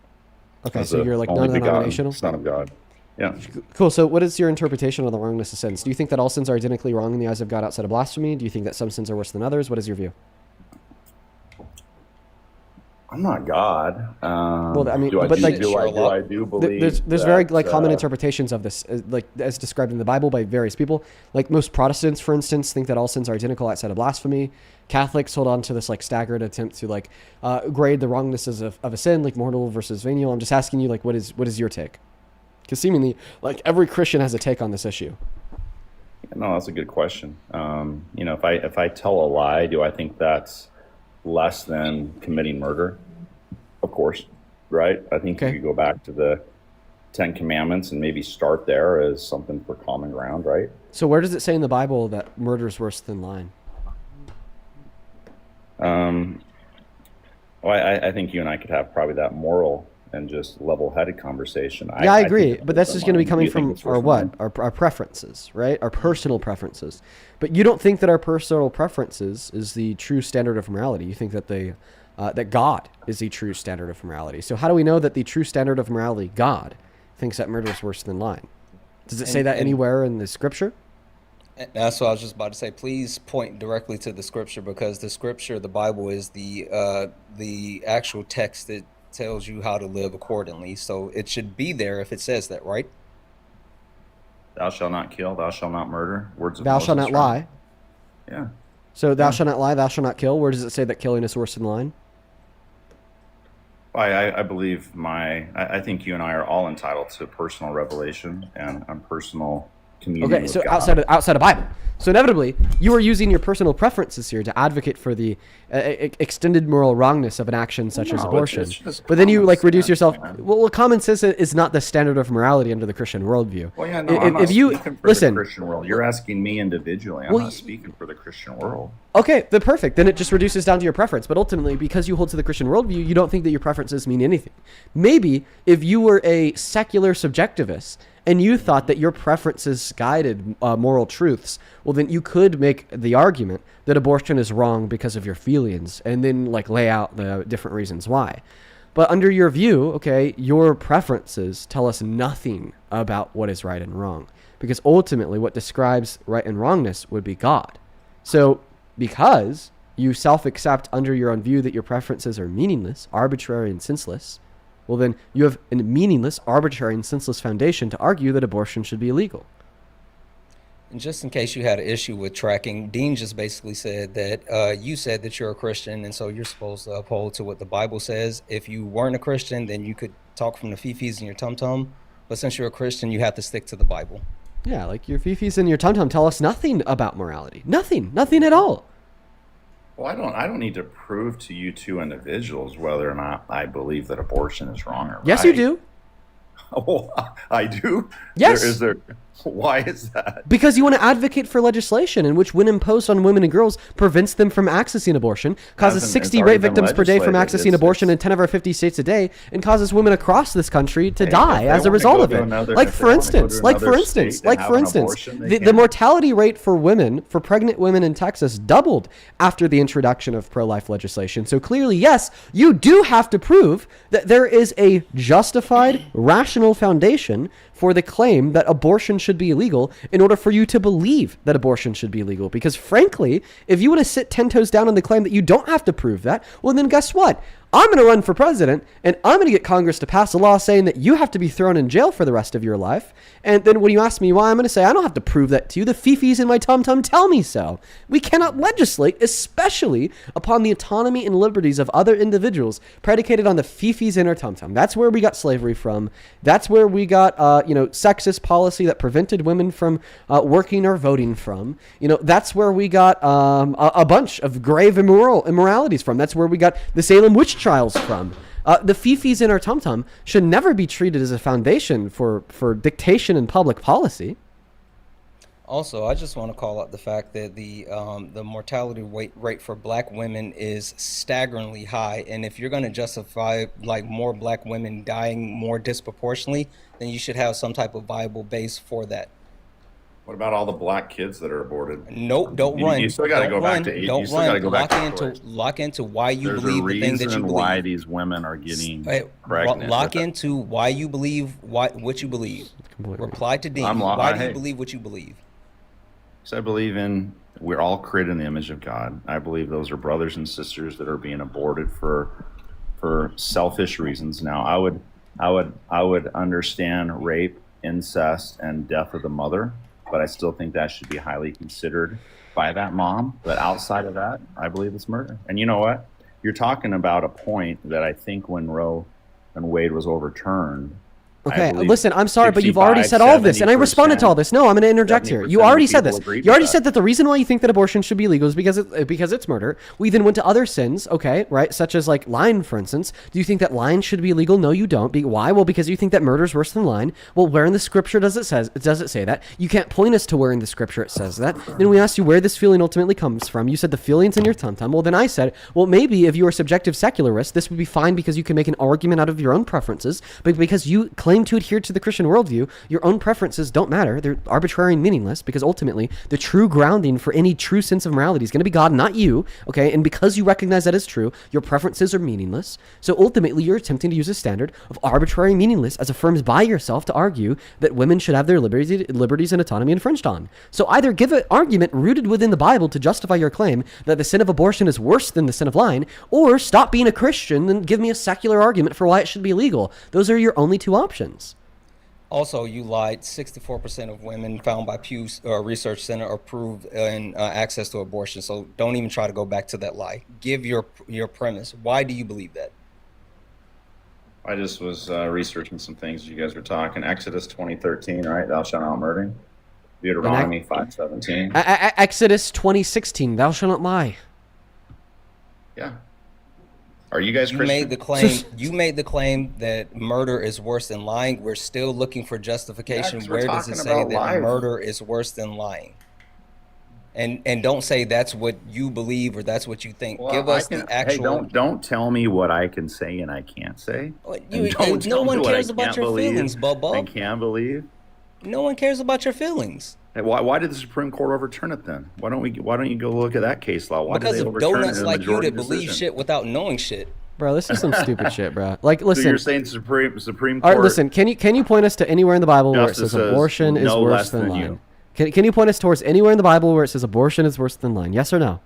Okay, As so the you're like only begotten non-denominational? Son of God. Yeah. Cool. So what is your interpretation of the wrongness of sins? Do you think that all sins are identically wrong in the eyes of God outside of blasphemy? Do you think that some sins are worse than others? What is your view? I'm not God. Well, I mean, do I but do, like, do I do believe there's that, very like common interpretations of this, like as described in the Bible by various people. Like most Protestants, for instance, think that all sins are identical outside of blasphemy. Catholics hold on to this like staggered attempt to like grade the wrongnesses of a sin, like mortal versus venial. I'm just asking you, like, what is your take? Because seemingly, like every Christian has a take on this issue. No, that's a good question. If I tell a lie, do I think that's less than committing murder? Of course, right? I think you could go back to the 10 Commandments and maybe start there as something for common ground, right? So where does it say in the Bible that murder is worse than lying? I think you and I could have probably that moral and just level-headed conversation. Yeah, I agree, but that's just going to be coming from our preferences, right? Our personal preferences. But you don't think that our personal preferences is the true standard of morality. You think that that God is the true standard of morality. So how do we know that the true standard of morality, God, thinks that murder is worse than lying? Does it say that anywhere in the scripture? That's what I was just about to say. Please point directly to the scripture, because the scripture, the Bible, is the actual text that tells you how to live accordingly. So it should be there if it says that, right? Thou shalt not kill, thou shalt not murder. Words of Thou Moses, shalt not lie. Yeah. So thou shalt not lie, thou shalt not kill. Where does it say that killing is worse than lying? I believe I think you and I are all entitled to personal revelation and personal communion. Okay, with so God. outside of Bible. So inevitably, you are using your personal preferences here to advocate for the extended moral wrongness of an action such as abortion. It's just but then you common like reduce sense, yourself. man. Well, common sense is not the standard of morality under the Christian worldview. Well, yeah, no, I'm not if you speaking for listen, the Christian world. You're asking me individually. I'm not speaking for the Christian world. okay, then perfect. Then it just reduces down to your preference. But ultimately, because you hold to the Christian worldview, you don't think that your preferences mean anything. Maybe if you were a secular subjectivist and you thought that your preferences guided moral truths, well, then you could make the argument that abortion is wrong because of your feelings and then like lay out the different reasons why. But under your view, okay, your preferences tell us nothing about what is right and wrong, because ultimately what describes right and wrongness would be God. So because you self-accept under your own view that your preferences are meaningless, arbitrary, and senseless, well, then you have a meaningless, arbitrary, and senseless foundation to argue that abortion should be illegal. And just in case you had an issue with tracking, Dean just basically said that you said that you're a Christian, and so you're supposed to uphold to what the Bible says. If you weren't a Christian, then you could talk from the fifis in your tum-tum. But since you're a Christian, you have to stick to the Bible. Yeah, like your fifis and your tum-tum tell us nothing about morality. Nothing at all. Well, I don't need to prove to you two individuals whether or not I believe that abortion is wrong or right. Yes, you do. Oh, I do? Yes. Why is that? Because you want to advocate for legislation in which, when imposed on women and girls, prevents them from accessing abortion, causes 60 rape victims per day from accessing abortion in 10 of our 50 states a day, and causes women across this country to die as a result of it. Like for instance, the mortality rate for women, for pregnant women in Texas, doubled after the introduction of pro-life legislation. So clearly, yes, you do have to prove that there is a justified, rational foundation for the claim that abortion should be illegal in order for you to believe that abortion should be illegal. Because frankly, if you want to sit 10 toes down on the claim that you don't have to prove that, well, then guess what? I'm going to run for president, and I'm going to get Congress to pass a law saying that you have to be thrown in jail for the rest of your life. And then when you ask me why, I'm going to say, I don't have to prove that to you. The fifis in my tum-tum tell me so. We cannot legislate, especially upon the autonomy and liberties of other individuals, predicated on the fifis in our tum-tum. That's where we got slavery from. That's where we got, sexist policy that prevented women from working or voting from. That's where we got a bunch of grave immoralities from. That's where we got the Salem witch trials from. The fifis in our tum-tum should never be treated as a foundation for dictation in public policy. Also, I just want to call out the fact that the mortality rate for black women is staggeringly high, and if you're going to justify like more black women dying more disproportionately, then you should have some type of viable base for that. What about all the black kids that are aborted? Nope, don't run. You still got to go back to age. You still got to go back to lock into why you There's believe the thing that you reason believe. why these women are getting pregnant. Lock into why you believe what you believe. Reply to Dean. Why do you believe what you believe? So I believe we're all created in the image of God. I believe those are brothers and sisters that are being aborted for for selfish reasons. Now, I would understand rape, incest, and death of the mother, but I still think that should be highly considered by that mom. But outside of that, I believe it's murder. And you know what? You're talking about a point that I think when Roe and Wade was overturned. Okay, listen, I'm sorry, but you've already said all of this, and I responded to all this. No, I'm going to interject here. You already said this. You already said that the reason why you think that abortion should be legal is because it's murder. We then went to other sins, okay, right, such as like lying, for instance. Do you think that lying should be illegal? No, you don't. Why? Well, because you think that murder is worse than lying. Well, where in the scripture does it say that? You can't point us to where in the scripture it says that. Then we asked you where this feeling ultimately comes from. You said the feelings in your tum-tum. Well, then I said, well, maybe if you are a subjective secularist, this would be fine because you can make an argument out of your own preferences, but because you claim to adhere to the Christian worldview, your own preferences don't matter. They're arbitrary and meaningless because ultimately the true grounding for any true sense of morality is going to be God, not you, okay? And because you recognize that is true, your preferences are meaningless. So ultimately you're attempting to use a standard of arbitrary meaningless as affirmed by yourself to argue that women should have their liberties and autonomy infringed on. So either give an argument rooted within the Bible to justify your claim that the sin of abortion is worse than the sin of lying, or stop being a Christian and give me a secular argument for why it should be illegal. Those are your only two options. Also, you lied. 64% of women found by Pew Research Center approved in access to abortion. So don't even try to go back to that lie. Give your premise. Why do you believe that? I just was researching some things you guys were talking. Exodus 20:13, right? Thou shalt not murder. Deuteronomy 5:17. Exodus 20:16. Thou shalt not lie. Yeah. Are you guys Christian? You made the claim that murder is worse than lying. We're still looking for justification. Yeah, where does it say that murder is worse than lying? And don't say that's what you believe or that's what you think. Well, give us the actual. Hey, don't tell me what I can say and I can't say. No one cares about your feelings, Bubba. I can't believe. No one cares about your feelings. Hey, why did the Supreme Court overturn it then? Why don't you go look at that case law? Why because did they of overturn donuts it in like you that decision? believe shit without knowing shit. Bro, this is some stupid shit, bro. Like, listen. So you're saying Supreme Court? All right, listen. Can you point us to anywhere in the Bible where it says abortion is worse than lying? Can you point us towards anywhere in the Bible where it says abortion is worse than lying? Yes or no?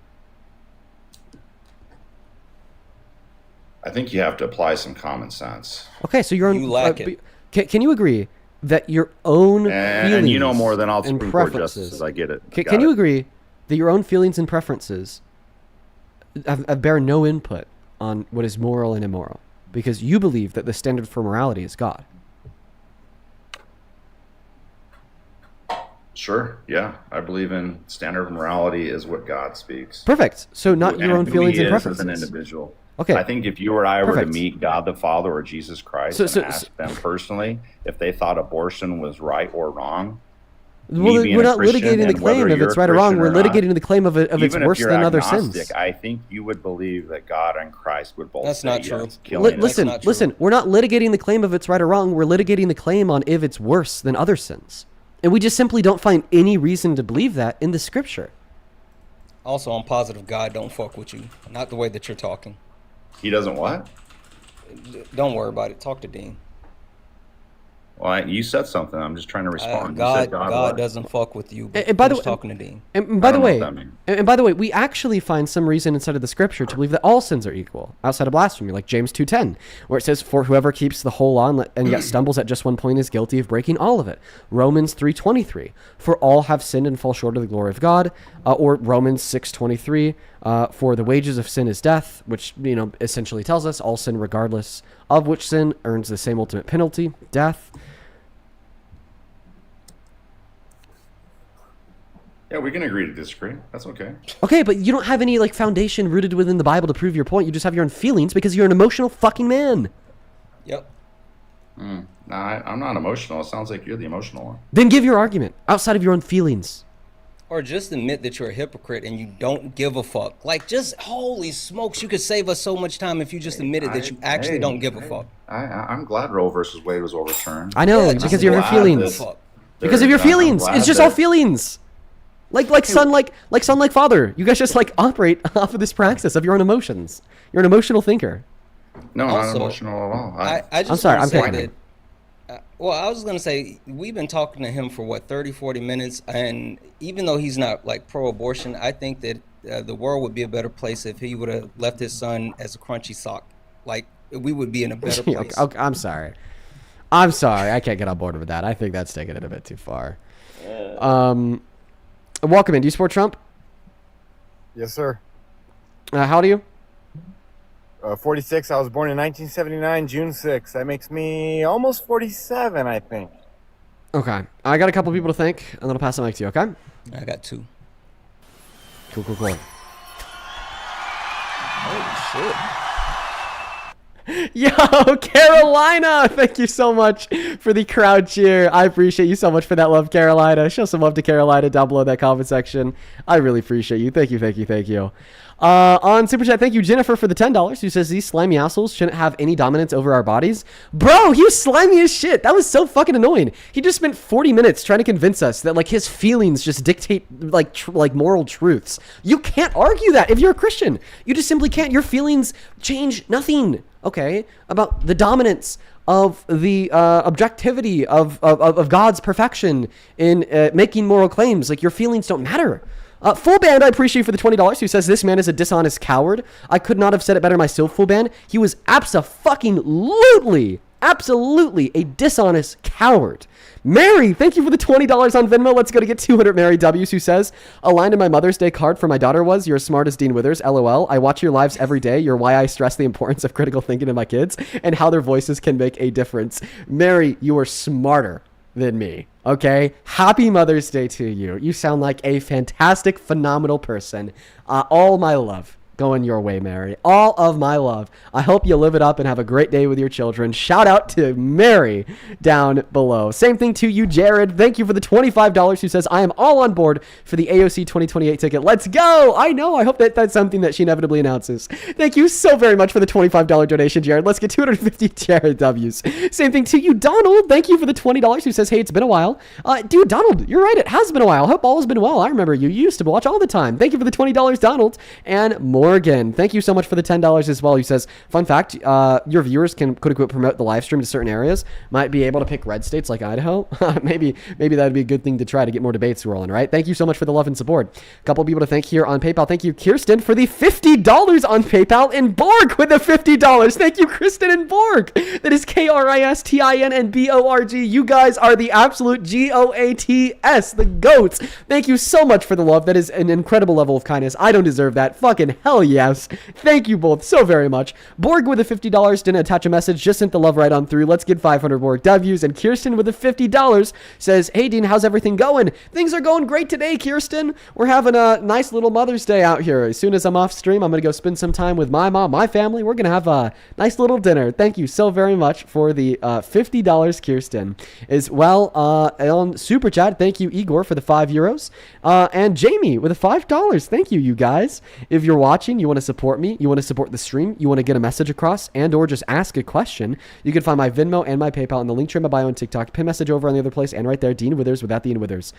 I think you have to apply some common sense. Okay, so you lack it. Can you agree that your own feelings and you know more than all and Supreme Court preferences, justices? I get it. Can you agree that your own feelings and preferences bear no input on what is moral and immoral? Because you believe that the standard for morality is God. Sure. Yeah, I believe in standard of morality is what God speaks. Perfect. So not your own feelings and preferences. As an individual. Okay. I think if you or I were to meet God the Father or Jesus Christ and ask them personally if they thought abortion was right or wrong. Well, we're not litigating the claim if it's right or wrong. We're litigating the claim of it's worse than other sins. I think you would believe that God and Christ would both. That's not true. Listen. We're not litigating the claim of it's right or wrong. We're litigating the claim on if it's worse than other sins, and we just simply don't find any reason to believe that in the scripture. Also, I'm positive God don't fuck with you. Not the way that you're talking. He doesn't what? Don't worry about it. Talk to Dean. Well, you said something. I'm just trying to respond. God doesn't fuck with you. And by the way, talking to Dean. And by the way, we actually find some reason inside of the scripture to believe that all sins are equal outside of blasphemy, like James 2:10, where it says, "For whoever keeps the whole law and yet stumbles at just one point is guilty of breaking all of it." Romans 3:23, "For all have sinned and fall short of the glory of God," or Romans 6:23, "For the wages of sin is death," which essentially tells us all sin, regardless of which sin, earns the same ultimate penalty, death. Yeah, we can agree to disagree. That's okay. Okay, but you don't have any foundation rooted within the Bible to prove your point. You just have your own feelings because you're an emotional fucking man. Yep. Nah, I'm not emotional. It sounds like you're the emotional one. Then give your argument outside of your own feelings. Or just admit that you're a hypocrite and you don't give a fuck. Just holy smokes, you could save us so much time if you just admitted that you actually don't give a fuck. I'm glad Roe versus Wade was overturned. I know, because of your feelings. Because of your feelings. It's just all feelings. Like son, like father. You guys just operate off of this praxis of your own emotions. You're an emotional thinker. No, I'm not emotional at all. I'm sorry. I'm kidding. Well, I was going to say, we've been talking to him for 30, 40 minutes. And even though he's not pro-abortion, I think that the world would be a better place if he would have left his son as a crunchy sock. we would be in a better place. Okay, I'm sorry. I can't get on board with that. I think that's taking it a bit too far. Welcome in. Do you support Trump? Yes, sir. How old are you? 46. I was born in 1979, June 6th. That makes me almost 47, I think. Okay. I got a couple people to thank, and then I'll pass the mic to you, okay? I got 2. Cool. Oh, shit. Yo, Carolina! Thank you so much for the crowd cheer. I appreciate you so much for that love, Carolina. Show some love to Carolina down below that comment section. I really appreciate you. Thank you. On Super Chat, thank you, Jennifer, for the $10, who says these slimy assholes shouldn't have any dominance over our bodies. Bro, he was slimy as shit. That was so fucking annoying. He just spent 40 minutes trying to convince us that, like, his feelings just dictate, like moral truths. You can't argue that if you're a Christian. You just simply can't. Your feelings change nothing, okay, about the dominance of the objectivity of God's perfection in making moral claims. Like, your feelings don't matter. Full Band, I appreciate you for the $20, who says this man is a dishonest coward. I could not have said it better myself, Full Band. He was absolutely a dishonest coward. Mary, thank you for the $20 on Venmo. Let's go to get 200 Mary W's, who says, a line in my Mother's Day card for my daughter was, you're as smart as Dean Withers, LOL. I watch your lives every day. You're why I stress the importance of critical thinking in my kids and how their voices can make a difference. Mary, you are smarter than me. Okay, happy Mother's Day to you. You sound like a fantastic, phenomenal person. All my love going your way, Mary. All of my love. I hope you live it up and have a great day with your children. Shout out to Mary down below. Same thing to you, Jared. Thank you for the $25, who says, I am all on board for the AOC 2028 ticket. Let's go. I know. I hope that that's something that she inevitably announces. Thank you so very much for the $25 donation, Jared. Let's get 250 Jared W's. Same thing to you, Donald. Thank you for the $20, who says, hey, it's been a while. Dude, Donald, you're right. It has been a while. Hope all has been well. I remember you used to watch all the time. Thank you for the $20, Donald. And Morgan, thank you so much for the $10 as well. He says, fun fact, your viewers can quote-unquote promote the live stream to certain areas. Might be able to pick red states like Idaho. maybe that'd be a good thing to try to get more debates rolling, right? Thank you so much for the love and support. A couple people to thank here on PayPal. Thank you, Kirsten, for the $50 on PayPal, and Borg with the $50. Thank you, Kristen and Borg. That is Kristin and Borg. You guys are the absolute GOATS, the GOATs. Thank you so much for the love. That is an incredible level of kindness. I don't deserve that. Fucking hell yes. Thank you both so very much. Borg with the $50 didn't attach a message, just sent the love right on through. Let's get 500 Borg W's. And Kirsten with the $50 says, hey Dean, how's everything going? Things are going great today, Kirsten. We're having a nice little Mother's Day out here. As soon as I'm off stream, I'm going to go spend some time with my mom, my family. We're going to have a nice little dinner. Thank you so very much for the $50, Kirsten. As well, on Super Chat, thank you, Igor, for the €5. And Jamie with the $5. Thank you, you guys. If you're watching, you want to support me, you want to support the stream, you want to get a message across and or just ask a question, you can find my Venmo and my PayPal in the link tree in my bio on TikTok. Pin message over on the other place and right there, Dean Withers without the Dean Withers.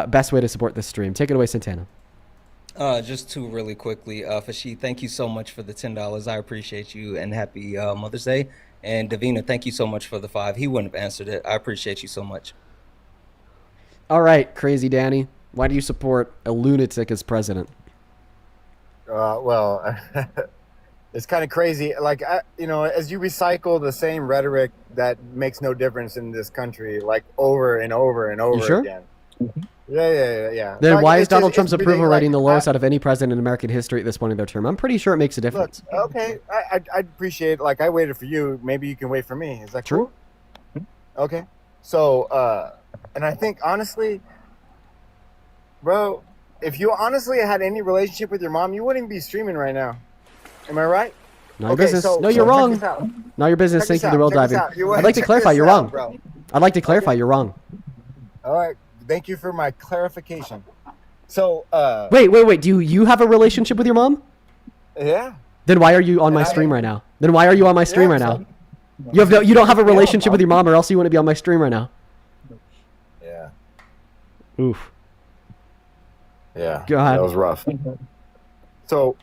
Best way to support this stream. Take it away, Santana. Just two really quickly. Fashi, thank you so much for the $10. I appreciate you, and happy Mother's Day. And Davina, thank you so much for the 5. He wouldn't have answered it. I appreciate you so much. All right, Crazy Danny. Why do you support a lunatic as president? Well, it's kind of crazy. Like, as you recycle the same rhetoric that makes no difference in this country, like over and over and over You sure? again. Yeah. Then Like, why is it's Donald just- Trump's it's approval ridiculous. rating the lowest out of any president in American history at this point in their term? I'm pretty sure it makes a difference. Look, okay, I'd appreciate it. Like, I waited for you. Maybe you can wait for me. Is that True. cool? Okay. So, and I think, honestly, bro, if you honestly had any relationship with your mom, you wouldn't be streaming right now. Am I right? Not your business. No, you're check wrong. this out. Not your business. Check Thank this you to out, Will check this Diving. out. You- I'd like to check clarify this you're out, wrong. bro. I'd like to clarify you're wrong. All right. Thank you for my clarification. So, Wait. Do you have a relationship with your mom? yeah. Then why are you on my stream right now? You don't have a relationship with your mom, or else you wouldn't be on my stream right now. Yeah. Oof. Yeah. Go ahead. That was rough. So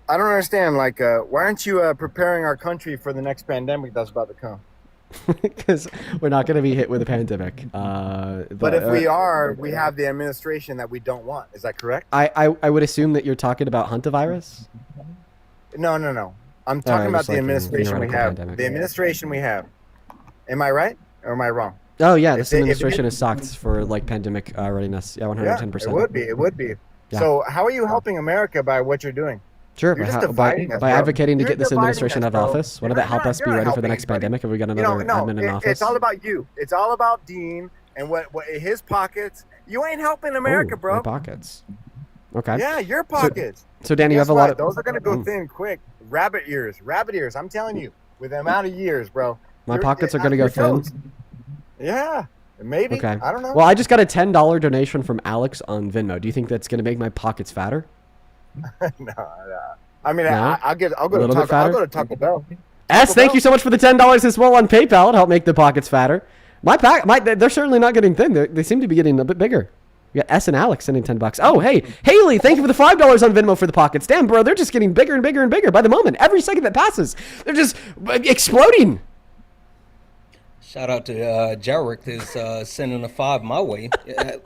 I don't understand. Like, why aren't you preparing our country for the next pandemic that's about to come? Because we're not going to be hit with a pandemic. But if we are, we have the administration that we don't want. Is that correct? I would assume that you're talking about hantavirus. No. I'm talking about just the like administration we theoretical have. pandemic. The administration we have. Am I right or am I wrong? Oh yeah, If this they- if administration it- has sucked for like pandemic readiness. Yeah, 110%. It would be. It would be. Yeah. So how are you helping America by what you're doing? Sure, You're by, just by, dividing us, by bro. advocating to You're get this dividing administration us, out of bro. office. Wouldn't You're that help not- us be you're not ready for the helping next anybody. pandemic if we got You another know, no, admin in office? it's all about you. It's all about Dean and what his pockets. You ain't helping America, Ooh, bro. my pockets. Okay. Yeah, your pockets. So Danny, you Guess have a lot what? of Those are gonna go Mm. thin quick. Rabbit ears. I'm telling you, with the amount of years, bro. My pockets are gonna go thin. toast. Yeah, maybe. Okay. I don't know. Well, I just got a $10 donation from Alex on Venmo. Do you think that's gonna make my pockets fatter? no. I mean, No? I'll go A to little bit Taco. I'll fatter? go to Taco Bell. S, thank you so much for the $10 as well on PayPal. It helped make the pockets fatter. They're certainly not getting thin. They seem to be getting a bit bigger. We got S and Alex sending $10. Oh, hey, Haley, thank you for the $5 on Venmo for the pockets. Damn, bro, they're just getting bigger and bigger and bigger by the moment. Every second that passes, they're just exploding. Shout out to Jarek is sending a 5 my way,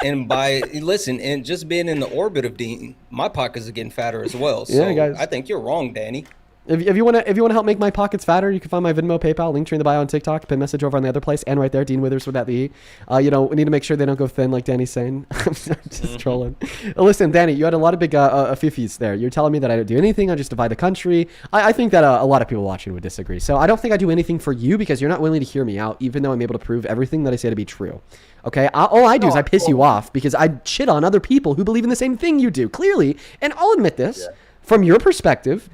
and and just being in the orbit of Dean, my pockets are getting fatter as well. So Yeah, guys. I think you're wrong, Danny. If you wanna help make my pockets fatter, you can find my Venmo, PayPal, link tree in the bio on TikTok, pin message over on the other place, and right there, Dean Withers without the E. We need to make sure they don't go thin, like Danny's saying. I'm just trolling. Listen, Danny, you had a lot of big fifis there. You're telling me that I don't do anything. I just divide the country. I think that a lot of people watching would disagree. So I don't think I do anything for you because you're not willing to hear me out, even though I'm able to prove everything that I say to be true. Okay, all I do is I piss you off because I shit on other people who believe in the same thing you do. Clearly, and I'll admit this, from your perspective,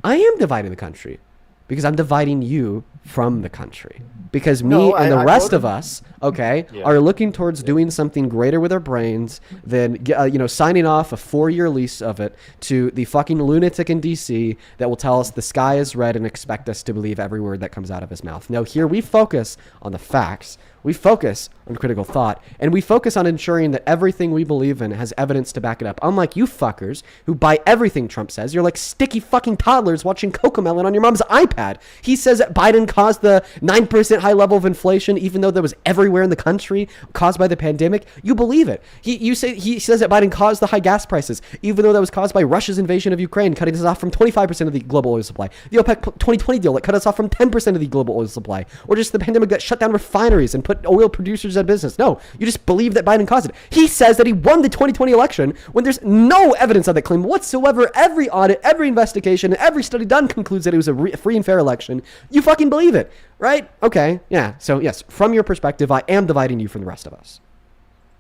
I am dividing the country because I'm dividing you from the country. Because me and the rest of us, are looking towards doing something greater with our brains than, signing off a 4-year lease of it to the fucking lunatic in DC that will tell us the sky is red and expect us to believe every word that comes out of his mouth. No, here we focus on the facts. We focus on critical thought, and we focus on ensuring that everything we believe in has evidence to back it up. Unlike you fuckers who buy everything Trump says. You're like sticky fucking toddlers watching Cocomelon on your mom's iPad. He says that Biden caused the 9% high level of inflation, even though that was everywhere in the country, caused by the pandemic. You believe it. He says that Biden caused the high gas prices, even though that was caused by Russia's invasion of Ukraine, cutting us off from 25% of the global oil supply. The OPEC 2020 deal that cut us off from 10% of the global oil supply. Or just the pandemic that shut down refineries and put oil producers out of business. No, you just believe that Biden caused it. He says that he won the 2020 election when there's no evidence of that claim whatsoever. Every audit, every investigation, every study done concludes that it was a free and fair election. You fucking believe it, right? Okay, yeah. So yes, from your perspective, I am dividing you from the rest of us.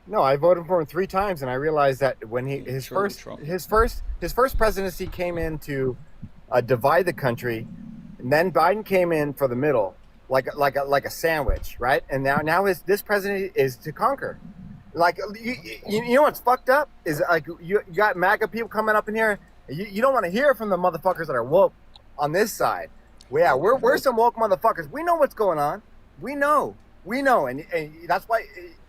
No, I voted for him 3 times, and I realized that when his first presidency came in to divide the country, and then Biden came in for the middle, like a sandwich, right? And now this president is to conquer. Like you know what's fucked up is like you got MAGA people coming up in here. You don't want to hear from the motherfuckers that are woke on this side. Well, yeah, we're some woke motherfuckers. We know what's going on. We know, and that's why.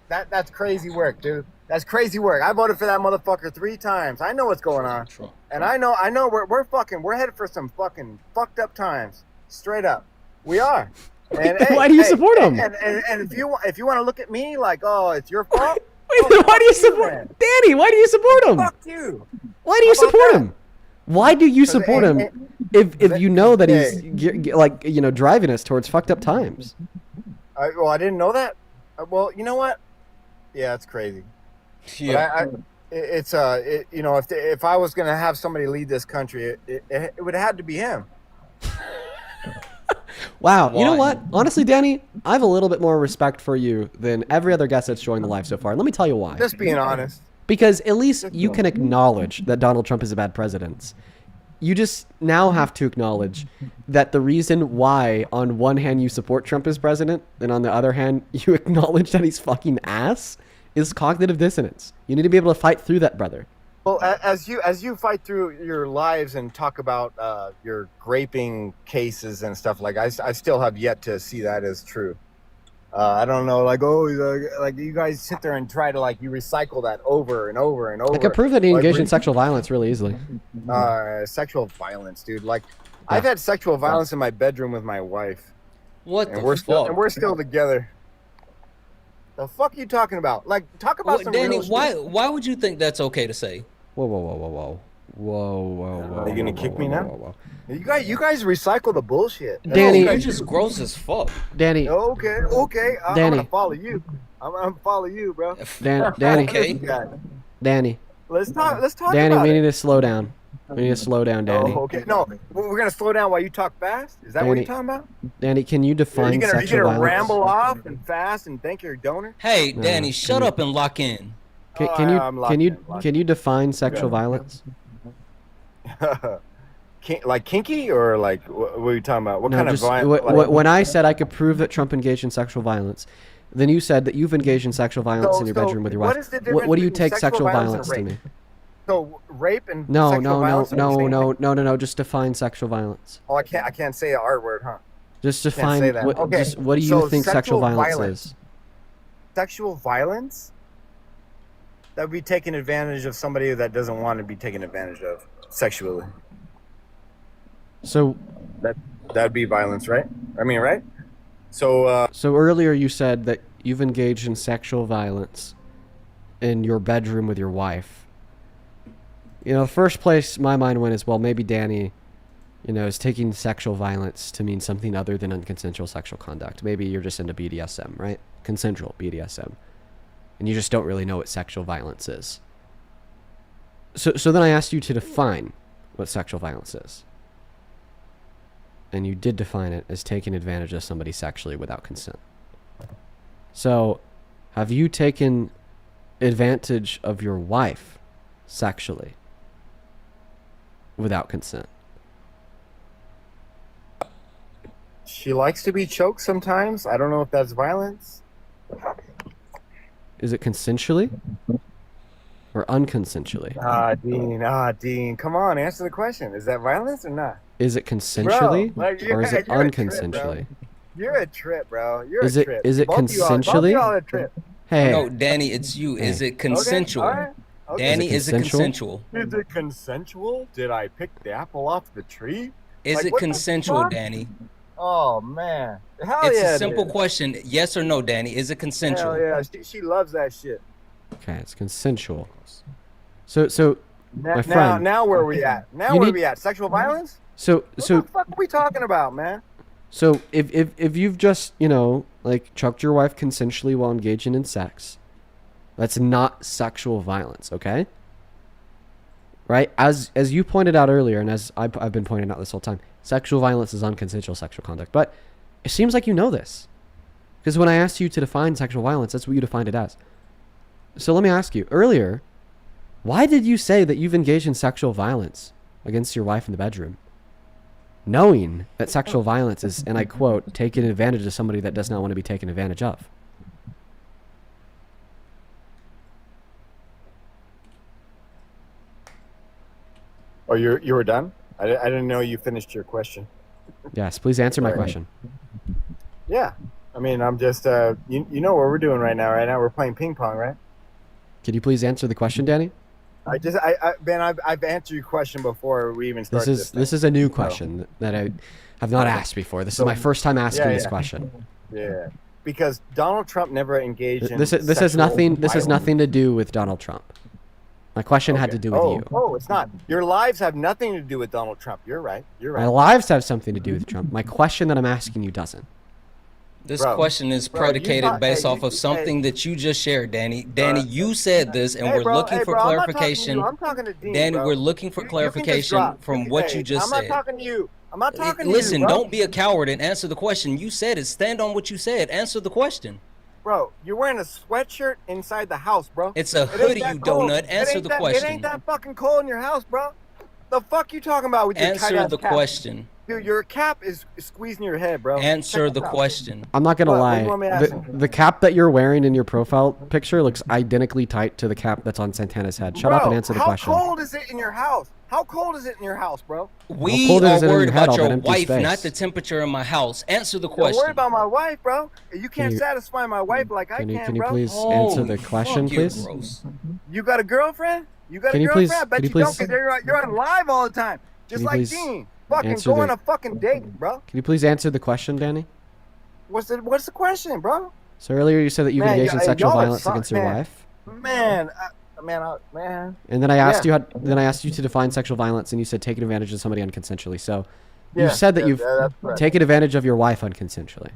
That's crazy work, dude. That's crazy work. I voted for that motherfucker 3 times. I know what's going on, and I know we're headed for some fucking fucked up times. Straight up, we are. And Why do you support him? And if you want to look at me like, oh, it's your fault. Why do you support Danny? Why do you support him? Fuck you. Why do you support him? Why do you support him if you know that he's driving us towards fucked up times? I didn't know that. Well, you know what? Yeah, it's crazy. Yeah. But if I was gonna have somebody lead this country, it would have had to be him. Wow. You know what? Honestly, Danny, I have a little bit more respect for you than every other guest that's joined the live so far. And let me tell you why. Just being honest. Because at least you can acknowledge that Donald Trump is a bad president. You just now have to acknowledge that the reason why on one hand you support Trump as president and on the other hand you acknowledge that he's fucking ass is cognitive dissonance. You need to be able to fight through that, brother. Well, as you fight through your lives and talk about your graping cases and stuff, like I still have yet to see that as true. I don't know, like you guys sit there and try to you recycle that over and over and over. I could prove that he engaged in sexual violence really easily. Sexual violence, dude. I've had sexual violence in my bedroom with my wife. What and the fuck? We're still together. The fuck are you talking about? Talk about some Danny, real why would you think that's okay to say? Whoa. Whoa. Are you gonna kick me now? Whoa. You guys recycle the bullshit. Danny, you're just gross as fuck. Danny. Okay. I'm Danny. gonna follow you. I'm gonna follow you, bro. Danny. Okay. Danny. Let's talk. Danny, about we it. need to slow down. We need to slow down, Danny. Oh, okay. No, we're gonna slow down while you talk fast. Is that what Danny, you're talking about? Danny, can you define You're sexual gonna violence? ramble off and fast and thank your donor. Hey, No, Danny, shut up and lock in. Can you define sexual violence? Like kinky or like what are you talking about? What kind just, of violence? when I said I could prove that Trump engaged in sexual violence, then you said that you've engaged in sexual violence in your bedroom with your wife. What is the difference What do you between take sexual violence to and me? rape? So rape and No, sexual violence are the same thing? no. Just define sexual violence. Oh, I can't say the R word, huh? Just Can't define say that. what. Okay, Just what do you so think sexual violence violence. is? Sexual violence? That would be taking advantage of somebody that doesn't want to be taken advantage of sexually. So that'd be violence, right? I mean, right? So so earlier you said that you've engaged in sexual violence in your bedroom with your wife. You know, the first place my mind went is, well, maybe Danny, is taking sexual violence to mean something other than unconsensual sexual conduct. Maybe you're just into BDSM, right? Consensual BDSM. And you just don't really know what sexual violence is. So then I asked you to define what sexual violence is. And you did define it as taking advantage of somebody sexually without consent. So, have you taken advantage of your wife sexually without consent? she likes to be choked sometimes. I don't know if that's violence. Is it consensually or unconsensually? Dean, come on, answer the question. Is that violence or not? Is it consensually or is it you're a trip, unconsensually? You're a trip, bro. You're Is a it- trip. is it Both of y'all- both of consensually? y'all are a trip. Hey. No, Danny, it's you. Is it consensual? all right. Okay. Danny, is it consensual? Is it consensual? Did I pick the apple off the tree? Is Like, it what the consensual, fuck? Danny? Oh man, hell It's yeah! a simple it is. question. Yes or no, Danny? Is it consensual? Hell yeah, she loves that shit. Okay, it's consensual. So my friend. Now where are we at? Now You where are need- we at? Sexual violence? So What the fuck are we talking about, man? So if you've just, like chucked your wife consensually while engaging in sex, that's not sexual violence, okay? Right? As you pointed out earlier, and as I've been pointing out this whole time, sexual violence is unconsensual sexual conduct. But it seems like you know this. Because when I asked you to define sexual violence, that's what you defined it as. So let me ask you, earlier, why did you say that you've engaged in sexual violence against your wife in the bedroom? Knowing that sexual violence is, and I quote, taking advantage of somebody that does not want to be taken advantage of. Oh, you were done? I didn't know you finished your question. Yes, please answer my Sorry. question. Yeah, I mean, I'm just you know what we're doing right now. Right now, we're playing ping pong, right? Could you please answer the question, Danny? Ben, I've answered your question before we even started. This is a new question that I have not asked before. This is my first time asking this question. Yeah, because Donald Trump never engaged in This has sexual nothing. This has violence. nothing to do with Donald Trump. My question had to do with you. Oh, it's not. Your lives have nothing to do with Donald Trump. You're right. You're right. My lives have something to do with Trump. My question that I'm asking you doesn't. This Bro, question is bro, you predicated thought- based hey, off of something that you just shared, Danny. Danny, Bruh. you said this, and Hey, we're bro, looking hey, for bro, I'm not talking to clarification. you. I'm talking to Dean, Danny, bro. we're looking for You can just clarification drop. from what you just I'm said. not talking to you. I'm not talking to Listen, you, bro. don't be a coward and answer the question. You said it. Stand on what you said. Answer the question. Bro, you're wearing a sweatshirt inside the house, bro. It's a It ain't hoodie, that you cold. donut. It Answer ain't the that- question. It ain't that fucking cold in your house, bro. The fuck you talking about with your Answer tight-ass the cap? question. Dude, your cap is squeezing your head, bro. Answer Check the this out. question. I'm not gonna What? What lie. do you want me to ask you? The cap that you're wearing in your profile picture looks identically tight to the cap that's on Santana's head. Shut up and answer the question. How cold is it in your house? How cold is it in your house, bro? We cold are is it in worried your head, about all that your empty wife, space? not the temperature in my house. Answer the Don't worry question. about my wife, bro. You can't you- satisfy my wife like I Can can, you bro. please answer the Holy question, fuck, you're please? gross. You got a girlfriend? You got Can a you girlfriend? please- I bet can you you don't, please- because you're on live all the time. Just you like please Dean. Fucking answer go the- on a fucking date, bro. Can you please answer the question, Danny? What's the question, bro? So earlier you said that you've Man, engaged in y- sexual y'all are violence so- against your man. wife. Man, man. And then I asked you to define sexual violence, and you said taking advantage of somebody unconsensually. So you said that you've taken advantage of your wife unconsensually.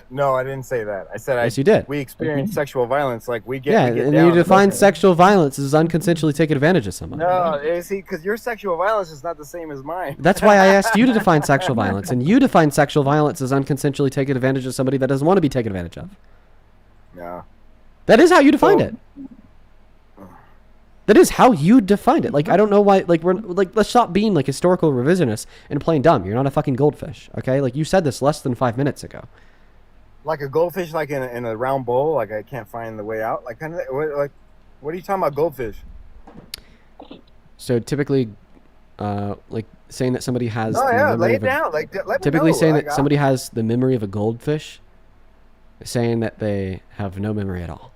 No, I didn't say that. I said yes, you did. We experience sexual violence, like we get. Yeah, we get and down. you define sexual violence as unconsensually taking advantage of someone. No, see, because your sexual violence is not the same as mine. That's why I asked you to define sexual violence, and you define sexual violence as unconsensually taking advantage of somebody that doesn't want to be taken advantage of. No. That is how you defined it. That is how you defined it. Like, I don't know why. Like, let's stop being like historical revisionists and playing dumb. You're not a fucking goldfish, okay? Like, you said this less than 5 minutes ago. Like a goldfish, like in a round bowl. Like I can't find the way out. Like kind of like, what are you talking about, goldfish? So typically, like saying that somebody has. Oh the yeah, memory lay it of a- down. Like let me Typically know. saying Like, that somebody has the memory of a goldfish, is saying that they have no memory at all.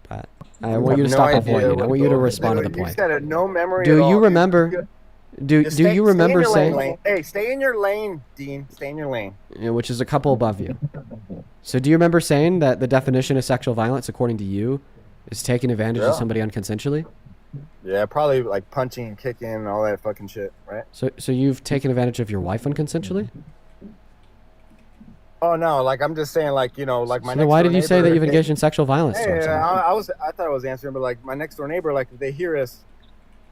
But I want you to stop avoiding. I want you to respond to the point. You said no memory. Do at all, you dude. remember? Do you remember saying? Hey, stay in your lane, Dean. Stay in your lane. Yeah, which is a couple above you. So do you remember saying that the definition of sexual violence, according to you, is taking advantage of somebody unconsensually? Yeah, probably like punching and kicking and all that fucking shit, right? So you've taken advantage of your wife unconsensually? Oh no, like I'm just saying, like like my. So why did you say that you've engaged in sexual violence? Hey, towards someone? I thought I was answering, but like my next door neighbor, like if they hear us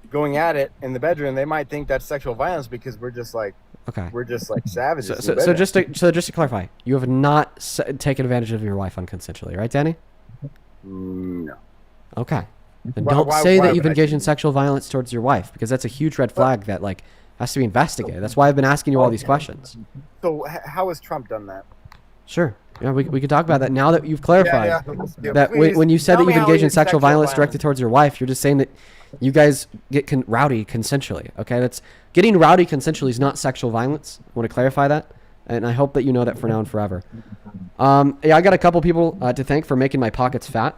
going at it in the bedroom, they might think that's sexual violence because we're just like savages. So just to clarify, you have not taken advantage of your wife unconsensually, right, Danny? No. Okay. Then Why don't say that would you've I engaged in sexual violence towards your wife, because that's a huge red flag that like has to be investigated. That's why I've been asking you all these questions. So how has Trump done that? Sure. Yeah, we can talk about that now that you've clarified that Please, when you said tell that you've me how engaged in it's sexual sexual violence violence. directed towards your wife, you're just saying that you guys get rowdy consensually. Okay, that's getting rowdy consensually is not sexual violence. I want to clarify that, and I hope that you know that for now and forever. Yeah, I got a couple people to thank for making my pockets fat.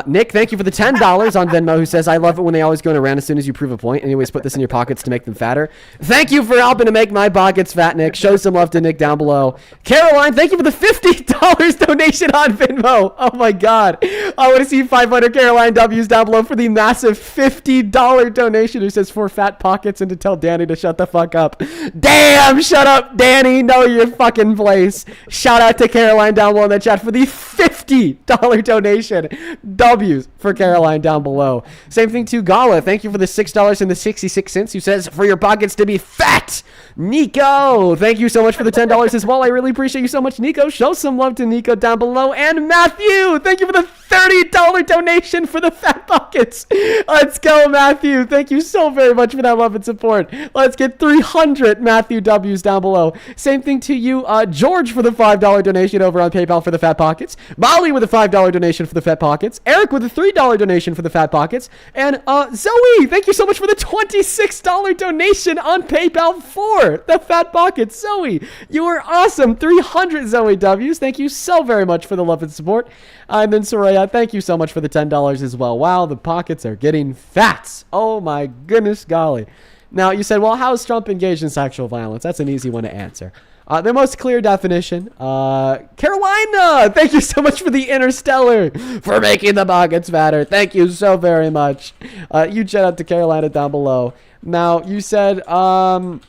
Nick, thank you for the $10 on Venmo, who says, I love it when they always go on a rant as soon as you prove a point. Anyways, put this in your pockets to make them fatter. Thank you for helping to make my pockets fat, Nick. Show some love to Nick down below. Caroline, thank you for the $50 donation on Venmo. Oh my God. I want to see 500 Caroline W's down below for the massive $50 donation, who says, for fat pockets and to tell Danny to shut the fuck up. Damn, shut up, Danny. Know your fucking place. Shout out to Caroline down below in the chat for the $50 donation. W's for Caroline down below. Same thing to Gala. Thank you for the $6.66, who says, for your pockets to be fat. Nico, thank you so much for the $10 as well. I really appreciate you so much, Nico. Show some love to Nico down below. And Matthew, thank you for the $30 donation for the fat pockets. Let's go, Matthew. Thank you so very much for that love and support. Let's get 300 Matthew W's down below. Same thing to you, George, for the $5 donation over on PayPal for the fat pockets. Molly with a $5 donation for the fat pockets. Eric with a $3 donation for the fat pockets. And Zoe, thank you so much for the $26 donation on PayPal for the fat pockets. Zoe, you are awesome. 300 Zoe W's. Thank you so very much for the love and support. And then Soraya, thank you so much for the $10 as well. Wow, the pockets are getting fat. Oh my goodness golly. Now, you said, well, how is Trump engaged in sexual violence? That's an easy one to answer. The most clear definition, Carolina, thank you so much for the Interstellar, for making the pockets fatter. Thank you so very much. Huge shout out to Carolina down below. Now, you said, how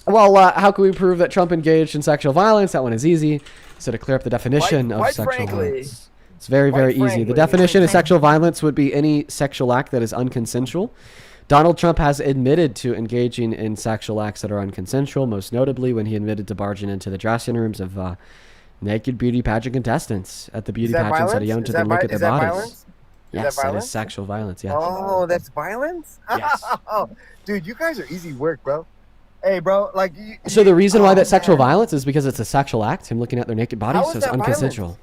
can we prove that Trump engaged in sexual violence? That one is easy. So to clear up the definition of sexual violence. It's very, very easy. The definition of sexual violence would be any sexual act that is unconsensual. Donald Trump has admitted to engaging in sexual acts that are unconsensual, most notably when he admitted to barging into the dressing rooms of naked beauty pageant contestants at the beauty pageants that he owned to then look at their bodies. Yes, that is sexual violence, yes. Oh, that's violence? Yes. Dude, you guys are easy work, bro. Hey, bro, like... So the reason why that's sexual violence is because it's a sexual act, him looking at their naked bodies, so it's unconsensual.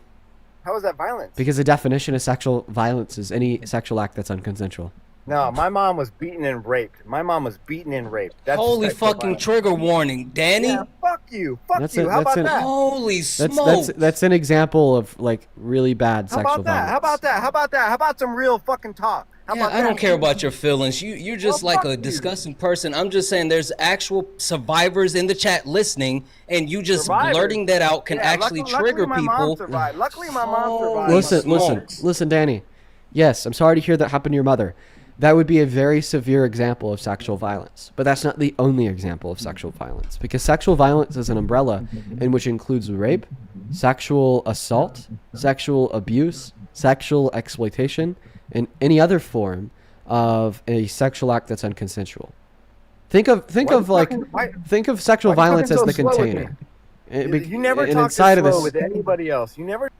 How is that violence? Because the definition of sexual violence is any sexual act that's unconsensual. No, my mom was beaten and raped. That's holy fucking violence. Trigger warning, Danny. Yeah, fuck you. How about that? Holy smokes. That's an example of like really bad sexual violence. How about that? How about some real fucking talk? How about I don't care about your feelings. You're just like a disgusting person. I'm just saying there's actual survivors in the chat listening, and you just blurting that out can actually trigger people. Luckily, my mom survived. Listen, Danny. Yes, I'm sorry to hear that happened to your mother. That would be a very severe example of sexual violence. But that's not the only example of sexual violence, because sexual violence is an umbrella in which includes rape, sexual assault, sexual abuse, sexual exploitation, and any other form of a sexual act that's unconsensual. Think of sexual violence as the container. You never and talk inside this of slow this, with anybody else. You never.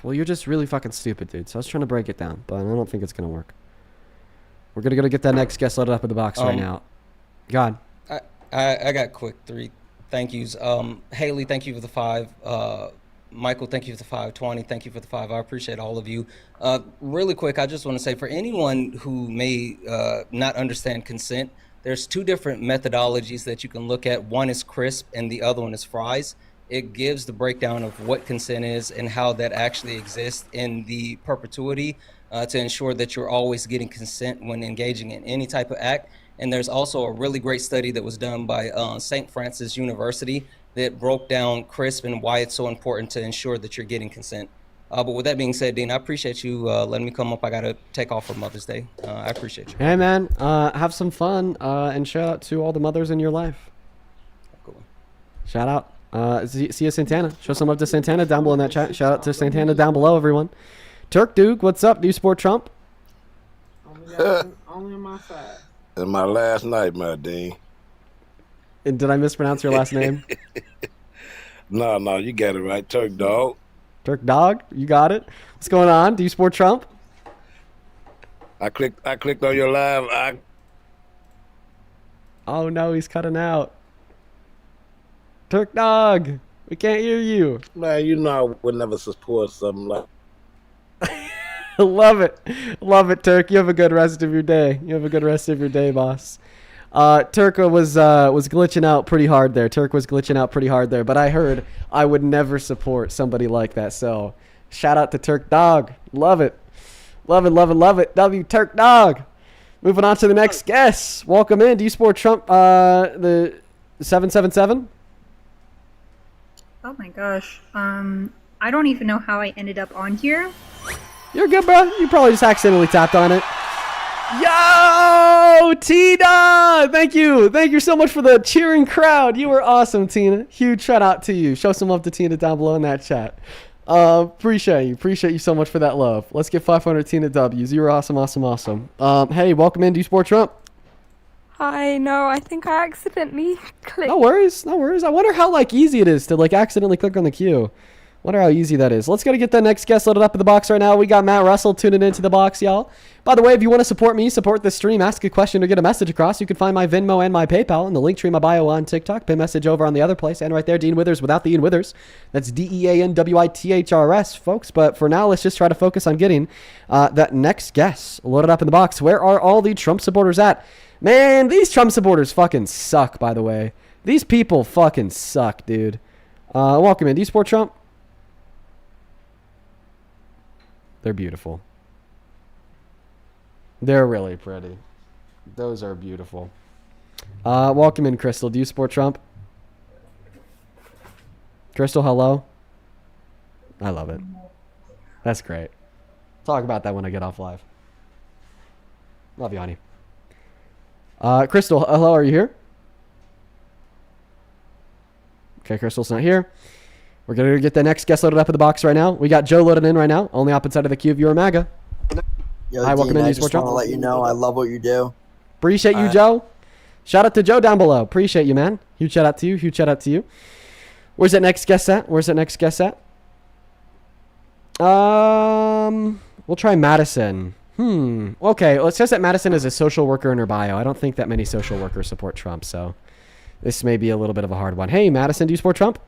well, you're just really fucking stupid, dude. So I was trying to break it down, but I don't think it's gonna work. We're gonna get that next guest loaded up in the box right now. God. I got quick 3 thank yous. Haley, thank you for the 5. Michael, thank you for the 520. Thank you for the 5. I appreciate all of you. Really quick, I just want to say for anyone who may not understand consent, there's 2 different methodologies that you can look at. One is CRISP and the other one is FRIES. It gives the breakdown of what consent is and how that actually exists in the perpetuity to ensure that you're always getting consent when engaging in any type of act. And there's also a really great study that was done by St. Francis University that broke down CRISP and why it's so important to ensure that you're getting consent. But with that being said, Dean, I appreciate you letting me come up. I got to take off for Mother's Day. I appreciate you. Hey, man, have some fun and shout out to all the mothers in your life. Cool. Shout out. See you, Santana. Show some love to Santana down below in that chat. Shout out to Santana down below, everyone. Turk Duke, what's up? Do you support Trump? Only on my side. It's my last nightmare, Dean. And did I mispronounce your last name? No, you got it right. Turk Dog. Turk Dog, you got it. What's going on? Do you support Trump? I clicked on your live. Oh no, he's cutting out. Turk Dog, we can't hear you. Man, you know I would never support something like. Love it, Turk. You have a good rest of your day. Boss. Turk was glitching out pretty hard there. But I heard I would never support somebody like that. So shout out to Turk Dog. Love it. W Turk Dog. Moving on to the next guest. Welcome in. Do you support Trump? The 777. Oh my gosh. I don't even know how I ended up on here. You're good, bro. You probably just accidentally tapped on it. Yo, Tina! Thank you so much for the cheering crowd. You were awesome, Tina. Huge shout out to you. Show some love to Tina down below in that chat. Appreciate you so much for that love. Let's get 500 Tina W's. You were awesome. Hey, welcome in. Do you support Trump? Hi, no, I think I accidentally clicked. No worries. I wonder how easy it is to accidentally click on the queue. Wonder how easy that is. Let's go to get the next guest loaded up in the box right now. We got Matt Russell tuning into the box, y'all. By the way, if you want to support me, support this stream, ask a question, or get a message across, you can find my Venmo and my PayPal in the link tree in my bio on TikTok. Pin message over on the other place, and right there, Dean Withers without the Ian Withers. That's DEANWITHRS, folks. But for now, let's just try to focus on getting that next guest loaded up in the box. Where are all the Trump supporters at? Man, these Trump supporters fucking suck, by the way. These people fucking suck, dude. Welcome in. Do you support Trump? They're beautiful. They're really pretty. Those are beautiful. Welcome in, Crystal. Do you support Trump? Crystal, hello? I love it. That's great. Talk about that when I get off live. Love you, honey. Crystal, hello, are you here? Okay, Crystal's not here. We're going to get the next guest loaded up in the box right now. We got Joe loaded in right now. Only opposite side of the queue if you're a MAGA. Yo, Hi, welcome Dean, in. I just want to let you know I love what you do. Appreciate you, Joe. Shout out to Joe down below. Appreciate you, man. Huge shout out to you. Where's that next guest at? We'll try Madison. Okay, well, it says that Madison is a social worker in her bio. I don't think that many social workers support Trump, so this may be a little bit of a hard one. Hey, Madison, do you support Trump?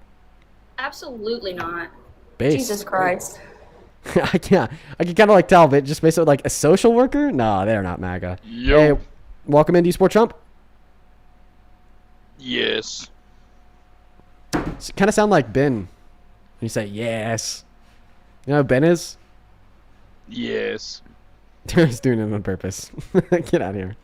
Absolutely not. Based. Jesus Christ. I can kind of tell, but just based on a social worker? No, they're not MAGA. Yo. Hey, welcome in. Do you support Trump? Yes. Kind of sound like Ben when you say yes. You know who Ben is? Yes. He's doing it on purpose. Get out of here.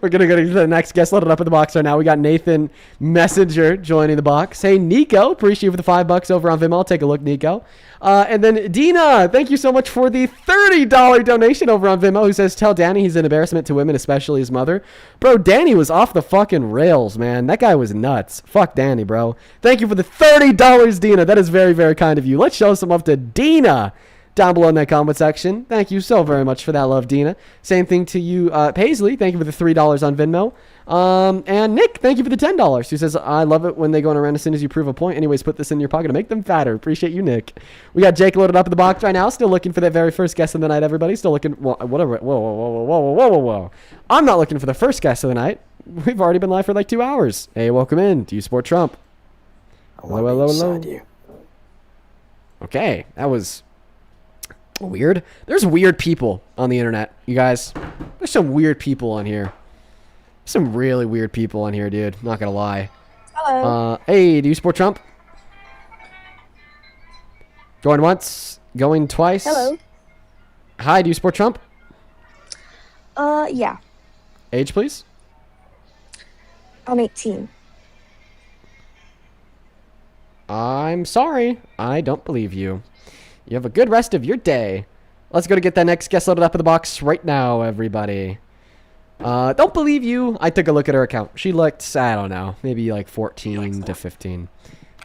We're going to go to the next guest loaded up in the box right now. We got Nathan Messenger joining the box. Hey, Nico. Appreciate you for the $5 over on Venmo. I'll take a look, Nico. And then Dina, thank you so much for the $30 donation over on Venmo, who says, tell Danny he's an embarrassment to women, especially his mother. Bro, Danny was off the fucking rails, man. That guy was nuts. Fuck Danny, bro. Thank you for the $30, Dina. That is very, very kind of you. Let's show some love to Dina down below in that comment section. Thank you so very much for that love, Dina. Same thing to you, Paisley. Thank you for the $3 on Venmo. And Nick, thank you for the $10. Who says, I love it when they go on around as soon as you prove a point. Anyways, put this in your pocket to make them fatter. Appreciate you, Nick. We got Jake loaded up in the box right now. Still looking for that very first guest of the night, everybody. Still looking, whatever. Whoa. I'm not looking for the first guest of the night. We've already been live for like 2 hours. Hey, welcome in. Do you support Trump? Hello. Okay, that was weird. There's weird people on the internet, you guys. There's some weird people on here. Some really weird people on here, dude. Not gonna lie. Hello. Hey, do you support Trump? Going once, going twice. Hello. Hi, do you support Trump? Yeah. Age, please. I'm 18. I'm sorry. I don't believe you. You have a good rest of your day. Let's go to get that next guest loaded up in the box right now, everybody. Don't believe you. I took a look at her account. She looked, I don't know, maybe like 14 to 15.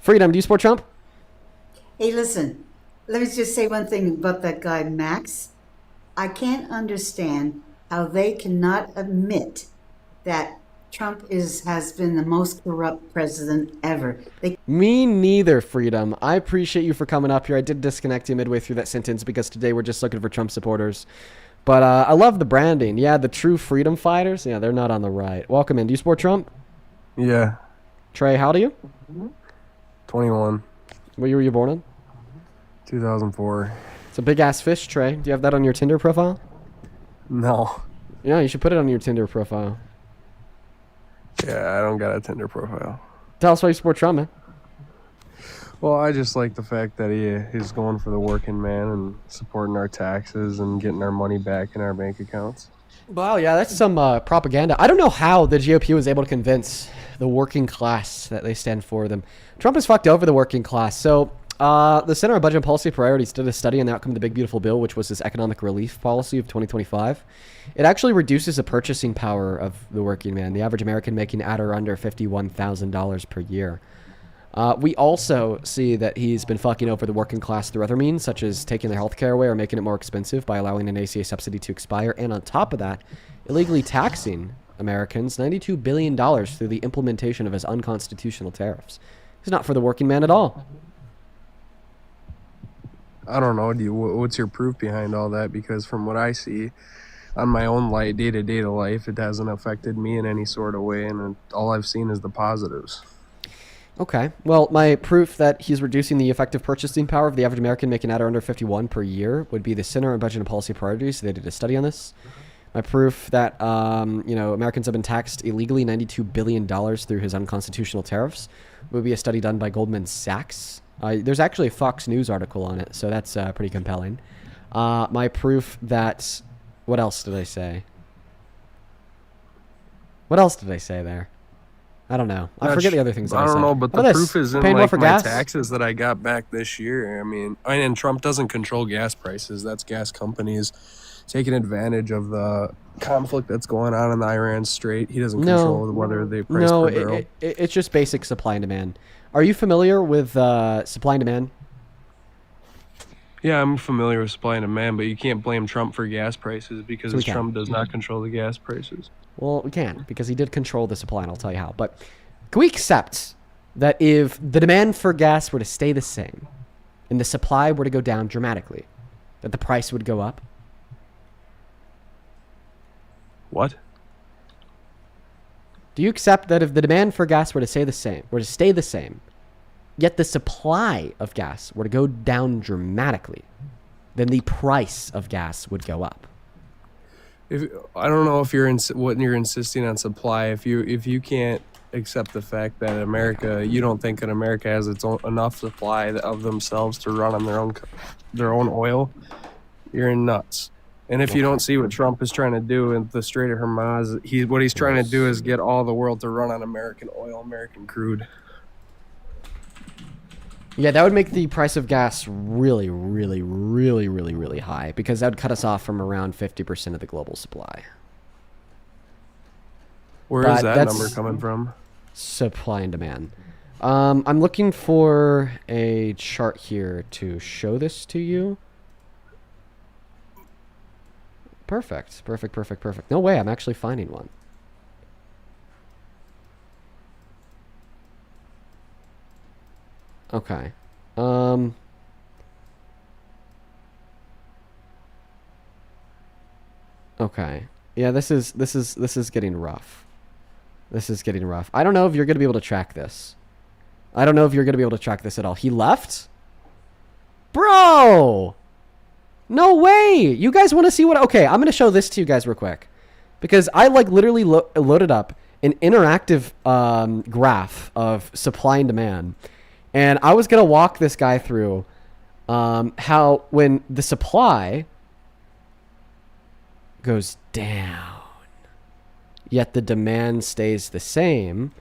Freedom, do you support Trump? Hey, listen, let me just say one thing about that guy, Max. I can't understand how they cannot admit that Trump has been the most corrupt president ever. Me neither, Freedom. I appreciate you for coming up here. I did disconnect you midway through that sentence because today we're just looking for Trump supporters. But I love the branding. Yeah, the true freedom fighters. Yeah, they're not on the right. Welcome in. Do you support Trump? Yeah. Trey, how old are you? 21. What year were you born in? 2004. It's a big-ass fish, Trey. Do you have that on your Tinder profile? No. Yeah, you should put it on your Tinder profile. Yeah, I don't got a Tinder profile. Tell us why you support Trump, man. Well, I just like the fact that he's going for the working man and supporting our taxes and getting our money back in our bank accounts. Wow, yeah, that's some propaganda. I don't know how the GOP was able to convince the working class that they stand for them. Trump has fucked over the working class. So the Center on Budget and Policy Priorities did a study on the outcome of the Big Beautiful Bill, which was this economic relief policy of 2025. It actually reduces the purchasing power of the working man, the average American making at or under $51,000 per year. We also see that he's been fucking over the working class through other means, such as taking their health care away or making it more expensive by allowing an ACA subsidy to expire. And on top of that, illegally taxing Americans $92 billion through the implementation of his unconstitutional tariffs. He's not for the working man at all. I don't know. What's your proof behind all that? Because from what I see on my own day-to-day life, it hasn't affected me in any sort of way, and all I've seen is the positives. Okay. Well, my proof that he's reducing the effective purchasing power of the average American making at or under 51 per year would be the Center on Budget and Policy Priorities. They did a study on this. My proof that Americans have been taxed illegally $92 billion through his unconstitutional tariffs would be a study done by Goldman Sachs. There's actually a Fox News article on it, so that's pretty compelling. My proof that... What else did I say? What else did I say there? I don't know. I forget the other things that I said. I don't know, but How the about proof this? is in Paying more like for my gas? taxes that I got back this year. I mean, and Trump doesn't control gas prices. That's gas companies taking advantage of the conflict that's going on in the Iran Strait. He doesn't control whether they price per barrel. It's just basic supply and demand. Are you familiar with supply and demand? Yeah, I'm familiar with supply and demand, but you can't blame Trump for gas prices because We can. Trump does not control the gas prices. Well, we can, because he did control the supply, and I'll tell you how. But can we accept that if the demand for gas were to stay the same and the supply were to go down dramatically, that the price would go up? What? Do you accept that if the demand for gas were to stay the same, yet the supply of gas were to go down dramatically, then the price of gas would go up? I don't know if you're insisting on supply. If you can't accept the fact that you don't think that America has enough supply of themselves to run on their own oil, you're nuts. And if you don't see what Trump is trying to do in the Strait of Hormuz, what he's trying to do is get all the world to run on American oil, American crude. Yeah, that would make the price of gas really, really, really, really, really high because that would cut us off from around 50% of the global supply. Where is that number coming from? Supply and demand. I'm looking for a chart here to show this to you. Perfect. Perfect, perfect, perfect. No way, I'm actually finding one. Okay. Okay. Yeah, this is getting rough. This is getting rough. I don't know if you're going to be able to track this. I don't know if you're going to be able to track this at all. He left? Bro! No way! You guys want to see what... Okay, I'm going to show this to you guys real quick. Because I, like, literally loaded up an interactive graph of supply and demand. And I was going to walk this guy through how when the supply goes down, yet the demand stays the same.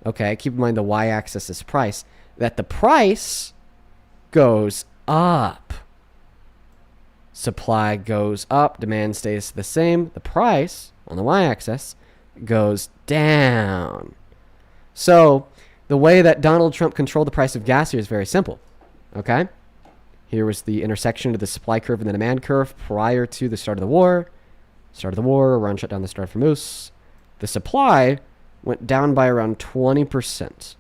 Okay, keep in mind the y-axis is price. That the price goes up. Supply goes up, demand stays the same. The price on the y-axis goes down. So the way that Donald Trump controlled the price of gas here is very simple. Okay? Here was the intersection of the supply curve and the demand curve prior to the start of the war. Start of the war, Iran shut down the Strait of Hormuz. The supply went down by around 20%.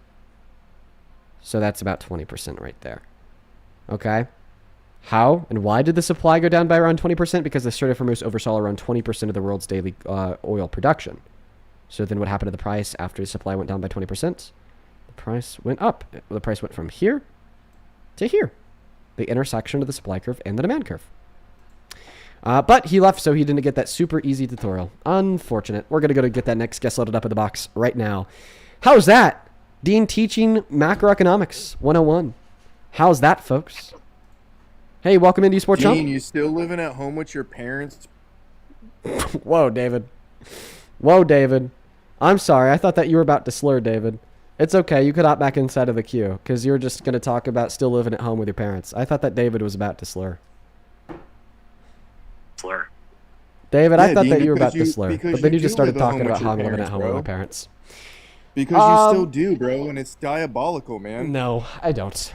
So that's about 20% right there. Okay? How and why did the supply go down by around 20%? Because the Strait of Hormuz oversaw around 20% of the world's daily oil production. So then what happened to the price after the supply went down by 20%? The price went up. The price went from here to here. The intersection of the supply curve and the demand curve. But he left, so he didn't get that super easy tutorial. Unfortunate. We're going to go get that next guest loaded up in the box right now. How's that? Dean teaching macroeconomics 101. How's that, folks? Hey, welcome into Sports Chump. Dean, you still living at home with your parents? Whoa, David. Whoa, David. I'm sorry. I thought that you were about to slur, David. It's okay. You could hop back inside of the queue because you're just going to talk about still living at home with your parents. I thought that David was about to slur. Slur. David, Yeah, I thought Dean, that you were about to because slur, because but then you just do started live at home talking with about your how I'm living at parents, home with bro. my parents. Because you still do, bro, and it's diabolical, man. No, I don't.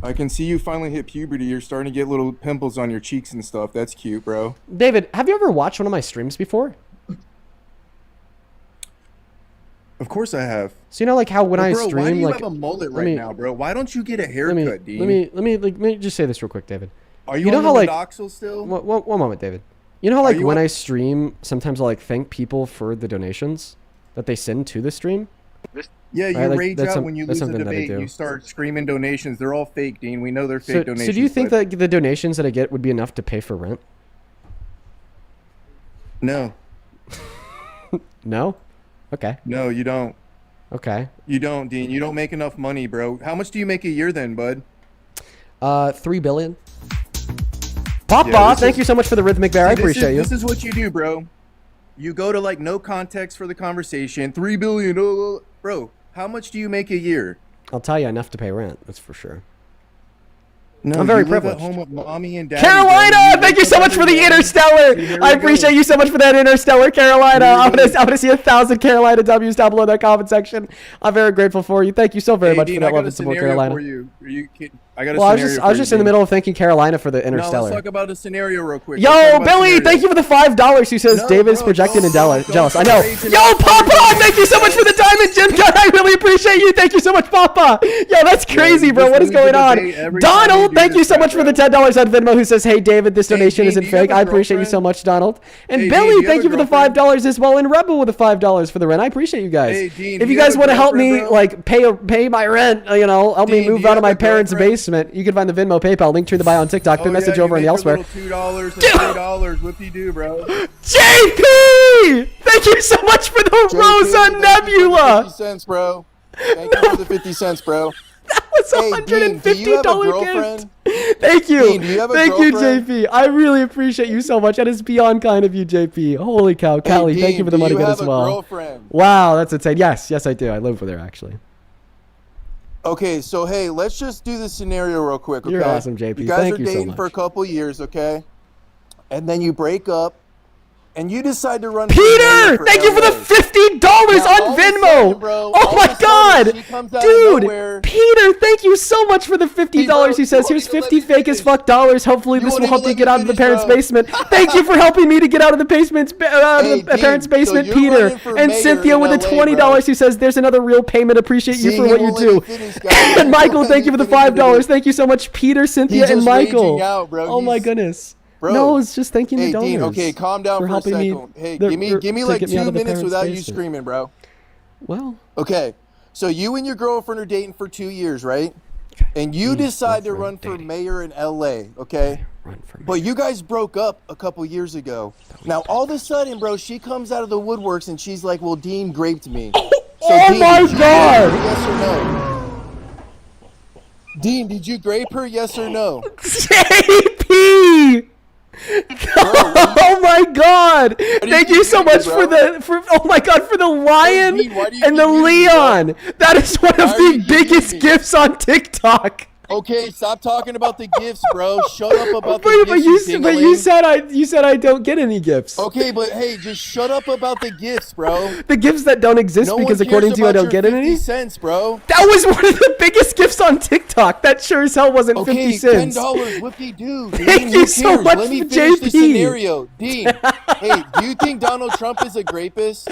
I can see you finally hit puberty. You're starting to get little pimples on your cheeks and stuff. That's cute, bro. David, have you ever watched one of my streams before? Of course I have. So you know, like how when I bro, stream, why do you like have a mullet let right me- now, bro? Why don't you get a haircut, Dean? let me just say this real quick, David. Are you know on how the like Modoxil still? one moment, David. You know how Are like you when on- I stream, sometimes I'll like thank people for the donations that they send to the stream. Yeah, you Right, like, rage that's out some- when you that's lose a something that I debate. do. You start screaming donations. They're all fake, Dean. We know they're fake So donations. do you think but that the donations that I get would be enough to pay for rent? No. No? Okay. No, you don't. Okay. You don't, Dean. You don't make enough money, bro. How much do you make a year then, bud? $3 billion. Papa, Yeah, this thank is- you so much for the rhythmic bear. I See, appreciate you. This is what you do, bro. You go to like no context for the conversation. 3 billion, bro. How much do you make a year? I'll tell you enough to pay rent. That's for sure. No, I'm very you live privileged. at home with mommy and daddy. Carolina, thank you so much for the Interstellar. I appreciate you so much for that Interstellar, Carolina. I want to see 1,000 Carolina W's down below in that comment section. I'm very grateful for you. Thank you so very much Dean, for that I got love a and support, scenario Carolina. for you. Are you kidding? I got a Well, I scenario was for just you, in the Dean. middle of thanking Carolina for the No, Interstellar. let's talk about a scenario real quick. Yo, Let's talk about Billy, scenario. thank you for the $5 who says No, David's bro, projected and don't jealous. I know. rage Yo, enough. Papa, thank you so much for the Diamond Gym Gun. I really appreciate you. Thank you so much, Papa. Yo, that's crazy, you bro. just What is lose going the on? debate every time you Donald, do thank you this so much for the $10 on Venmo who says, hey, David, this donation Dean, isn't do you have fake. a I appreciate you so girlfriend? much, Donald. And Hey, Dean, Billy, do you thank have you a for the $5 as well. And Rebel with the $5 for the rent. I appreciate you guys. Hey, Dean, If do you you have guys a want to help me, girlfriend, bro? like, pay my rent, help me Dean, move do you out of have my a parents' girlfriend? basement, you can find the Venmo, PayPal link to the bio on TikTok. Pin message yeah, over in the you elsewhere. make your little $2 and $3. Whoop-de-doo, bro. JP! Thank you so much for the Rosa Nebula! 50 cents, bro. Thank you for the 50 cents, bro. That was Hey, Dean, do you have a $150 girlfriend? gift. Thank you. Dean, do you have a Thank you, girlfriend? JP. I really appreciate you so much. That is beyond kind of you, JP. Holy cow. Callie, Dean, thank you for the do money you good have as a well. girlfriend? Wow, that's insane. Yes, I do. I live with her, actually. Okay, so hey, let's just do the scenario real quick, okay? You're awesome, JP. You guys Thank are you so dating much. for a couple years, okay? And then you break up, and you decide to run. Peter, thank you for the $50 on Venmo. Oh my God, dude, Peter, thank you so much for the $50. He says, "Here's 50 fake as fuck dollars. Hopefully, this will help you get out of the parents' basement." Thank you for helping me to get out of the parents' basement, Peter. And Cynthia with the $20. He says, "There's another real payment. Appreciate you for what you do." And Michael, thank you for the $5. Thank you so much, Peter, Cynthia, and Michael. Oh my goodness. Bro. No, it's just thanking the Hey, donors. Dean, okay, calm down for a helping me second. Hey, give me like 2 minutes without you screaming, bro. Well. Okay, so you and your girlfriend are dating for 2 years, right? And you decide to run for mayor in LA, okay? But you guys broke up a couple years ago. Now, all of a sudden, bro, she comes out of the woodworks and she's like, well, Dean raped me. So, Oh Dean, my did you God! grape her, yes or no? Dean, did you grape her, yes or no? JP! Oh my God! Thank you so much for the lion and the Leon. That is one of the biggest gifts on TikTok. Okay, stop talking about the gifts, bro. Shut up about the But gifts. you said I don't get any gifts. Okay, but hey, just shut up about the gifts, bro. The gifts that don't exist No because one according cares to you I about don't get your any. 50 cents, bro. That was one of the biggest gifts on TikTok. That sure as hell wasn't 50 cents. $10. Whoop-de-doo. Thank Dean, you who so cares? much, Let me finish the JP. scenario. Dean, hey, do you think Donald Trump is a rapist?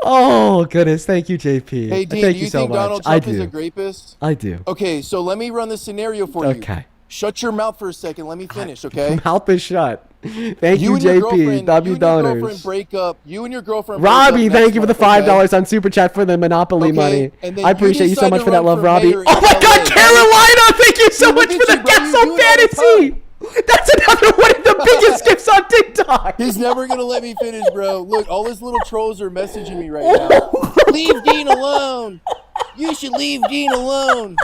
Oh goodness, thank you, JP. Hey, Dean, Thank do you so think much. Donald I Trump is do. a rapist? I do. Okay, so let me run the scenario for you. Okay. Shut your mouth for a second. Let me finish, okay? Mouth is shut. Thank you, and your JP. girlfriend- W you and your donors. girlfriend break up. You and your girlfriend break Robbie, up thank next you for the month, $5 okay? on Super Chat for the Monopoly money. and then I appreciate you so decide much to for that run love, for Robbie. mayor in Oh my God, LA. Carolina! Thank you so Dude, much look for at the you, bro. guests You on do it all the fantasy. That's another one of the biggest gifts on TikTok. He's never gonna let me finish, bro. Look, all his little trolls are messaging me right now. Leave Dean alone. You should leave Dean alone.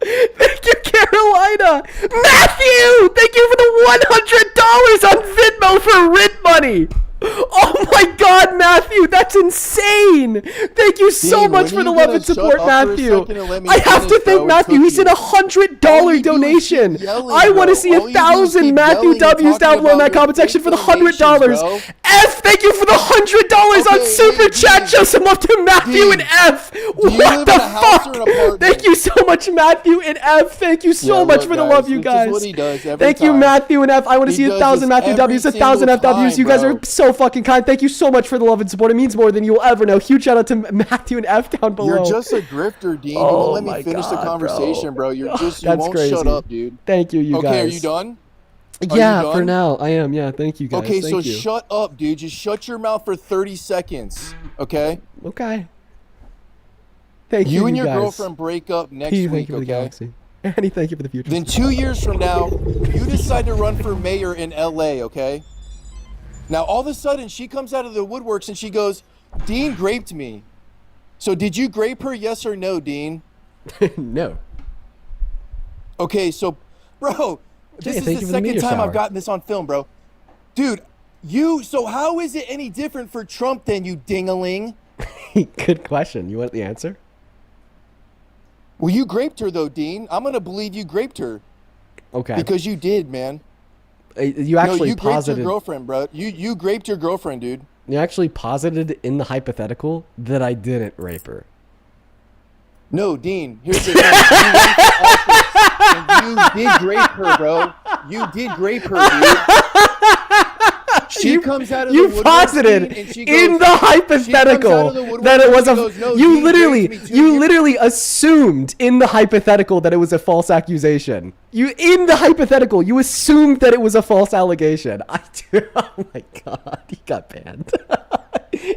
Thank you, Carolina. Matthew, thank you for the $100 on Venmo for rent money. Oh my God, Matthew, that's insane. Thank you so Dean, much when for the you love gonna and support, shut up for a Matthew. second and let me I have to finish, thank bro, Matthew. and He sent a $100 donation. yelling, I want bro. to see All you do is 1,000 keep Matthew yelling and W's down talking below in that about comment your section for the fake $100. donations, bro. F, thank you for the $100 on Super Chat. Show some love to Matthew and F. What the fuck? Thank you so much, Matthew and F. Thank you so Yeah, much look, for the guys, love, you this is guys. what he does every Thank you, time. Matthew and F. I want to He see does 1,000 this Matthew W's, every 1,000 single FWs. You time, guys are bro. so fucking kind. Thank you so much for the love and support. It means more than you will ever know. Huge shout out to Matthew and F down below. You're just a grifter, Dean. You Oh won't let my me finish the God, conversation, bro. You're just you That's won't crazy. shut up, dude. Thank you, you okay, guys. are you done? Are Yeah, you for done? now, I am. Yeah, thank you guys. Okay, so Thank you. shut up, dude. Just shut your mouth for 30 seconds. Okay? Okay. Thank you, You and your guys. girlfriend break up next P, thank week, you for the okay? galaxy. Annie, thank you for the future. Then 2 years from now, you decide to run for mayor in LA, okay? Now, all of a sudden, she comes out of the woodworks and she goes, Dean raped me. So did you grape her, yes or no, Dean? No. Okay, so, bro, this Jay, is thank the you for the second meteor time shower. I've gotten this on film, bro. Dude, so how is it any different for Trump than you ding-a-ling? Good question. You want the answer? Well, you graped her, though, Dean. I'm going to believe you graped her. Okay. Because you did, man. You actually no, you posited. graped your girlfriend, bro. You graped your girlfriend, dude. You actually posited in the hypothetical that I didn't rape her. No, Dean. Here's the thing. You ran for office, and you did grape her, bro. You did grape her, dude. She comes out of the You woodwork, posited Dean, and she in goes- the hypothetical that it was you literally assumed in the hypothetical that it was a false accusation. In the hypothetical you assumed that it was a false allegation. Oh my God, he got banned.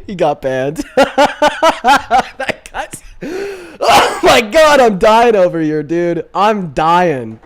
He got banned. That guy's, oh my God, I'm dying over here, dude. I'm dying.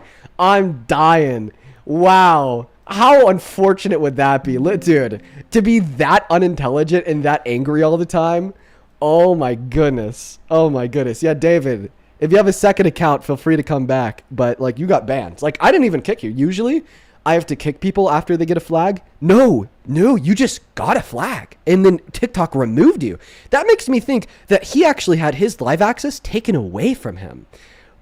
Wow. How unfortunate would that be? Dude, to be that unintelligent and that angry all the time. Oh my goodness. Yeah, David, If you have a second account, feel free to come back. But like, you got banned. Like, I didn't even kick you. Usually, I have to kick people after they get a flag. No, you just got a flag, and then TikTok removed you. That makes me think that he actually had his live access taken away from him.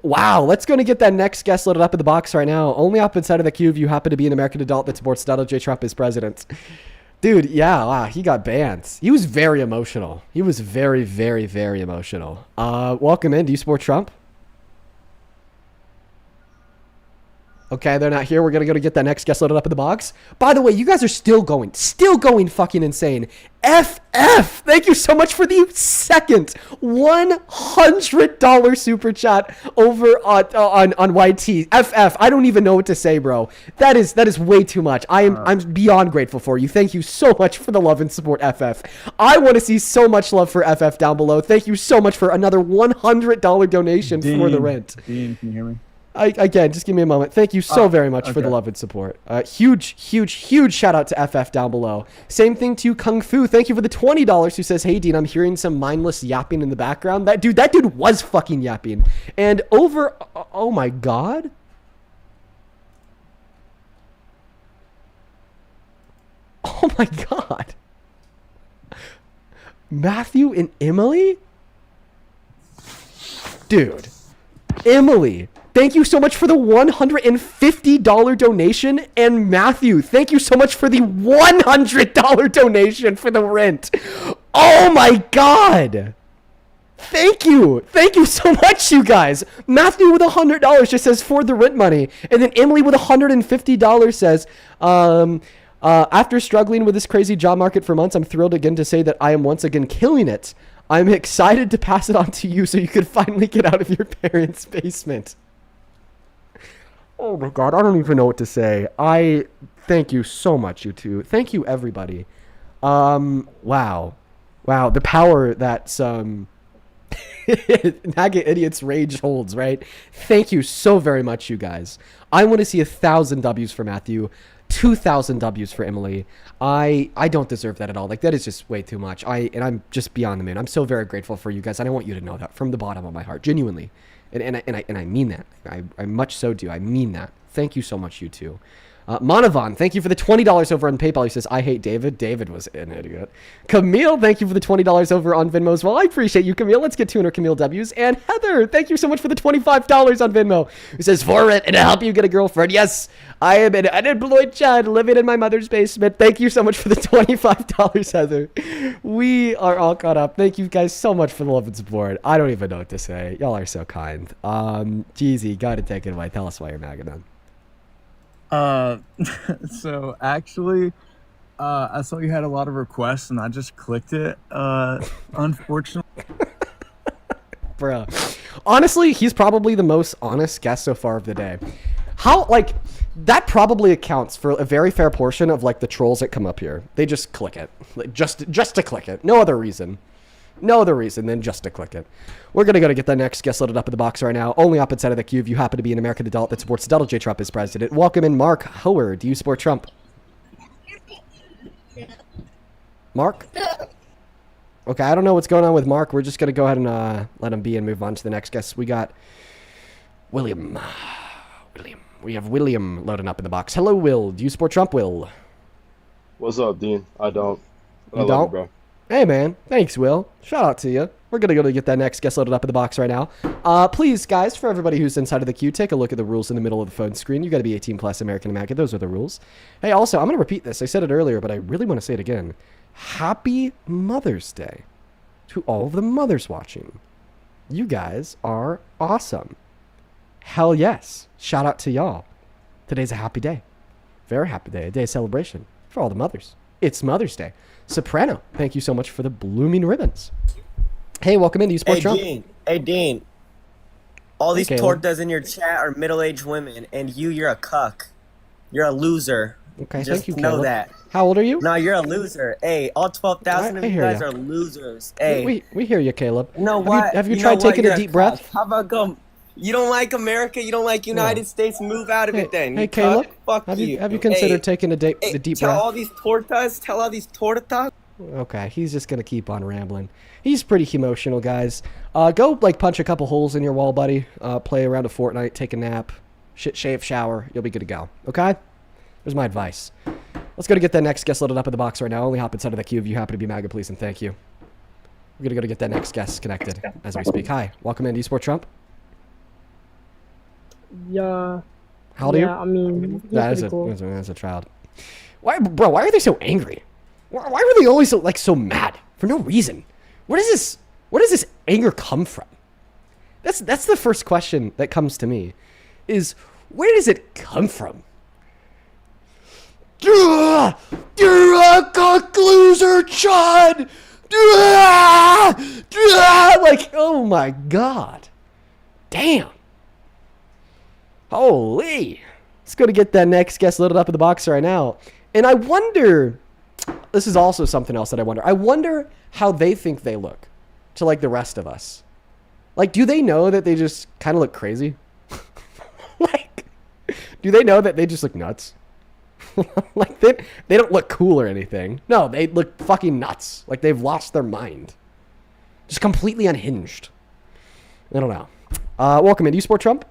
Wow, let's go and get that next guest loaded up in the box right now. Only up inside of the queue if you happen to be an American adult that supports Donald J. Trump as president. Dude, yeah, wow, he got banned. He was very emotional. He was very, very, very emotional. Welcome in. Do you support Trump? Okay, they're not here. We're going to go to get that next guest loaded up in the box. By the way, you guys are still going fucking insane. FF, thank you so much for the second $100 super chat over on YT. FF, I don't even know what to say, bro. That is way too much. I'm beyond grateful for you. Thank you so much for the love and support, FF. I want to see so much love for FF down below. Thank you so much for another $100 donation for the rent. Dean, can you hear me? Again, just give me a moment. Thank you so very much for the love and support. Huge shout out to FF down below. Same thing to Kung Fu. Thank you for the $20 who says, hey, Dean, I'm hearing some mindless yapping in the background. That dude was fucking yapping. And over, oh my God. Oh my God. Matthew and Emily? Dude. Emily. Thank you so much for the $150 donation. And Matthew, thank you so much for the $100 donation for the rent. Oh my God. Thank you. Thank you so much, you guys. Matthew with $100 just says for the rent money. And then Emily with $150 says, after struggling with this crazy job market for months, I'm thrilled again to say that I am once again killing it. I'm excited to pass it on to you so you can finally get out of your parents' basement. Oh my God, I don't even know what to say. I thank you so much, you two. Thank you, everybody. Wow. The power that some MAGA idiots rage holds, right? Thank you so very much, you guys. I want to see 1,000 W's for Matthew, 2,000 W's for Emily. I don't deserve that at all. Like, that is just way too much. And I'm just beyond the moon. I'm so very grateful for you guys, and I want you to know that from the bottom of my heart, genuinely. And I mean that. I much so do. I mean that. Thank you so much, you two. Monavon, thank you for the $20 over on PayPal. He says, I hate David. David was an idiot. Camille, thank you for the $20 over on Venmo as well. I appreciate you, Camille. Let's get 200 Camille W's. And Heather, thank you so much for the $25 on Venmo. He says, for it and to help you get a girlfriend. Yes, I am an unemployed child living in my mother's basement. Thank you so much for the $25, Heather. We are all caught up. Thank you guys so much for the love and support. I don't even know what to say. Y'all are so kind. Jeezy, gotta take it away. Tell us why you're MAGA, man. So actually, I saw you had a lot of requests and I just clicked it. Unfortunately. Bro. Honestly, he's probably the most honest guest so far of the day. How, like, that probably accounts for a very fair portion of, like, the trolls that come up here. They just click it. Like, just to click it. No other reason. No other reason than just to click it. We're going to go to get the next guest loaded up in the box right now. Only up inside of the queue if you happen to be an American adult that supports Donald J. Trump as president. Welcome in, Mark Howard. Do you support Trump? Mark? Okay, I don't know what's going on with Mark. We're just going to go ahead and let him be and move on to the next guest. We got William. We have William loading up in the box. Hello, Will. Do you support Trump, Will? What's up, Dean? I don't. You don't? Bro. Hey, man. Thanks, Will. Shout out to you. We're going to go to get that next guest loaded up in the box right now. Please, guys, for everybody who's inside of the queue, take a look at the rules in the middle of the phone screen. You got to be 18 plus American American. Those are the rules. Hey, also, I'm going to repeat this. I said it earlier, but I really want to say it again. Happy Mother's Day to all of the mothers watching. You guys are awesome. Hell yes. Shout out to y'all. Today's a happy day. Very happy day. A day of celebration for all the mothers. It's Mother's Day. Soprano, thank you so much for the blooming ribbons. Hey, welcome in. Do you support Trump? Hey, Dean. All these tortas in your chat are middle-aged women, and you're a cuck. You're a loser. Okay, just thank you, know Caleb. that. How old are you? No, you're a loser. Hey, all 12,000 of you guys are losers. Hey, we hear you, Caleb. You know what? Have you tried taking a deep breath? How about go? You don't like America? You don't like United States? Move out of it then. Hey, you Caleb. Fuck have you considered taking a deep breath? Tell all these tortas. Okay, he's just gonna keep on rambling. He's pretty emotional, guys. Go punch a couple holes in your wall, buddy. Play around a Fortnite, take a nap, shave, shower. You'll be good to go. Okay? There's my advice. Let's go to get that next guest loaded up in the box right now. Only hop inside of the queue if you happen to be MAGA, please, and thank you. We're gonna go to get that next guest connected as we speak. Hi, welcome in. Do you support Trump? Yeah. How old are you? I mean, he's That is pretty cool. as a child. Why are they so angry? Why were they always so mad for no reason? Where does this anger come from? That's the first question that comes to me. Is where does it come from? You're a cock loser, Chad. Oh my God. Damn. Holy. Let's go to get that next guest loaded up in the box right now. And I wonder, this is also something else that I wonder. I wonder how they think they look to the rest of us. Do they know that they just kind of look crazy? Do they know that they just look nuts? They don't look cool or anything. No, they look fucking nuts. They've lost their mind. Just completely unhinged. I don't know. Welcome in. Do you support Trump?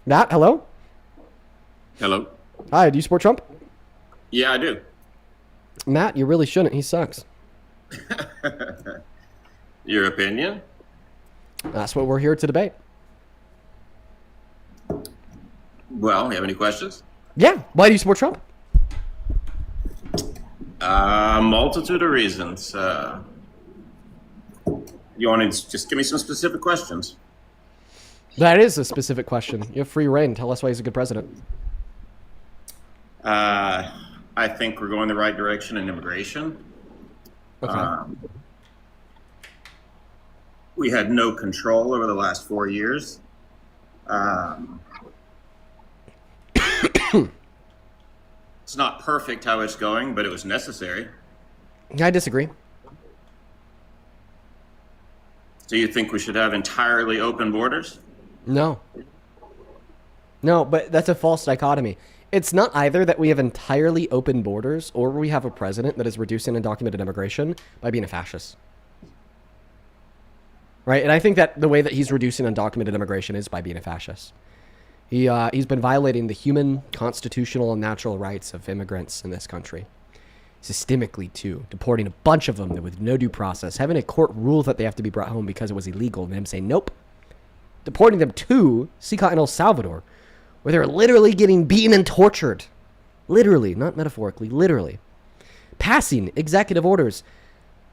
Matt, hello? Hello. Hi, do you support Trump? Yeah, I do. Matt, you really shouldn't. He sucks. Your opinion? That's what we're here to debate. Well, you have any questions? Yeah. Why do you support Trump? A multitude of reasons. You want to just give me some specific questions? That is a specific question. You have free reign. Tell us why he's a good president. I think we're going the right direction in immigration. Okay. We had no control over the last 4 years. It's not perfect how it's going, but it was necessary. I disagree. So you think we should have entirely open borders? No. No, but that's a false dichotomy. It's not either that we have entirely open borders or we have a president that is reducing undocumented immigration by being a fascist. Right? And I think that the way that he's reducing undocumented immigration is by being a fascist. He's been violating the human, constitutional, and natural rights of immigrants in this country. Systemically, too. Deporting a bunch of them with no due process. Having a court rule that they have to be brought home because it was illegal. And him saying, nope. Deporting them to Sica and El Salvador, where they're literally getting beaten and tortured. Literally, not metaphorically, literally. Passing executive orders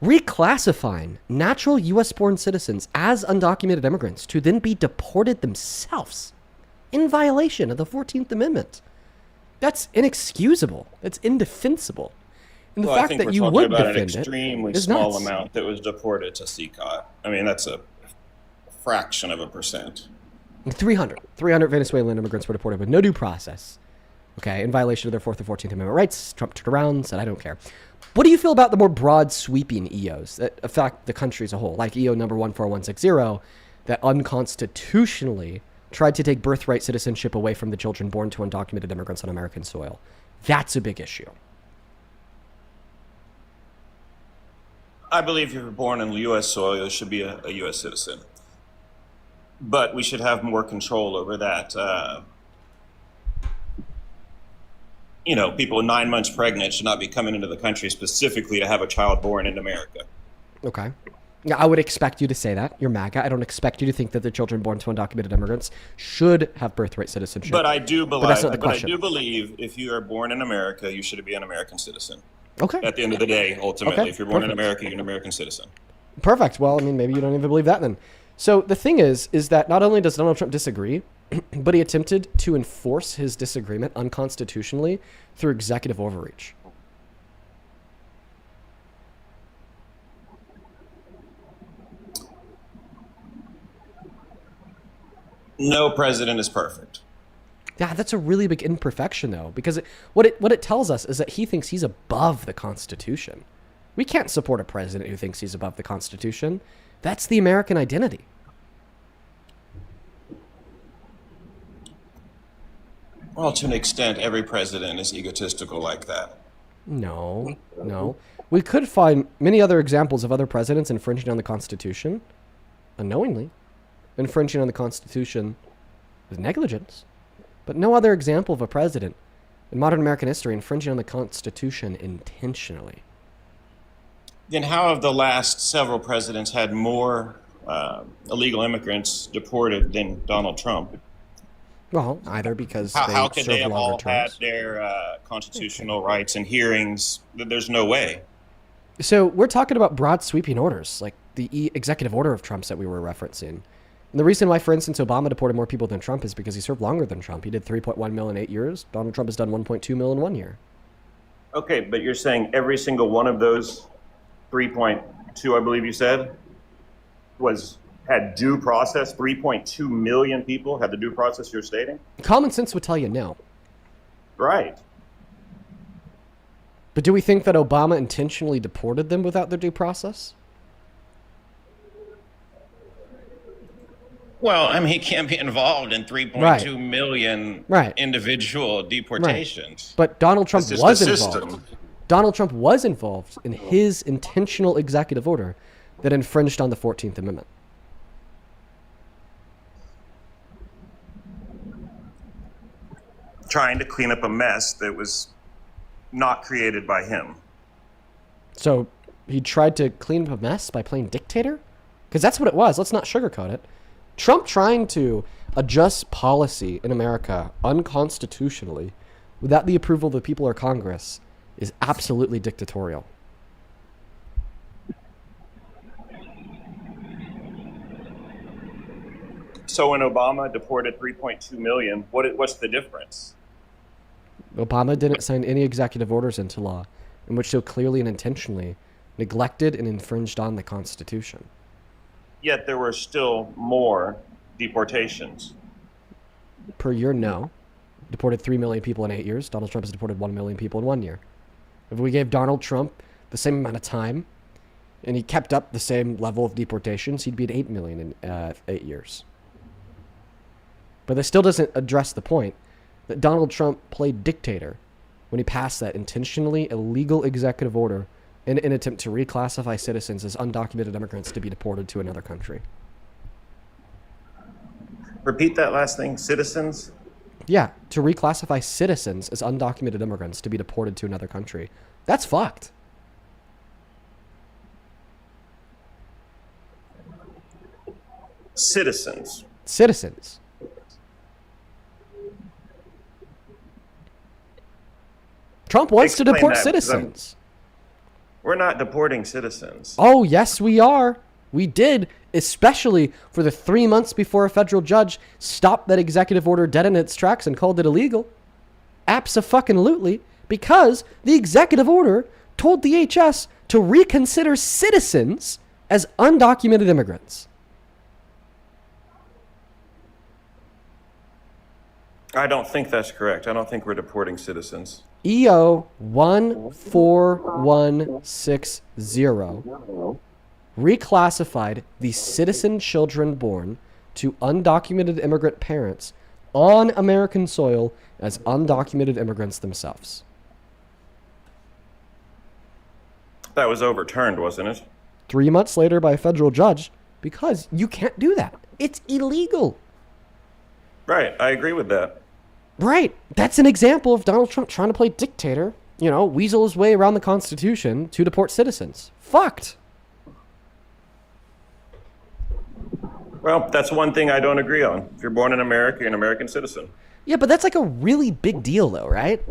reclassifying natural U.S.-born citizens as undocumented immigrants to then be deported themselves in violation of the 14th Amendment. That's inexcusable. That's indefensible. And the Well, I fact think that we're you talking would about an defend it extremely is small nuts. amount that was deported to CCOT. I mean, that's a fraction of a percent. 300 Venezuelan immigrants were deported with no due process. Okay, in violation of their 4th and 14th Amendment rights. Trump turned around and said, I don't care. What do you feel about the more broad sweeping EOs that affect the country as a whole, like EO number 14160, that unconstitutionally tried to take birthright citizenship away from the children born to undocumented immigrants on American soil? That's a big issue. I believe if you're born in U.S. soil, you should be a U.S. citizen. But we should have more control over that. People 9 months pregnant should not be coming into the country specifically to have a child born in America. Okay. Yeah, I would expect you to say that. You're MAGA. I don't expect you to think that the children born to undocumented immigrants should have birthright citizenship. But I do believe, that's not the question. if you are born in America, you should be an American citizen. Okay. At the end of the day, ultimately, Okay, if you're born in perfect. America, you're an American citizen. Perfect. Well, I mean, maybe you don't even believe that then. So the thing is that not only does Donald Trump disagree, but he attempted to enforce his disagreement unconstitutionally through executive overreach. No president is perfect. Yeah, that's a really big imperfection, though, because what it tells us is that he thinks he's above the Constitution. We can't support a president who thinks he's above the Constitution. That's the American identity. Well, to an extent, every president is egotistical like that. No, no. We could find many other examples of other presidents infringing on the Constitution, unknowingly, infringing on the Constitution with negligence, but no other example of a president in modern American history infringing on the Constitution intentionally. Then how have the last several presidents had more illegal immigrants deported than Donald Trump? Well, either because How they could they serve have all longer had terms. their constitutional rights and hearings? There's no way. So we're talking about broad sweeping orders, like the executive order of Trump's that we were referencing. And the reason why, for instance, Obama deported more people than Trump is because he served longer than Trump. He did 3.1 mil in 8 years. Donald Trump has done 1.2 mil in 1 year. Okay, but you're saying every single one of those 3.2, I believe you said, had due process? 3.2 million people had the due process you're stating? Common sense would tell you no. Right. But do we think that Obama intentionally deported them without their due process? Well, I mean, he can't be involved in 3.2 million individual deportations. But Donald Trump It's just was the involved. system. Donald Trump was involved in his intentional executive order that infringed on the 14th Amendment. Trying to clean up a mess that was not created by him. So he tried to clean up a mess by playing dictator? Because that's what it was. Let's not sugarcoat it. Trump trying to adjust policy in America unconstitutionally without the approval of the people or Congress is absolutely dictatorial. So when Obama deported 3.2 million, what's the difference? Obama didn't sign any executive orders into law in which so clearly and intentionally neglected and infringed on the Constitution. Yet there were still more deportations. Per year, no. Deported 3 million people in 8 years. Donald Trump has deported 1 million people in 1 year. If we gave Donald Trump the same amount of time and he kept up the same level of deportations, he'd be at 8 million in 8 years. But that still doesn't address the point that Donald Trump played dictator when he passed that intentionally illegal executive order in an attempt to reclassify citizens as undocumented immigrants to be deported to another country. Repeat that last thing, citizens? Yeah, to reclassify citizens as undocumented immigrants to be deported to another country. That's fucked. Citizens. Citizens. Trump wants to Explain deport that, because citizens. We're not deporting citizens. Oh, yes, we are. We did, especially for the 3 months before a federal judge stopped that executive order dead in its tracks and called it illegal. Abso-fucking-lutely, because the executive order told DHS to reconsider citizens as undocumented immigrants. I don't think that's correct. I don't think we're deporting citizens. EO 14160 reclassified the citizen children born to undocumented immigrant parents on American soil as undocumented immigrants themselves. That was overturned, wasn't it? 3 months later by a federal judge, because you can't do that. It's illegal. Right, I agree with that. Right. That's an example of Donald Trump trying to play dictator, weasel his way around the Constitution to deport citizens. Fucked. Well, that's one thing I don't agree on. If you're born in America, you're an American citizen. Yeah, but that's like a really big deal, though, right?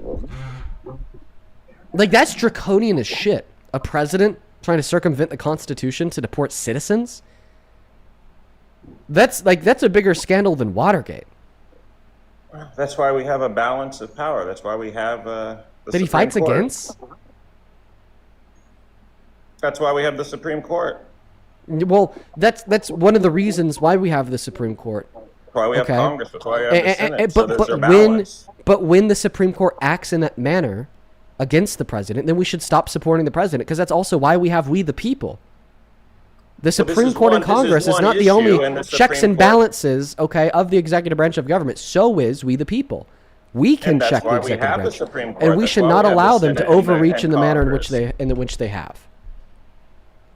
Like, that's draconian as shit. A president trying to circumvent the Constitution to deport citizens? That's a bigger scandal than Watergate. That's why we have a balance of power. That's why we have the That he Supreme fights Court. against? That's why we have the Supreme Court. Well, that's one of the reasons why we have the Supreme Court. That's why we have Congress. That's why we have the Senate. So there's a balance. But when the Supreme Court acts in that manner against the president, then we should stop supporting the president, because that's also why we have we the people. The Supreme Court and Congress is not the only checks and balances, of the executive branch of government. So is we the people. We can And that's check why the we executive have the branch, Supreme Court. and we That's should why not we have the allow them to Senate and the- overreach and in the manner in Congress. which they have.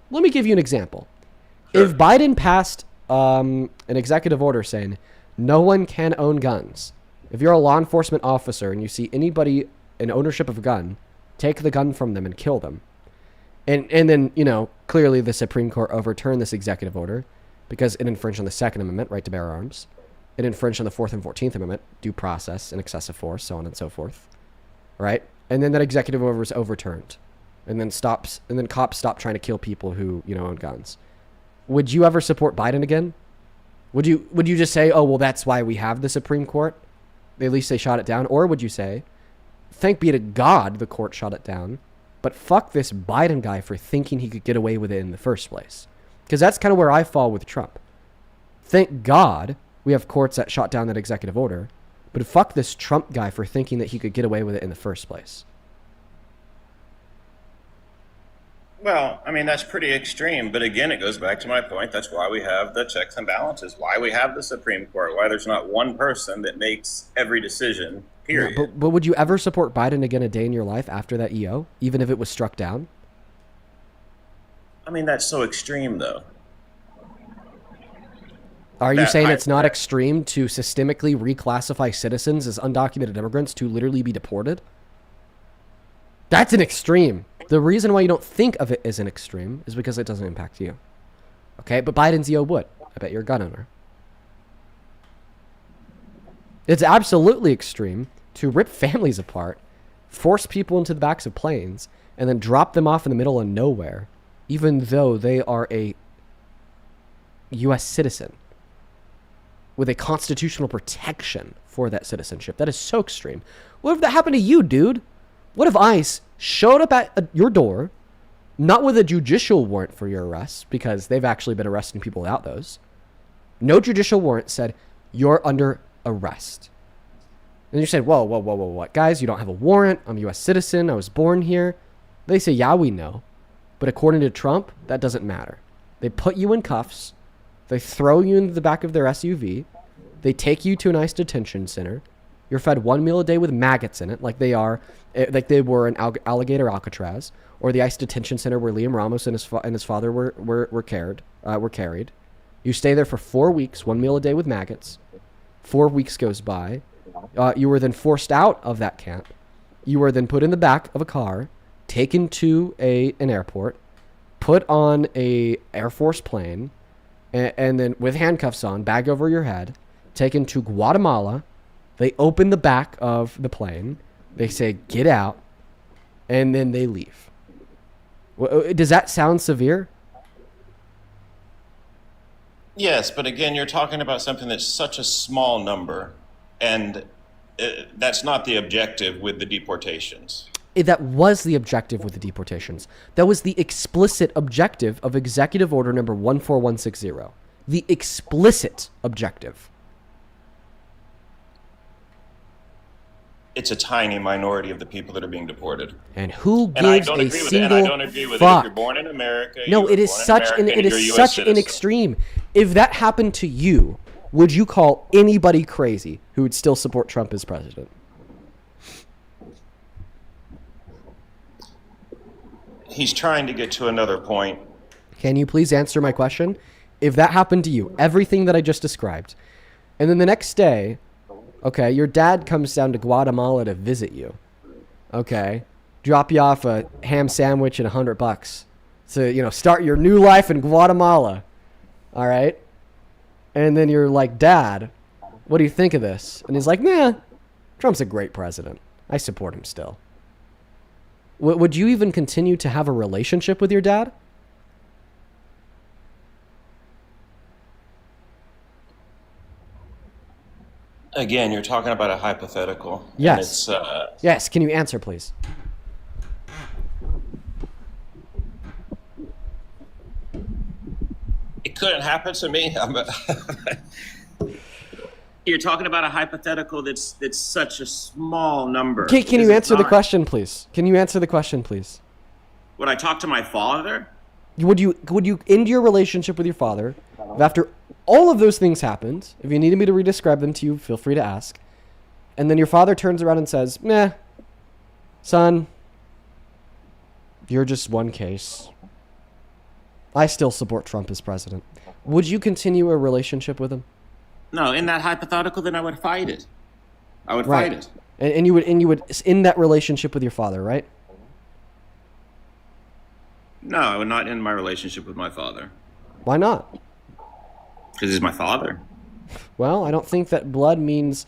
Let me give you an example. If Biden passed an executive order saying no one can own guns, if you're a law enforcement officer and you see anybody in ownership of a gun, take the gun from them and kill them. And then, clearly the Supreme Court overturned this executive order because it infringed on the Second Amendment, right to bear arms. It infringed on the Fourth and 14th Amendment, due process and excessive force, so on and so forth. Right? And then that executive order was overturned. And then cops stopped trying to kill people who, own guns. Would you ever support Biden again? Would you just say, oh, well, that's why we have the Supreme Court? At least they shot it down. Or would you say, thank be to God the court shot it down, but fuck this Biden guy for thinking he could get away with it in the first place? Because that's kind of where I fall with Trump. Thank God we have courts that shot down that executive order, but fuck this Trump guy for thinking that he could get away with it in the first place. Well, I mean, that's pretty extreme. But again, it goes back to my point. That's why we have the checks and balances, why we have the Supreme Court, why there's not one person that makes every decision, period. Yeah, but would you ever support Biden again a day in your life after that EO, even if it was struck down? I mean, that's so extreme, though. Are you saying it's not extreme to systemically reclassify citizens as undocumented immigrants to literally be deported? That's an extreme. The reason why you don't think of it as an extreme is because it doesn't impact you. Okay, but Biden's EO would. I bet you're a gun owner. It's absolutely extreme to rip families apart, force people into the backs of planes, and then drop them off in the middle of nowhere, even though they are a U.S. citizen with a constitutional protection for that citizenship. That is so extreme. What if that happened to you, dude? What if ICE showed up at your door, not with a judicial warrant for your arrest, because they've actually been arresting people without those. No judicial warrant, said, you're under arrest. And you said, whoa, what? Guys, you don't have a warrant. I'm a U.S. citizen. I was born here. They say, yeah, we know. But according to Trump, that doesn't matter. They put you in cuffs. They throw you in the back of their SUV. They take you to an ICE detention center. You're fed one meal a day with maggots in it, like they were in Alligator Alcatraz, or the ICE detention center where Liam Ramos and his father were carried. You stay there for 4 weeks, one meal a day with maggots. 4 weeks goes by. You were then forced out of that camp. You were then put in the back of a car, taken to an airport, put on a Air Force plane, and then with handcuffs on, bag over your head, taken to Guatemala. They open the back of the plane. They say, get out. And then they leave. Does that sound severe? Yes, but again, you're talking about something that's such a small number, and that's not the objective with the deportations. That was the objective with the deportations. That was the explicit objective of Executive Order number 14160. The explicit objective. It's a tiny minority of the people that are being deported. And who gives and I don't a agree with single it. And I don't agree with fuck? it. If you're born in America, No, it is such an extreme. If that happened to you, would you call anybody crazy who would still support Trump as president? He's trying to get to another point. Can you please answer my question? If that happened to you, everything that I just described, and then the next day, okay, your dad comes down to Guatemala to visit you. Okay, drop you off a ham sandwich and $100 to, start your new life in Guatemala. All right, and then you're like, Dad, what do you think of this? And he's like, nah, Trump's a great president. I support him still. Would you even continue to have a relationship with your dad? Again, you're talking about a hypothetical. Yes. Yes. Can you answer, please? It couldn't happen to me. You're talking about a hypothetical that's such a small number. Can you answer the question, please? Can you answer the question, please? Would I talk to my father? Would you end your relationship with your father if after all of those things happened? If you needed me to redescribe them to you, feel free to ask. And then your father turns around and says, meh, son, you're just one case. I still support Trump as president. Would you continue a relationship with him? No, in that hypothetical, then I would fight it. I would fight it. And you would in that relationship with your father, right? No, I would not end my relationship with my father. Why not? Because he's my father. Well, I don't think that blood means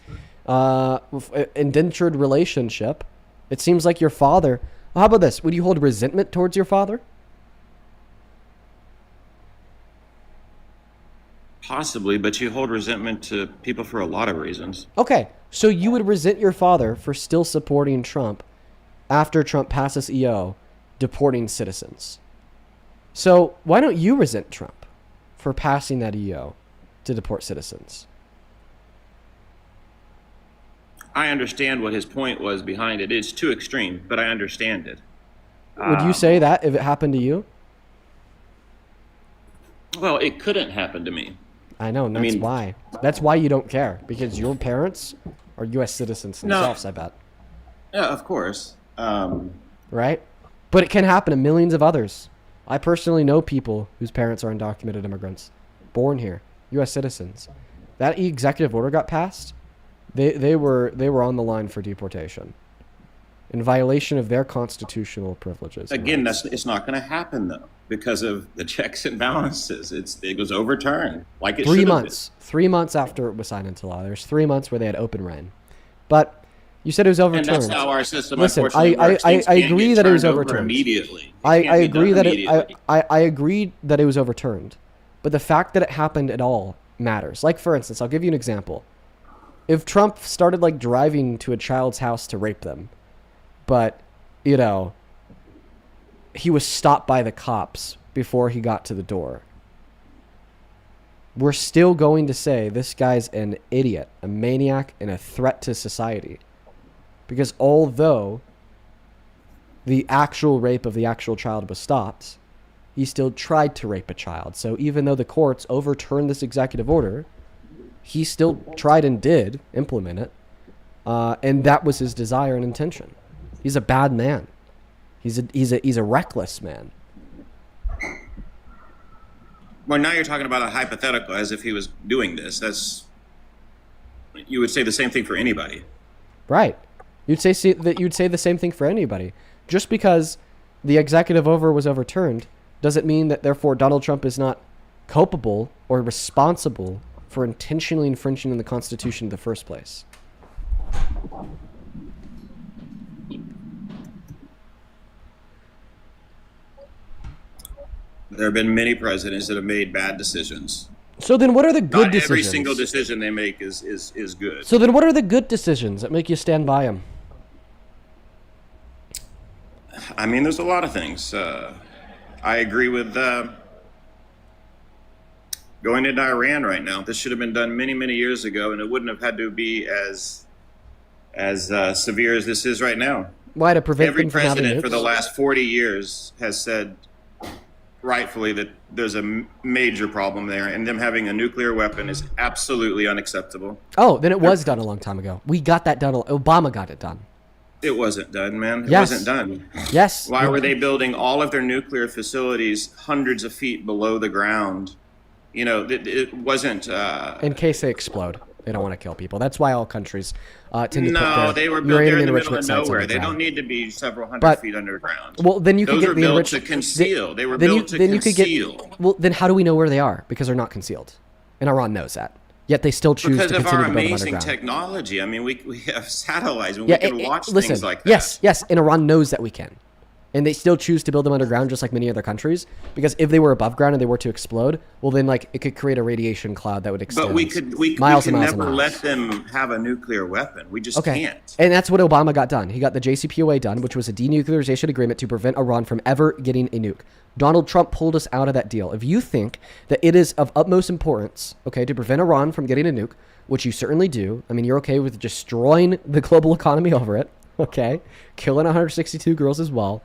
indentured relationship. It seems like your father. Well, how about this? Would you hold resentment towards your father? Possibly, but you hold resentment to people for a lot of reasons. Okay, so you would resent your father for still supporting Trump after Trump passes EO deporting citizens. So why don't you resent Trump for passing that EO to deport citizens? I understand what his point was behind it. It's too extreme, but I understand it. Would you say that if it happened to you? Well, it couldn't happen to me. I know, and that's why. That's why you don't care, because your parents are U.S. citizens themselves, I bet. Yeah, of course. Right? But it can happen to millions of others. I personally know people whose parents are undocumented immigrants, born here, U.S. citizens. That executive order got passed. They were on the line for deportation, in violation of their constitutional privileges. Again, it's not going to happen though, because of the checks and balances. It was overturned, like it 3 should have months. 3 months after it was signed into law. There's 3 months where they had open reign, but you said it was overturned. And that's how our system. Listen, unfortunately works. I Things can't agree get that it was turned over overturned. Immediately. I It can't be agree done that immediately. I agreed that it was overturned, but the fact that it happened at all matters. Like, for instance, I'll give you an example. If Trump started like driving to a child's house to rape them, but you know, he was stopped by the cops before he got to the door, we're still going to say this guy's an idiot, a maniac, and a threat to society. Because although the actual rape of the actual child was stopped, he still tried to rape a child. So even though the courts overturned this executive order, he still tried and did implement it. And that was his desire and intention. He's a bad man. He's a reckless man. Well, now you're talking about a hypothetical as if he was doing this. You would say the same thing for anybody. Right. You'd say the same thing for anybody. Just because the executive order was overturned doesn't mean that therefore Donald Trump is not culpable or responsible for intentionally infringing on the Constitution in the first place. There have been many presidents that have made bad decisions. So then what are the good Not decisions? every single decision they make is good. So then what are the good decisions that make you stand by him? I mean, there's a lot of things. I agree with going into Iran right now. This should have been done many, many years ago, and it wouldn't have had to be as severe as this is right now. Why, to prevent Every them from having president for the nukes? last 40 years has said, rightfully, that there's a major problem there, and them having a nuclear weapon is absolutely unacceptable. Oh, then it was done a long time ago. We got that done. Obama got it done. It wasn't done, man. It Yes. wasn't done. Yes. Why were they building all of their nuclear facilities hundreds of feet below the ground? You know, it wasn't. In case they explode. They don't want to kill people. That's why all countries tend to put No, their they were built there uranium in the middle enrichment of sites nowhere. They underground. don't need to be several hundred But- feet underground. Well, then you could Those get were the built enriched. to conceal. They were then built to then you could conceal. get. Well, then how do we know where they are? Because they're not concealed, and Iran knows that. Yet they still choose Because to of continue our to build them amazing underground. technology. I mean, we have satellites and Yeah, we can watch listen, things like that. yes, and Iran knows that we can. And they still choose to build them underground just like many other countries. Because if they were above ground and they were to explode, well then like it could create a radiation cloud that would extend But we could miles and miles and never miles. let them have a nuclear weapon. We just Okay. can't. And that's what Obama got done. He got the JCPOA done, which was a denuclearization agreement to prevent Iran from ever getting a nuke. Donald Trump pulled us out of that deal. If you think that it is of utmost importance, okay, to prevent Iran from getting a nuke, which you certainly do. I mean, you're okay with destroying the global economy over it, okay? Killing 162 girls as well.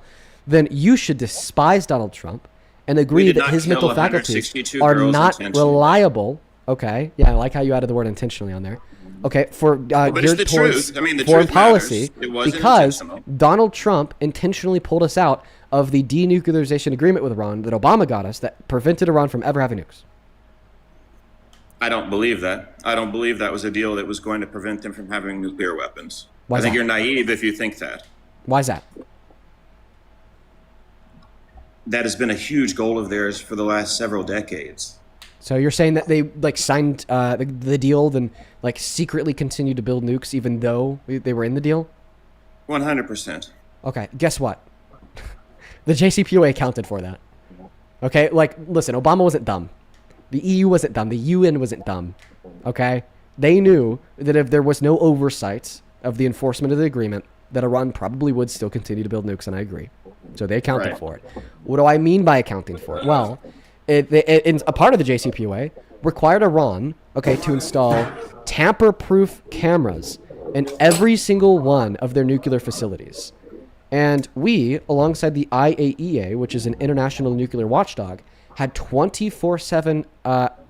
Then you should despise Donald Trump and agree did that not his kill mental faculties 162 are girls not intentionally. reliable. Okay, yeah, I like how you added the word intentionally on there. Okay, for but it's geared the towards truth. I mean, the foreign truth matters. policy, It wasn't because intentional. Donald Trump intentionally pulled us out of the denuclearization agreement with Iran that Obama got us that prevented Iran from ever having nukes. I don't believe that. I don't believe that was a deal that was going to prevent them from having nuclear weapons. Why I is think that? you're naive if you think that. Why is that? That has been a huge goal of theirs for the last several decades. So you're saying that they like signed the deal, then like secretly continued to build nukes even though they were in the deal? 100%. Okay, guess what? The JCPOA accounted for that. Okay, like listen, Obama wasn't dumb. The EU wasn't dumb. The UN wasn't dumb. Okay? They knew that if there was no oversight of the enforcement of the agreement, that Iran probably would still continue to build nukes, and I agree. So they accounted for it. What do I mean by accounting for it? Well, a part of the JCPOA required Iran, okay, to install tamper-proof cameras in every single one of their nuclear facilities. And we, alongside the IAEA, which is an international nuclear watchdog, had 24/7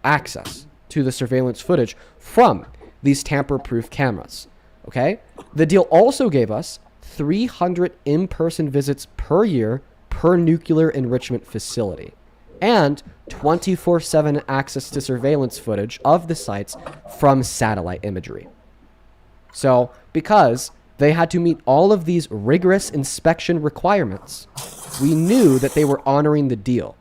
access to the surveillance footage from these tamper-proof cameras. Okay? The deal also gave us 300 in-person visits per year per nuclear enrichment facility and 24/7 access to surveillance footage of the sites from satellite imagery. So, because they had to meet all of these rigorous inspection requirements, we knew that they were honoring the deal.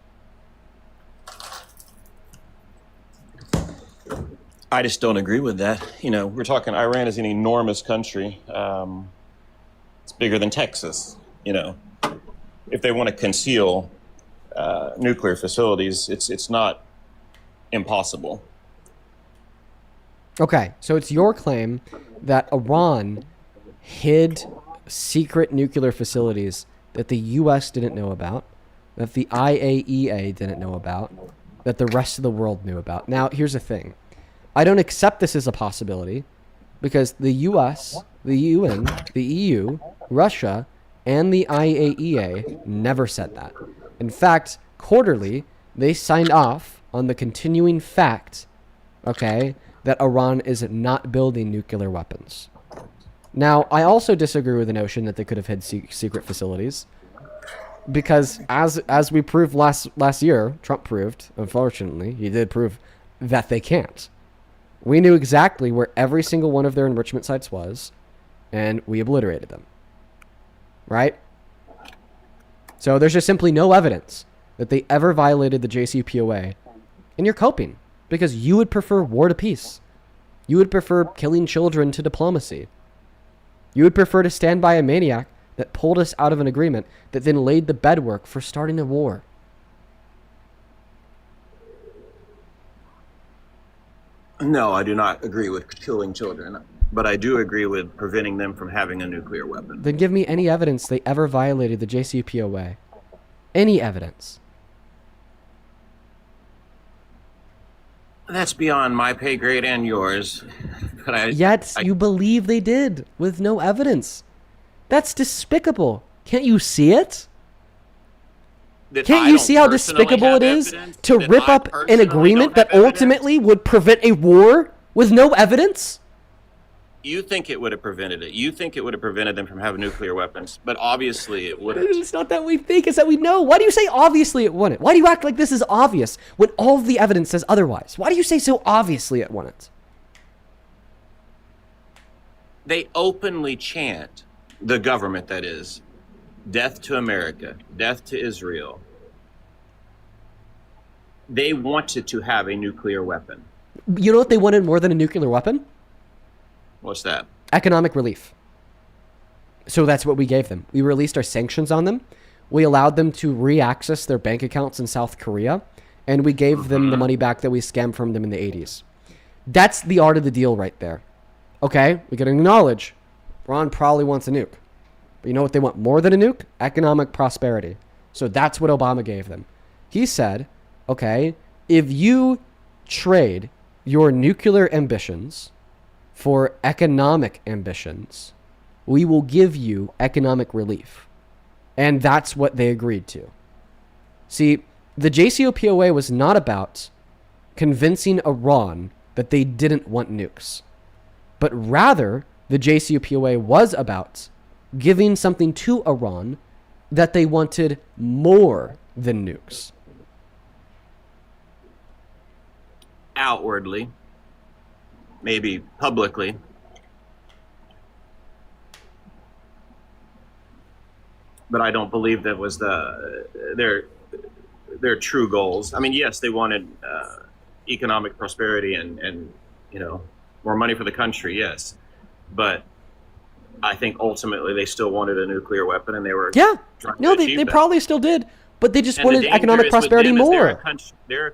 I just don't agree with that. You know, we're talking Iran is an enormous country. It's bigger than Texas. You know, if they want to conceal nuclear facilities, it's not impossible. Okay, so it's your claim that Iran hid secret nuclear facilities that the U.S. didn't know about, that the IAEA didn't know about, that the rest of the world knew about. Now, here's the thing. I don't accept this as a possibility because the US, the UN, the EU, Russia, and the IAEA never said that. In fact, quarterly, they signed off on the continuing fact, okay, that Iran is not building nuclear weapons. Now, I also disagree with the notion that they could have hid secret facilities because as we proved last year, Trump proved, unfortunately, he did prove that they can't. We knew exactly where every single one of their enrichment sites was, and we obliterated them. Right? So there's just simply no evidence that they ever violated the JCPOA. And you're coping, because you would prefer war to peace. You would prefer killing children to diplomacy. You would prefer to stand by a maniac that pulled us out of an agreement that then laid the bedwork for starting a war. No, I do not agree with killing children, but I do agree with preventing them from having a nuclear weapon. Then give me any evidence they ever violated the JCPOA. Any evidence. That's beyond my pay grade and yours. But Yet you believe they did with no evidence. That's despicable. Can't you see it? Can't you see how despicable it is to rip up an agreement that ultimately would prevent a war with no evidence? You think it would have prevented it. You think it would have prevented them from having nuclear weapons, but obviously it wouldn't. It's not that we think, it's that we know. Why do you say obviously it wouldn't? Why do you act like this is obvious when all of the evidence says otherwise? Why do you say so obviously it wouldn't? They openly chant, the government that is, death to America, death to Israel. They wanted to have a nuclear weapon. You know what they wanted more than a nuclear weapon? What's that? Economic relief. So that's what we gave them. We released our sanctions on them. We allowed them to re-access their bank accounts in South Korea. And we gave them the money back that we scammed from them in the 80s. That's the art of the deal right there. Okay, we can acknowledge Ron probably wants a nuke. But you know what they want more than a nuke? Economic prosperity. So that's what Obama gave them. He said, okay, if you trade your nuclear ambitions for economic ambitions, we will give you economic relief. And that's what they agreed to. See, the JCPOA was not about convincing Iran that they didn't want nukes. but rather the JCPOA was about giving something to Iran that they wanted more than nukes. Outwardly, maybe publicly. But I don't believe that was their true goals. I mean, yes, they wanted economic prosperity and more money for the country, yes. But I think ultimately they still wanted a nuclear weapon, and they were they probably still did, but they just wanted economic prosperity more.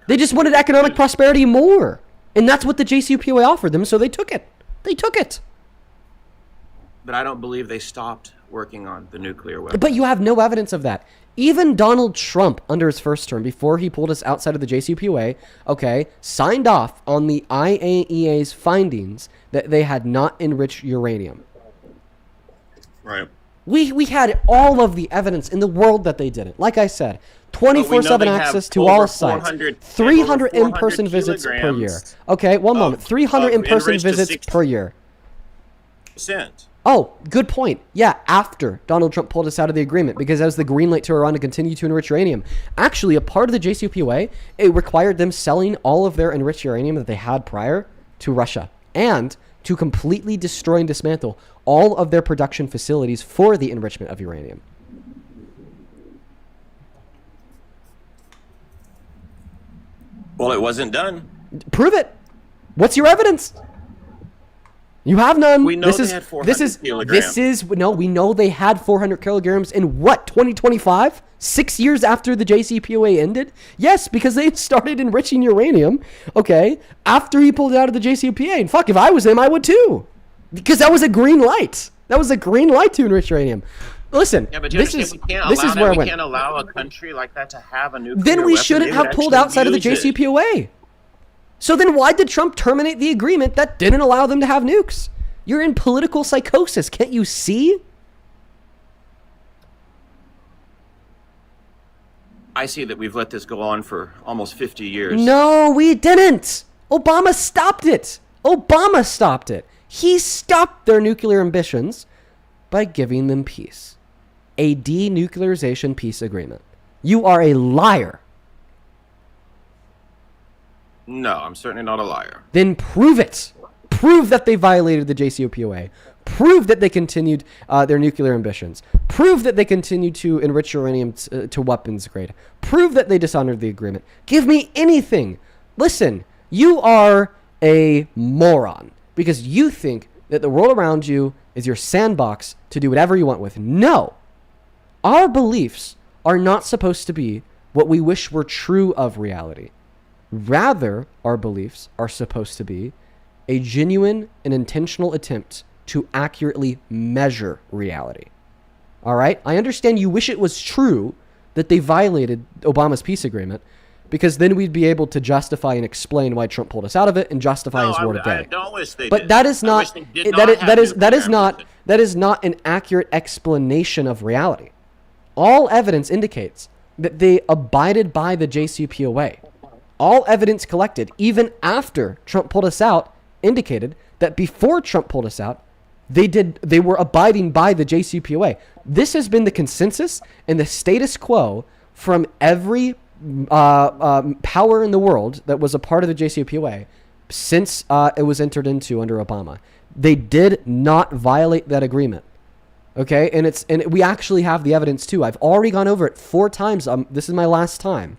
They just wanted economic prosperity more, and that's what the JCPOA offered them, so they took it. But I don't believe they stopped working on the nuclear weapon. But you have no evidence of that. Even Donald Trump, under his first term, before he pulled us outside of the JCPOA, signed off on the IAEA's findings that they had not enriched uranium. Right. We had all of the evidence in the world that they didn't. Like I said, 24/7 access to all sites, 300 in-person visits per year. Okay, one moment. 300 in-person visits per year. Percent. Oh, good point. Yeah, after Donald Trump pulled us out of the agreement, because that was the green light to Iran to continue to enrich uranium. Actually, a part of the JCPOA, it required them selling all of their enriched uranium that they had prior to Russia, and to completely destroy and dismantle all of their production facilities for the enrichment of uranium. Well, it wasn't done. Prove it. What's your evidence? You have none. We know they had 400 kilograms. We know they had 400 kilograms in what, 2025? 6 years after the JCPOA ended? Yes, because they started enriching uranium, after he pulled out of the JCPOA. And fuck, if I was him, I would too. Because that was a green light. That was a green light to enrich uranium. Listen, this is where I went. We can't allow a country like that to have a nuclear Then we weapon. shouldn't have pulled outside of the JCPOA. So then why did Trump terminate the agreement that didn't allow them to have nukes? You're in political psychosis. Can't you see? I see that we've let this go on for almost 50 years. No, we didn't. Obama stopped it. He stopped their nuclear ambitions by giving them peace. A denuclearization peace agreement. You are a liar. No, I'm certainly not a liar. Then prove it. Prove that they violated the JCPOA. Prove that they continued their nuclear ambitions. Prove that they continued to enrich uranium to weapons grade. Prove that they dishonored the agreement. Give me anything. Listen, you are a moron because you think that the world around you is your sandbox to do whatever you want with. No. Our beliefs are not supposed to be what we wish were true of reality. Rather, our beliefs are supposed to be a genuine and intentional attempt to accurately measure reality. All right? I understand you wish it was true that they violated Obama's peace agreement, because then we'd be able to justify and explain why Trump pulled us out of it and justify his war today. I don't wish they but did. that is not that is not an accurate explanation of reality. All evidence indicates that they abided by the JCPOA. All evidence collected, even after Trump pulled us out, indicated that before Trump pulled us out, they were abiding by the JCPOA. This has been the consensus and the status quo from every power in the world that was a part of the JCPOA since it was entered into under Obama. They did not violate that agreement. Okay, and we actually have the evidence too. I've already gone over it 4 times. This is my last time.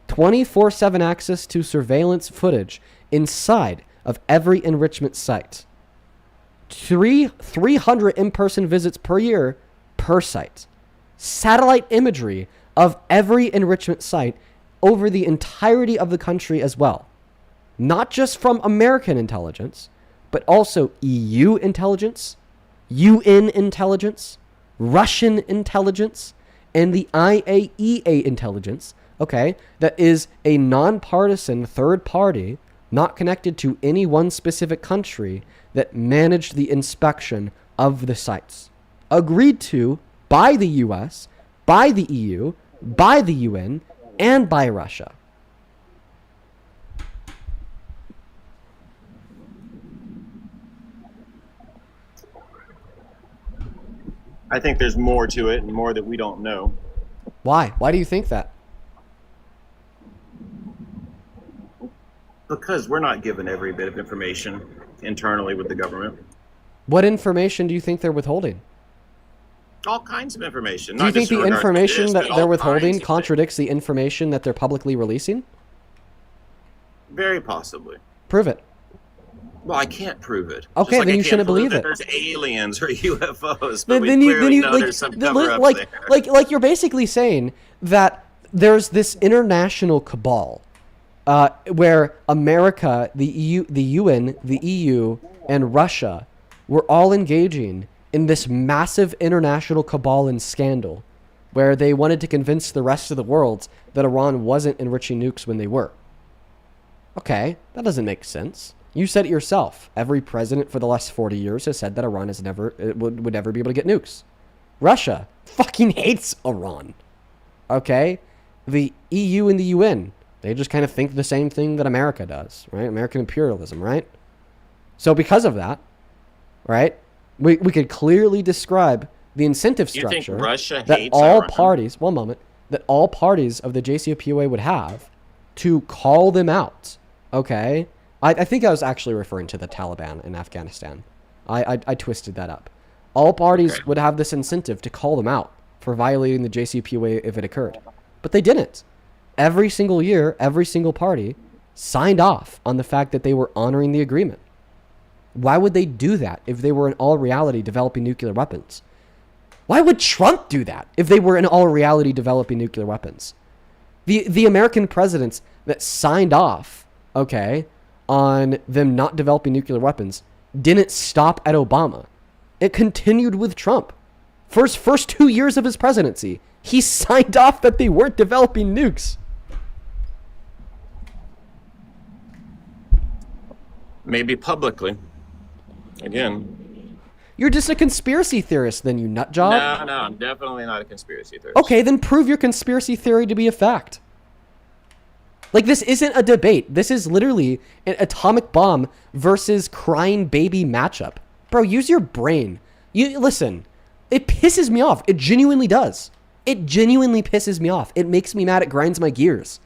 24/7 access to surveillance footage inside of every enrichment site. 300 in-person visits per year per site. Satellite imagery of every enrichment site over the entirety of the country as well. Not just from American intelligence, but also EU intelligence, UN intelligence, Russian intelligence, and the IAEA intelligence, that is a nonpartisan third party, not connected to any one specific country, that managed the inspection of the sites. Agreed to by the US, by the EU, by the UN, and by Russia. I think there's more to it and more that we don't know. Why? Why do you think that? Because we're not given every bit of information internally with the government. What information do you think they're withholding? All kinds of information. Do you not think just in the regards to information this, that but all they're kinds withholding of contradicts the information that they're publicly releasing? things. Very possibly. Prove it. Well, I can't prove it. Okay, Just like then I you can't shouldn't prove believe that it. There's aliens or UFOs, but we Then clearly you know there's some cover up like, there. like you're basically saying that there's this international cabal where America, the EU, the UN, the EU, and Russia were all engaging in this massive international cabal and scandal where they wanted to convince the rest of the world that Iran wasn't enriching nukes when they were. Okay, that doesn't make sense. You said it yourself. Every president for the last 40 years has said that Iran would never be able to get nukes. Russia fucking hates Iran. Okay? The EU and the UN, they just kind of think the same thing that America does, right? American imperialism, right? So because of that, right, we could clearly describe the incentive You think structure Russia that hates all Iran? parties, one moment, that all parties of the JCPOA would have to call them out, okay? I think I was actually referring to the Taliban in Afghanistan. I twisted that up. All parties would have this incentive to call them out for violating the JCPOA if it occurred. But they didn't. Every single year, every single party signed off on the fact that they were honoring the agreement. Why would they do that if they were in all reality developing nuclear weapons? Why would Trump do that if they were in all reality developing nuclear weapons? The American presidents that signed off, okay, on them not developing nuclear weapons didn't stop at Obama. It continued with Trump. First 2 years of his presidency, he signed off that they weren't developing nukes. Maybe publicly. Again. You're just a conspiracy theorist then, you nut job. No, I'm definitely not a conspiracy theorist. Okay, then prove your conspiracy theory to be a fact. Like, this isn't a debate. This is literally an atomic bomb versus crying baby matchup. Bro, use your brain. Listen, it pisses me off. It genuinely does. It genuinely pisses me off. It makes me mad. It grinds my gears.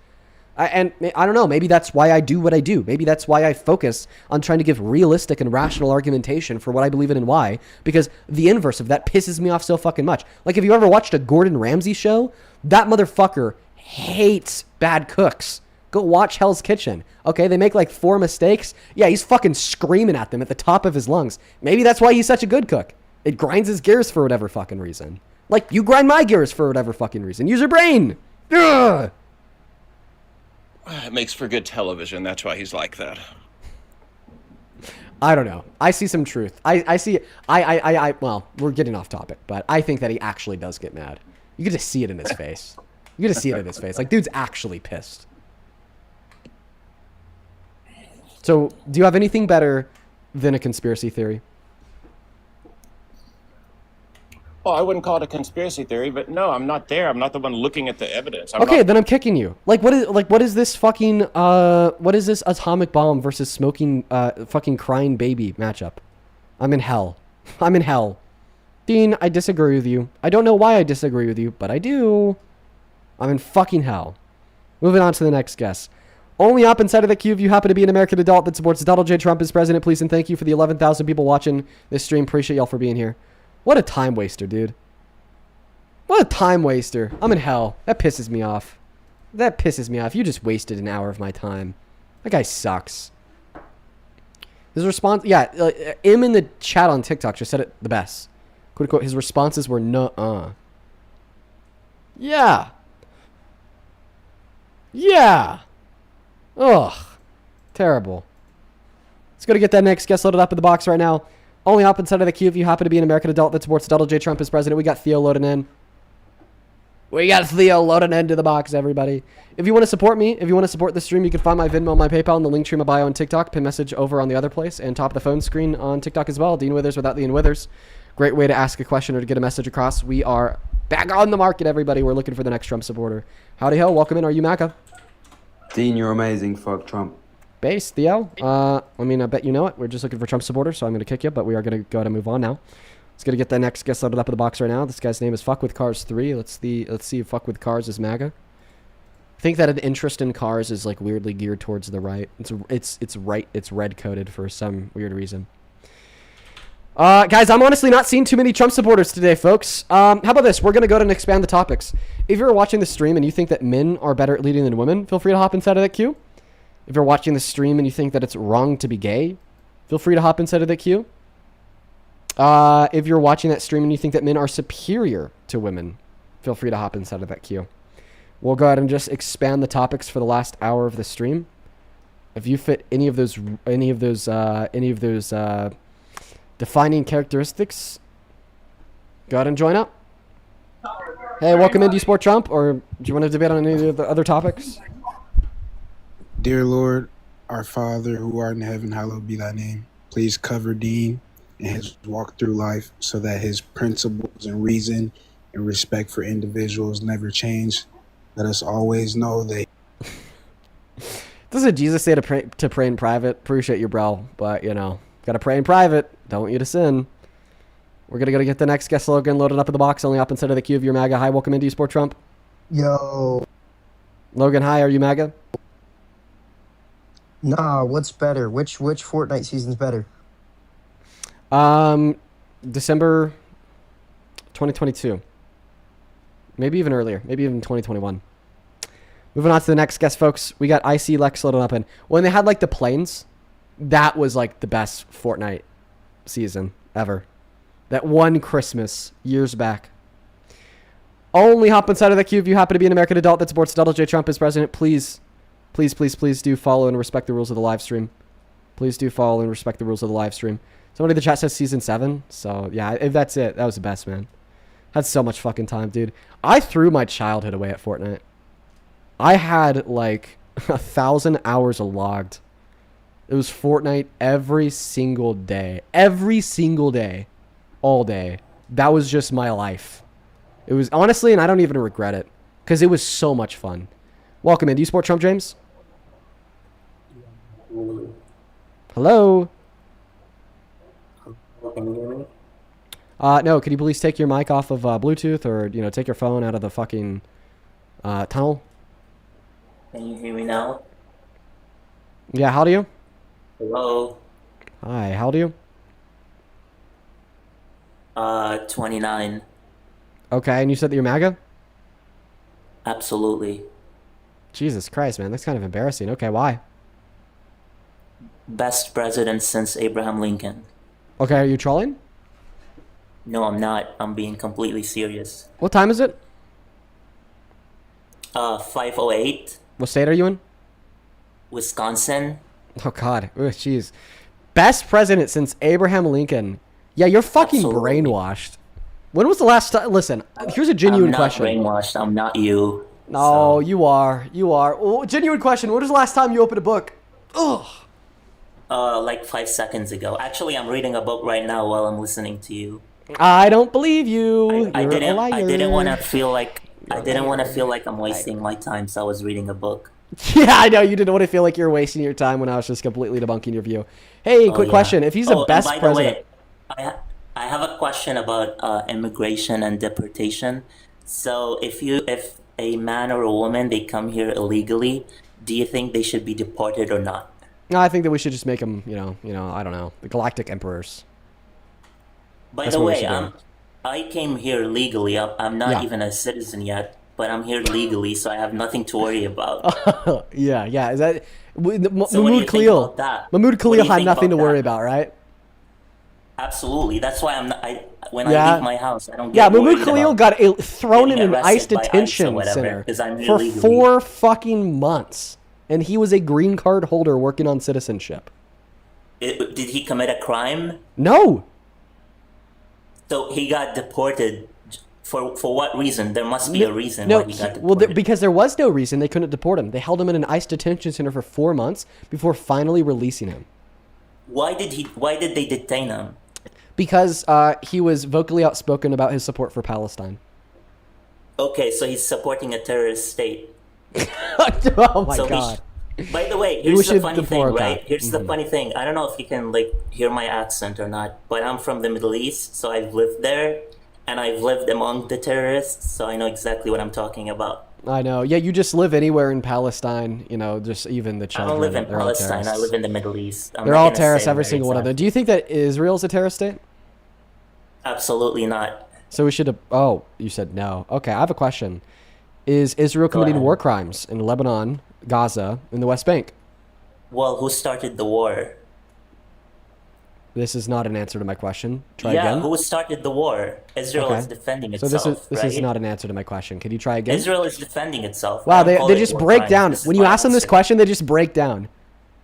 And I don't know. Maybe that's why I do what I do. Maybe that's why I focus on trying to give realistic and rational argumentation for what I believe in and why. Because the inverse of that pisses me off so fucking much. Like, if you ever watched a Gordon Ramsay show, that motherfucker hates bad cooks. Go watch Hell's Kitchen. Okay, they make like 4 mistakes. Yeah, he's fucking screaming at them at the top of his lungs. Maybe that's why he's such a good cook. It grinds his gears for whatever fucking reason. Like, you grind my gears for whatever fucking reason. Use your brain. Ugh. It makes for good television. That's why he's like that. I don't know. I see some truth. Well, we're getting off topic, but I think that he actually does get mad. You can just see it in his face. You can just see it in his face. Like, dude's actually pissed. So, do you have anything better than a conspiracy theory? Well, I wouldn't call it a conspiracy theory, but no, I'm not there. I'm not the one looking at the evidence. Then I'm kicking you. What is this fucking what is this atomic bomb versus smoking fucking crying baby matchup? I'm in hell. I'm in hell. Dean, I disagree with you. I don't know why I disagree with you, but I do. I'm in fucking hell. Moving on to the next guest. Only up inside of the queue if you happen to be an American adult that supports Donald J. Trump as president, please and thank you for the 11,000 people watching this stream. Appreciate y'all for being here. What a time waster, dude. What a time waster. I'm in hell. That pisses me off. That pisses me off. You just wasted an hour of my time. That guy sucks. His response, M in the chat on TikTok just said it the best. Quote unquote, his responses were nuh-uh. Yeah. Yeah. Ugh. Terrible. Let's go to get that next guest loaded up in the box right now. Only hop inside of the queue if you happen to be an American adult that supports Donald J. Trump as president. We got Theo loading in. We got Theo loading into the box, everybody. If you want to support me, if you want to support the stream, you can find my Venmo, my PayPal, and the link tree in my bio on TikTok. Pin message over on the other place and top of the phone screen on TikTok as well. Dean Withers without the Ian Withers. Great way to ask a question or to get a message across. We are back on the market, everybody. We're looking for the next Trump supporter. Howdy ho, welcome in. Are you MAGA? Dean, you're amazing. Fuck Trump. Base, Theo. I bet you know it. We're just looking for Trump supporters, so I'm going to kick you, but we are going to go ahead and move on now. Let's go to get the next guest loaded up in the box right now. This guy's name is Fuck with Cars 3. Let's see if Fuck with Cars is MAGA. I think that an interest in cars is like weirdly geared towards the right. It's red coded for some weird reason. Guys, I'm honestly not seeing too many Trump supporters today, folks. How about this? We're gonna go ahead and expand the topics. If you're watching the stream and you think that men are better at leading than women, feel free to hop inside of that queue. If you're watching the stream and you think that it's wrong to be gay, feel free to hop inside of that queue. If you're watching that stream and you think that men are superior to women, feel free to hop inside of that queue. We'll go ahead and just expand the topics for the last hour of the stream. If you fit any of those defining characteristics, go ahead and join up. Hey, welcome in. Do you support Trump, or do you want to debate on any of the other topics? Dear Lord, our Father who art in heaven, hallowed be thy name. Please cover Dean and his walk through life so that his principles and reason and respect for individuals never change. Let us always know that. Doesn't Jesus say to pray in private? Appreciate you, bro, but you know, gotta pray in private. Don't want you to sin. We're gonna get the next guest Logan loaded up in the box, only up inside of the queue of your MAGA. Hi, welcome into you, Sport Trump. Yo. Logan, hi, are you MAGA? Nah, what's better? Which Fortnite season's better? December 2022. Maybe even earlier. Maybe even 2021. Moving on to the next guest, folks. We got IC Lex loaded up in. When they had like the planes, that was like the best Fortnite season ever. That one Christmas years back. Only hop inside of the queue if you happen to be an American adult that supports Donald J. Trump as president. Please do follow and respect the rules of the live stream. Please do follow and respect the rules of the live stream. Somebody in the chat says season 7. So yeah, if that's it, that was the best, man. Had so much fucking time, dude. I threw my childhood away at Fortnite. I had like 1,000 hours logged. It was Fortnite every single day. Every single day. All day. That was just my life. It was honestly, and I don't even regret it, because it was so much fun. Welcome in. Do you support Trump, James? Hello? Can you hear me? No, could you please take your mic off of Bluetooth, or, you know, take your phone out of the fucking tunnel? Can you hear me now? Yeah, how do you? Hello? Hi, how do you? 29. Okay, and you said that you're MAGA? Absolutely. Jesus Christ, man, that's kind of embarrassing. Okay, why? Best president since Abraham Lincoln. Okay, are you trolling? No, I'm not. I'm being completely serious. What time is it? 5:08. What state are you in? Wisconsin. Oh, God. Oh, jeez. Best president since Abraham Lincoln. Yeah, you're fucking brainwashed. When was the last time? Listen, here's a genuine question. I'm not brainwashed. I'm not you. No, you are. You are. Oh, genuine question. When was the last time you opened a book? Ugh. Like 5 seconds ago. Actually, I'm reading a book right now while I'm listening to you. I don't believe you. I You're a liar. didn't want to feel like I'm wasting my time, so I was reading a book. Yeah, I know. You didn't want to feel like you were wasting your time when I was just completely debunking your view. Hey, quick question. If he's the best and by president... the way, I have a question about immigration and deportation. So if a man or a woman, they come here illegally, do you think they should be deported or not? No, I think that we should just make them, you know, I don't know, the galactic emperors. By the way, I came here legally. I'm not even a citizen yet, but I'm here legally, so I have nothing to worry about. Yeah. Is that So what do you Mahmoud think Khalil? about that? Mahmoud What do Khalil you had think nothing to about worry that? about, right? Absolutely. That's why when I Yeah. leave my house, I don't Yeah, get Mahmoud worried Khalil about got thrown in getting an ICE arrested by ICE or detention whatever, center 'cause I'm here for legally. 4 fucking months, and he was a green card holder working on citizenship. Did he commit a crime? No. So he got deported for what reason? There must be a reason No, why he got deported. well, because there was no reason they couldn't deport him. They held him in an ICE detention center for 4 months before finally releasing him. Why did they detain him? Because he was vocally outspoken about his support for Palestine. Okay, so he's supporting a terrorist state. Oh my So God. By the way, We here's the should funny thing, deport right? that. Here's the funny thing. I don't know if you can like hear my accent or not, but I'm from the Middle East, so I've lived there, and I've lived among the terrorists, so I know exactly what I'm talking about. I know. Yeah, you just live anywhere in Palestine. You know, just even the I children. don't live in they're all Palestine. I terrorists. live in the Middle East. I'm They're not all gonna terrorists, say every where single one of them. exactly. Do you think that Israel's a terrorist state? Absolutely not. So we should have. Oh, you said no. Okay, I have a question. Is Israel committing ahead. war crimes in Lebanon, Gaza, and the West Bank? Well, who started the war? This is not an answer to my question. Try Yeah, again. who started the war? Israel Okay. is defending So itself, this right? is not an answer to my question. Can you try again? Israel is defending itself. I Wow, don't call they it just war break crimes. down. This is When you my ask them this answer. question, they just break down.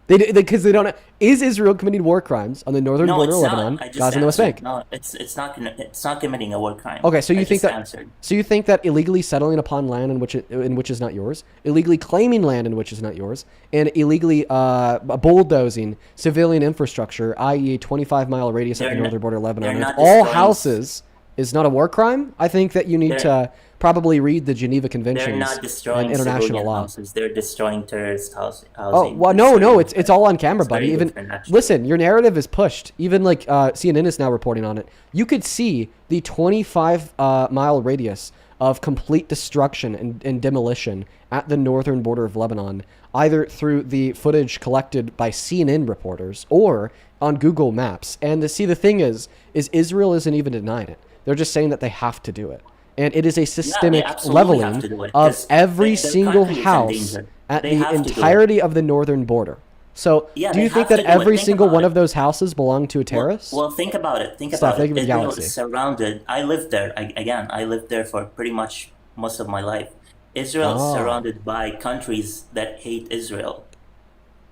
Because they don't. Is Israel committing war crimes on the northern No, border it's of not. Lebanon, I just Gaza, and the West answered. Bank? No, it's not committing a war crime. Okay, so you I think just that answered. so you think that illegally settling upon land in which is not yours, illegally claiming land in which is not yours, and illegally bulldozing civilian infrastructure, i.e., a 25-mile radius of the They're not- northern border of Lebanon, they're with not all destroying- houses, is not a war crime? I think that you need They're- to probably read the Geneva They're Conventions not destroying and international civilian law. houses. They're destroying terrorist housing. Oh well, no, it's all on camera, buddy. very Even different, actually. listen, your narrative is pushed. Even like CNN is now reporting on it. You could see the 25-mile radius of complete destruction and demolition at the northern border of Lebanon, either through the footage collected by CNN reporters or on Google Maps. And the thing is Israel isn't even denying it. They're just saying that they have to do it. And it is a systemic absolutely have leveling to do it, of 'cause every their single country is house endangered. at They the have to do it. entirety of the northern border. So, Yeah, do they you think have that to do it. every Think single about one it. of those houses belong to a terrorist? Well, think about it. Think Stop about thinking it. of the Israel galaxy. is surrounded. I lived there. I lived there for pretty much most of my life. Israel Oh. is surrounded by countries that hate Israel.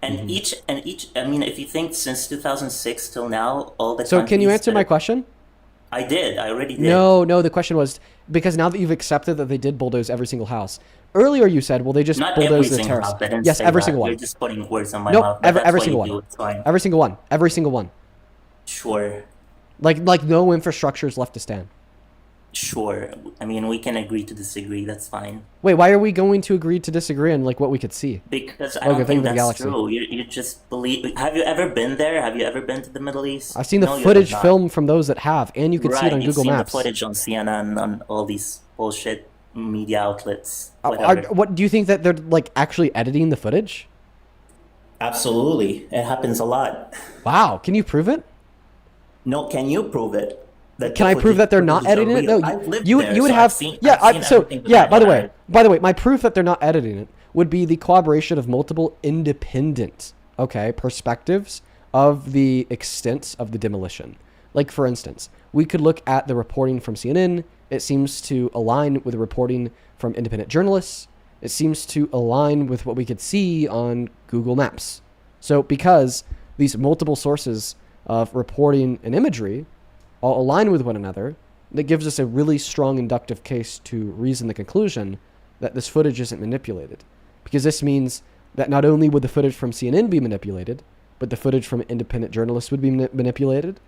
And Mm-hmm. each. I mean, if you think since 2006 till now, all the So, can you countries answer that my question? I did. I already did. No, the question was because now that you've accepted that they did bulldoze every single house. Earlier you said, well, they just Not every bulldozed the single terrorists. house. I didn't Yes, say every that. single one. You're just putting words on my No, mouth. but that's every why single you one. do. It's fine. Every single one. Every single one. Sure. Like no infrastructure is left to stand. Sure. I mean, we can agree to disagree. That's fine. Wait, why are we going to agree to disagree on like what we could see? Because I Okay, don't think think of the that's galaxy. true. You just believe. Have you ever been there? Have you ever been to the Middle East? I've seen the No, you footage have not. filmed from those that have, and you can see it on You've Google seen Maps. the footage on CNN, on all these bullshit media outlets. Are- Whatever. what do you think that they're like actually editing the footage? Absolutely, it happens a lot. Wow, can you prove it? No, can you prove it? That Can I the prove that they're not footage are editing it? real? No, I've lived you there, would so have I've seen, yeah. I've seen So everything with yeah. my By the own eyes. way, my proof that they're not editing it would be the collaboration of multiple independent perspectives of the extent of the demolition. Like for instance, we could look at the reporting from CNN. It seems to align with the reporting from independent journalists. It seems to align with what we could see on Google Maps. So because these multiple sources of reporting and imagery all align with one another, that gives us a really strong inductive case to reason the conclusion that this footage isn't manipulated. Because this means that not only would the footage from CNN be manipulated, but the footage from independent journalists would be manipulated,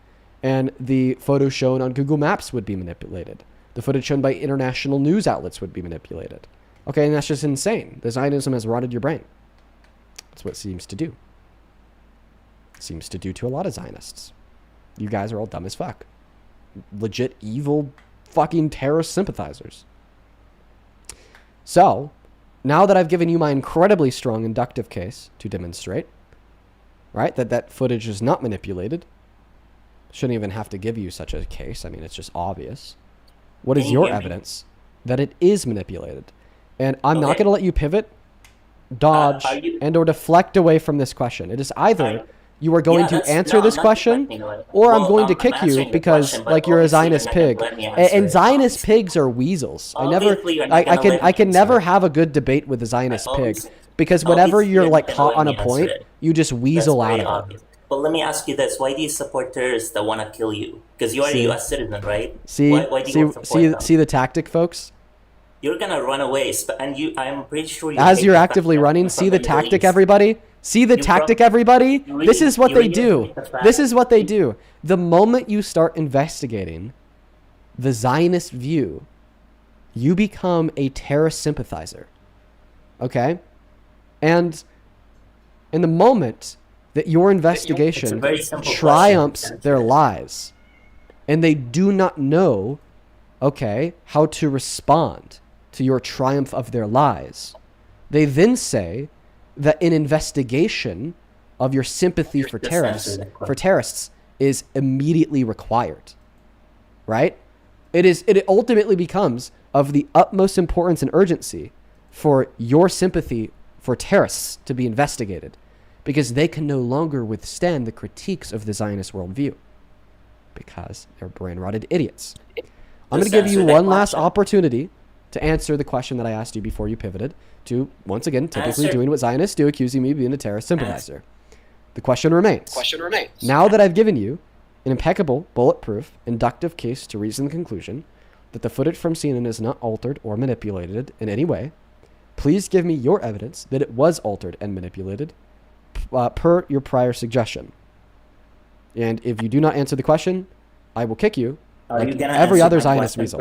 and the photos shown on Google Maps would be manipulated. The footage shown by international news outlets would be manipulated. Okay, and that's just insane. The Zionism has rotted your brain. That's what it seems to do. It seems to do to a lot of Zionists. You guys are all dumb as fuck. Legit evil fucking terrorist sympathizers. So, now that I've given you my incredibly strong inductive case to demonstrate, right, that footage is not manipulated, shouldn't even have to give you such a case. I mean, it's just obvious. What is Can you your hear me? evidence that it is manipulated? And I'm not Okay. going to let you pivot, dodge, are you- and or deflect away from this question. It is either you are going Yeah, to that's- answer no, this I'm not question, deflecting away. or I'm Well, going to I'm kick you answering your because question, but like you're a obviously Zionist you're not pig. gonna let me And answer it. Zionist pigs are weasels. Obviously, you're not I gonna can let I me can answer never it. have a good debate with a Zionist pig Obviously- because whenever obviously you're you're like not caught gonna on a let me answer point, it. you just weasel That's out very of it. obvious. But let me ask you this: why do you support terrorists that want to kill you? Because you are See? a U.S. citizen, right? See, why do you support them? see the tactic, folks. You're gonna run away, and I'm pretty sure you. As hate you're the fact actively that running, I'm see from the Middle tactic, East. everybody. See the You tactic, from- everybody. you This really- is what you they really do. hate the fact- This is what they do. The moment you start investigating the Zionist view, you become a terrorist sympathizer. Okay? And in the moment that your investigation triumphs their lies, and they do not know, okay, how to respond to your triumph of their lies, they then say that an investigation of your sympathy for terrorists is immediately required, right? It ultimately becomes of the utmost importance and urgency for your sympathy for terrorists to be investigated, because they can no longer withstand the critiques of the Zionist worldview, because they're brain-rotted idiots. I'm going to give you one last opportunity to answer the question that I asked you before you pivoted to, once again, typically doing what Zionists do, accusing me of being a terrorist sympathizer. The question remains. Now that I've given you an impeccable, bulletproof, inductive case to reason the conclusion that the footage from CNN is not altered or manipulated in any way, please give me your evidence that it was altered and manipulated per your prior suggestion. And if you do not answer the question, I will kick you like every other Zionist weasel.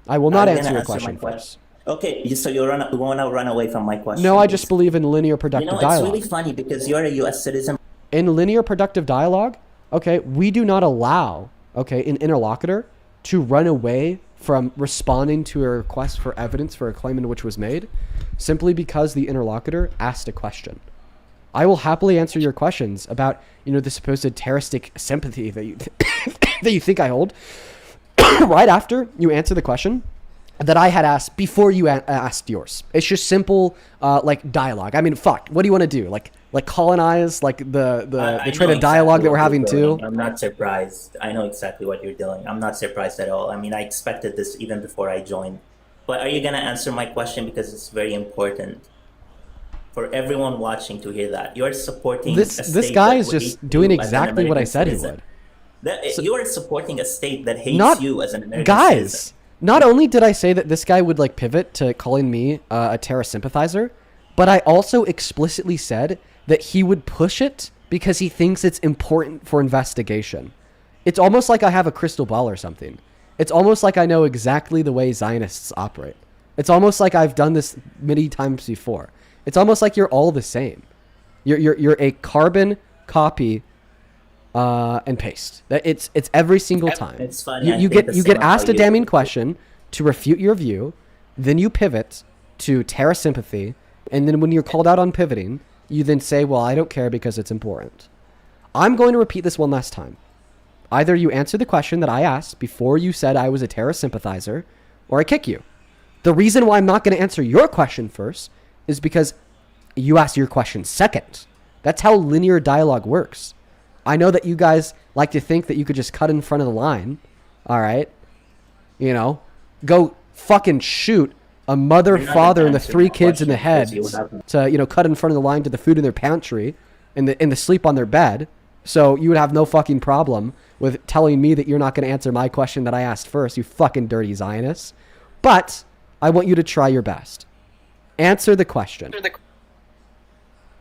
I will not answer your question first. Okay, so you want to run away from my question? No, I just believe in linear productive dialogue. It's really funny because you're a U.S. citizen. In linear productive dialogue, okay, we do not allow, okay, an interlocutor to run away from responding to a request for evidence for a claim in which was made simply because the interlocutor asked a question. I will happily answer your questions about, the supposed terroristic sympathy that you that you think I hold right after you answer the question that I had asked before you asked yours. It's just simple, like dialogue. I mean, fuck. What do you want to do? Like colonize, like the trade of dialogue that we're having too? I'm not surprised. I know exactly what you're doing. I'm not surprised at all. I mean, I expected this even before I joined. But are you gonna answer my question, because it's very important for everyone watching to hear that you're supporting this guy is just doing exactly what I said he would. You are supporting a state that hates you as an American citizen. Not only did I say that this guy would like pivot to calling me a terrorist sympathizer, but I also explicitly said that he would push it because he thinks it's important for investigation. It's almost like I have a crystal ball or something. It's almost like I know exactly the way Zionists operate. It's almost like I've done this many times before. It's almost like you're all the same. You're a carbon copy and paste. It's every single time. It's funny. You get asked a damning question to refute your view, then you pivot to terror sympathy, and then when you're called out on pivoting, you then say, well, I don't care because it's important. I'm going to repeat this one last time. Either you answer the question that I asked before you said I was a terrorist sympathizer, or I kick you. The reason why I'm not going to answer your question first is because you asked your question second. That's how linear dialogue works. I know that you guys like to think that you could just cut in front of the line. All right. Go fucking shoot a mother, father, and the 3 kids in the head to, cut in front of the line to the food in their pantry and the sleep on their bed. So you would have no fucking problem with telling me that you're not going to answer my question that I asked first, you fucking dirty Zionists. But I want you to try your best. Answer the question.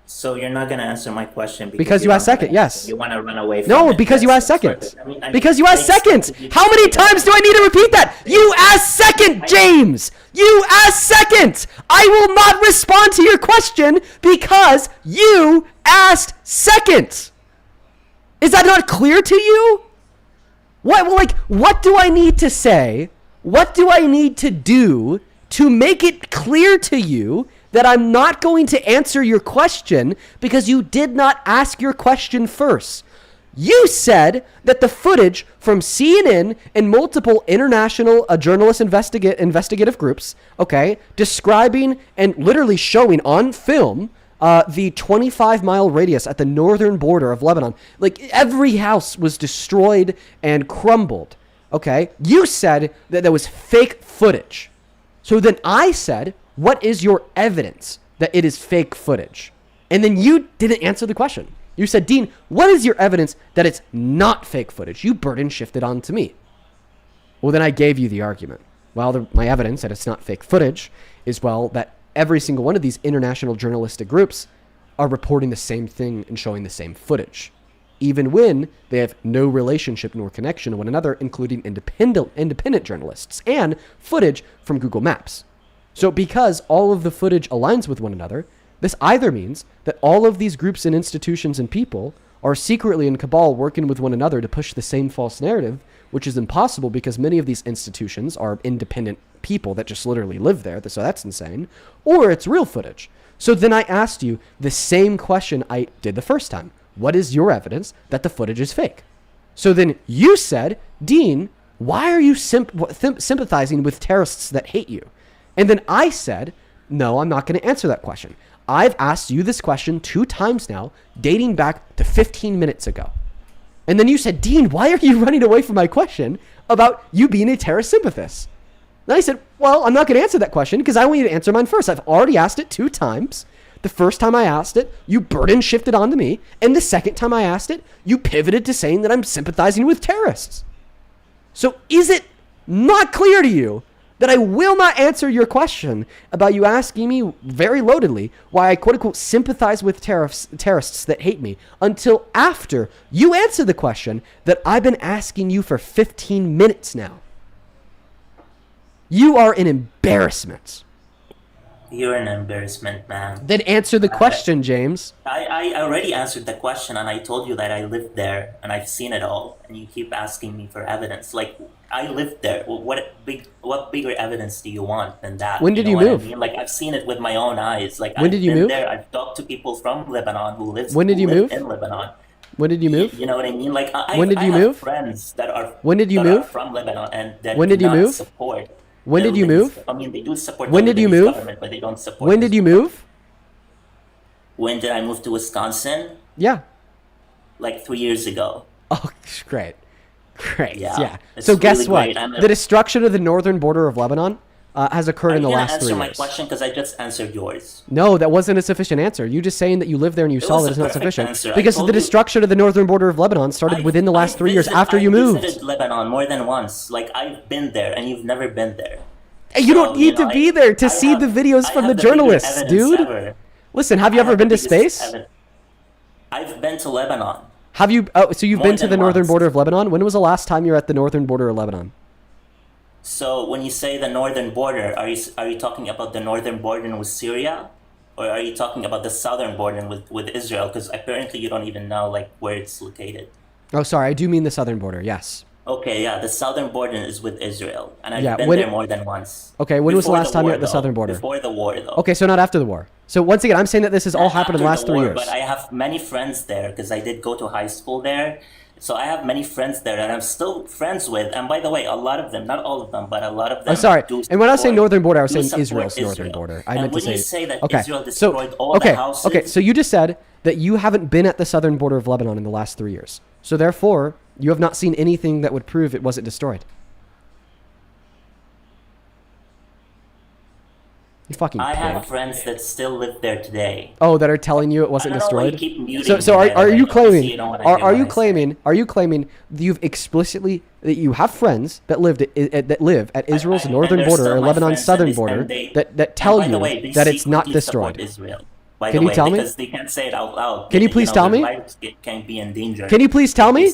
So you're not going to answer my question because you asked second, yes. You want to run away from No, because you asked second. Because you asked second. How many times do I need to repeat that? You asked second, James. You asked second. I will not respond to your question because you asked second. Is that not clear to you? What do I need to say? What do I need to do to make it clear to you that I'm not going to answer your question because you did not ask your question first? You said that the footage from CNN and multiple international journalist investigative groups, okay, describing and literally showing on film the 25-mile radius at the northern border of Lebanon. Like, every house was destroyed and crumbled, okay? You said that there was fake footage. So then I said, what is your evidence that it is fake footage? And then you didn't answer the question. You said, Dean, what is your evidence that it's not fake footage? You burden shifted on to me. Well, then I gave you the argument. Well, my evidence that it's not fake footage is, well, that every single one of these international journalistic groups are reporting the same thing and showing the same footage, even when they have no relationship nor connection to one another, including independent journalists and footage from Google Maps. So because all of the footage aligns with one another, This either means that all of these groups and institutions and people are secretly in cabal working with one another to push the same false narrative, which is impossible because many of these institutions are independent people that just literally live there. So that's insane. Or it's real footage. So then I asked you the same question I did the first time. What is your evidence that the footage is fake? So then you said, Dean, why are you sympathizing with terrorists that hate you? And then I said, no, I'm not going to answer that question. I've asked you this question 2 times now, dating back to 15 minutes ago. And then you said, Dean, why are you running away from my question about you being a terrorist sympathist? And I said, well, I'm not going to answer that question because I want you to answer mine first. I've already asked it 2 times. The first time I asked it, you burden shifted onto me. And the second time I asked it, you pivoted to saying that I'm sympathizing with terrorists. So is it not clear to you that I will not answer your question about you asking me very loadedly why I quote unquote sympathize with terrorists that hate me until after you answer the question that I've been asking you for 15 minutes now? You are an embarrassment. You're an embarrassment, man. Then answer the question, James. I already answered the question, and I told you that I lived there and I've seen it all, and you keep asking me for evidence. Like, I lived there. What bigger evidence do you want than that? When did you move? I mean? Like, I've seen it with my own eyes. Like, when did you move? There. I've talked to people from Lebanon who live. When did you move? In Lebanon. When did you move? You know what I mean? Like, when did you move? Friends that are. When did you move? From Lebanon and that when did you move? Support. When did you move? I mean, they do support. When did you move? But they don't support. When did you move? When did I move to Wisconsin? Yeah. Like 3 years ago. Oh, great. Yeah. It's So guess really what? The destruction of the northern border of Lebanon has occurred in the last 3 years. Are you going to answer my question? Because I just answered yours. No, that wasn't a sufficient answer. You just saying that you live there and you saw that is not sufficient. Answer. Because the destruction of the northern border of Lebanon started within the last 3 years after you moved. I visited Lebanon more than once. Like, I've been there and you've never been there. You don't need to be there to see the videos from the journalists, dude. Listen, have you ever been to space? I've been to Lebanon. Have you? Oh, so you've been to the northern border of Lebanon? When was the last time you were at the northern border of Lebanon? So when you say the northern border, are you talking about the northern border with Syria, or are you talking about the southern border with Israel? Because apparently you don't even know like where it's located. Oh, sorry, I do mean the southern border. Yes. Okay, yeah, the southern border is with Israel, and I've been there more than once. Okay, when was the last time you were at the southern border? Before the war, though. Okay, so not after the war. So once again, I'm saying that this has all happened in the last 3 years. But I have many friends there because I did go to high school there. So I have many friends there that I'm still friends with. And by the way, a lot of them, not all of them, but a lot of them. I'm sorry. And when I was saying northern border, I was saying Israel's northern border. I meant to say. You say that okay. Israel destroyed all the houses. Okay. So you just said that you haven't been at the southern border of Lebanon in the last 3 years. So therefore, you have not seen anything that would prove it wasn't destroyed. You fucking I pig. have friends that still live there today. Oh, that are telling you it wasn't destroyed. So are you claiming? Are you claiming that you've explicitly that you have friends that live at Israel's northern border or Lebanon's southern border that tell you that it's not destroyed? Can you tell me? Because they can't say it out loud. Can you please tell me? It can be in danger. Can you please tell me?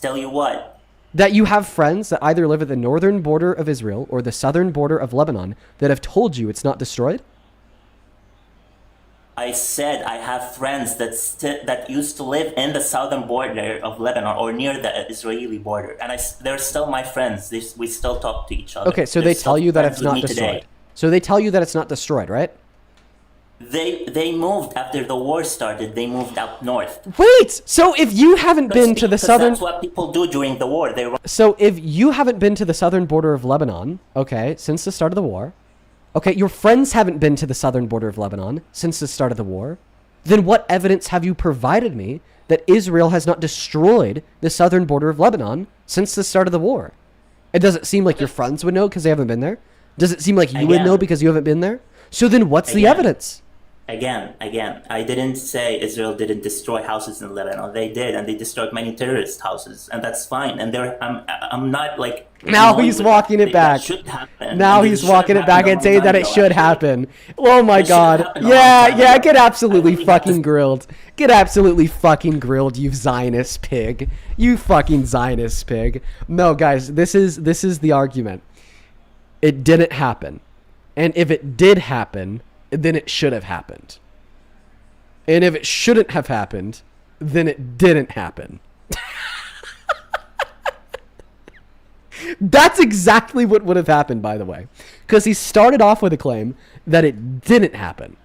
Tell you what? That you have friends that either live at the northern border of Israel or the southern border of Lebanon that have told you it's not destroyed? I said I have friends that used to live in the southern border of Lebanon or near the Israeli border, and they're still my friends. We still talk to each other. Okay, so they tell you that it's not destroyed. So they tell you that it's not destroyed, right? They moved after the war started. They moved up north. Wait! So if you haven't been to the southern... That's what people do during the war. So if you haven't been to the southern border of Lebanon, okay, since the start of the war, okay, your friends haven't been to the southern border of Lebanon since the start of the war, then what evidence have you provided me that Israel has not destroyed the southern border of Lebanon since the start of the war? It doesn't seem like your friends would know because they haven't been there. Does it seem like you would know because you haven't been there? So then what's the evidence? Again, I didn't say Israel didn't destroy houses in Lebanon. They did, and they destroyed many terrorist houses, and that's fine. And I'm not like... Now he's walking it back. Now he's walking it back and saying that it should happen. Oh my god. Yeah, get absolutely fucking grilled. Get absolutely fucking grilled, you Zionist pig. You fucking Zionist pig. No, guys, this is the argument. It didn't happen. And if it did happen, then it should have happened. And if it shouldn't have happened, then it didn't happen. That's exactly what would have happened, by the way. Because he started off with a claim that it didn't happen.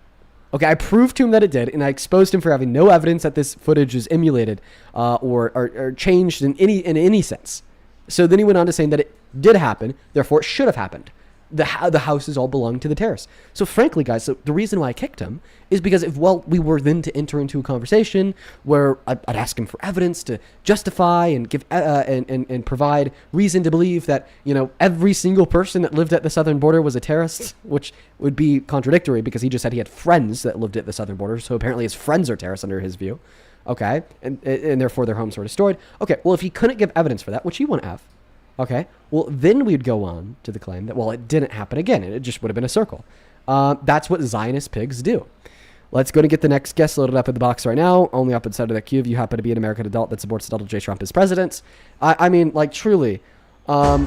Okay, I proved to him that it did, and I exposed him for having no evidence that this footage is emulated or changed in any sense. So then he went on to saying that it did happen, therefore it should have happened. The houses all belong to the terrorists. So frankly, guys, so the reason why I kicked him is because we were then to enter into a conversation where I'd ask him for evidence to justify and give and provide reason to believe that, you know, every single person that lived at the southern border was a terrorist, which would be contradictory because he just said he had friends that lived at the southern border. So apparently his friends are terrorists under his view. Okay. And therefore their homes were destroyed. Okay. Well, if he couldn't give evidence for that, which he wouldn't have. Okay, well, then we'd go on to the claim that, well, it didn't happen again, and it just would have been a circle. That's what Zionist pigs do. Let's go to get the next guest loaded up in the box right now. Only up inside of that queue if you happen to be an American adult that supports Donald J. Trump as president. I mean, like, truly. Oh,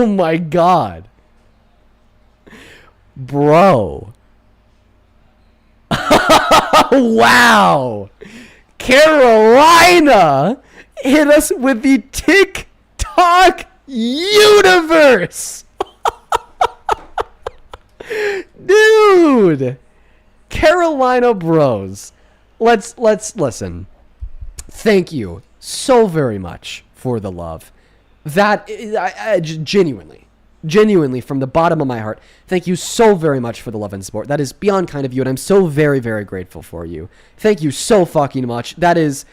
my God. Bro. Wow. Carolina hit us with the TikTok universe. Dude. Carolina bros. Let's listen. Thank you so very much for the love. That I genuinely from the bottom of my heart, thank you so very much for the love and support. That is beyond kind of you, and I'm so very, very grateful for you. Thank you so fucking much. That is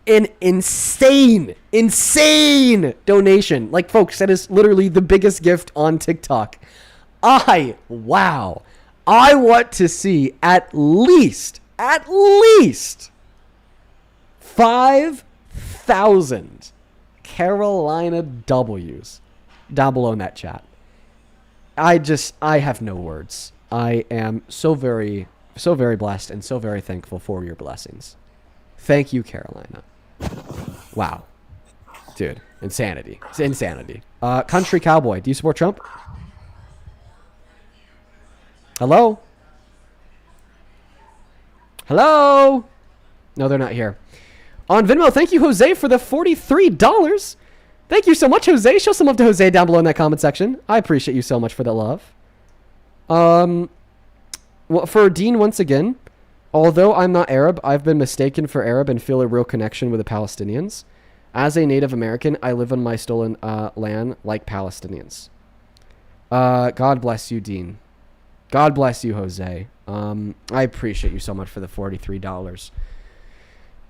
an insane donation. Like, folks, that is literally the biggest gift on TikTok. Wow. I want to see at least 5,000 Carolina W's down below in that chat. I have no words. I am so very blessed and so very thankful for your blessings. Thank you, Carolina. Wow. Dude, insanity. It's insanity. Country Cowboy, do you support Trump? Hello? Hello? No, they're not here. On Venmo, thank you, Jose, for the $43. Thank you so much, Jose. Show some love to Jose down below in that comment section. I appreciate you so much for that love. Well, for Dean, once again, although I'm not Arab, I've been mistaken for Arab and feel a real connection with the Palestinians. As a Native American, I live on my stolen land like Palestinians. God bless you, Dean. God bless you, Jose. I appreciate you so much for the $43.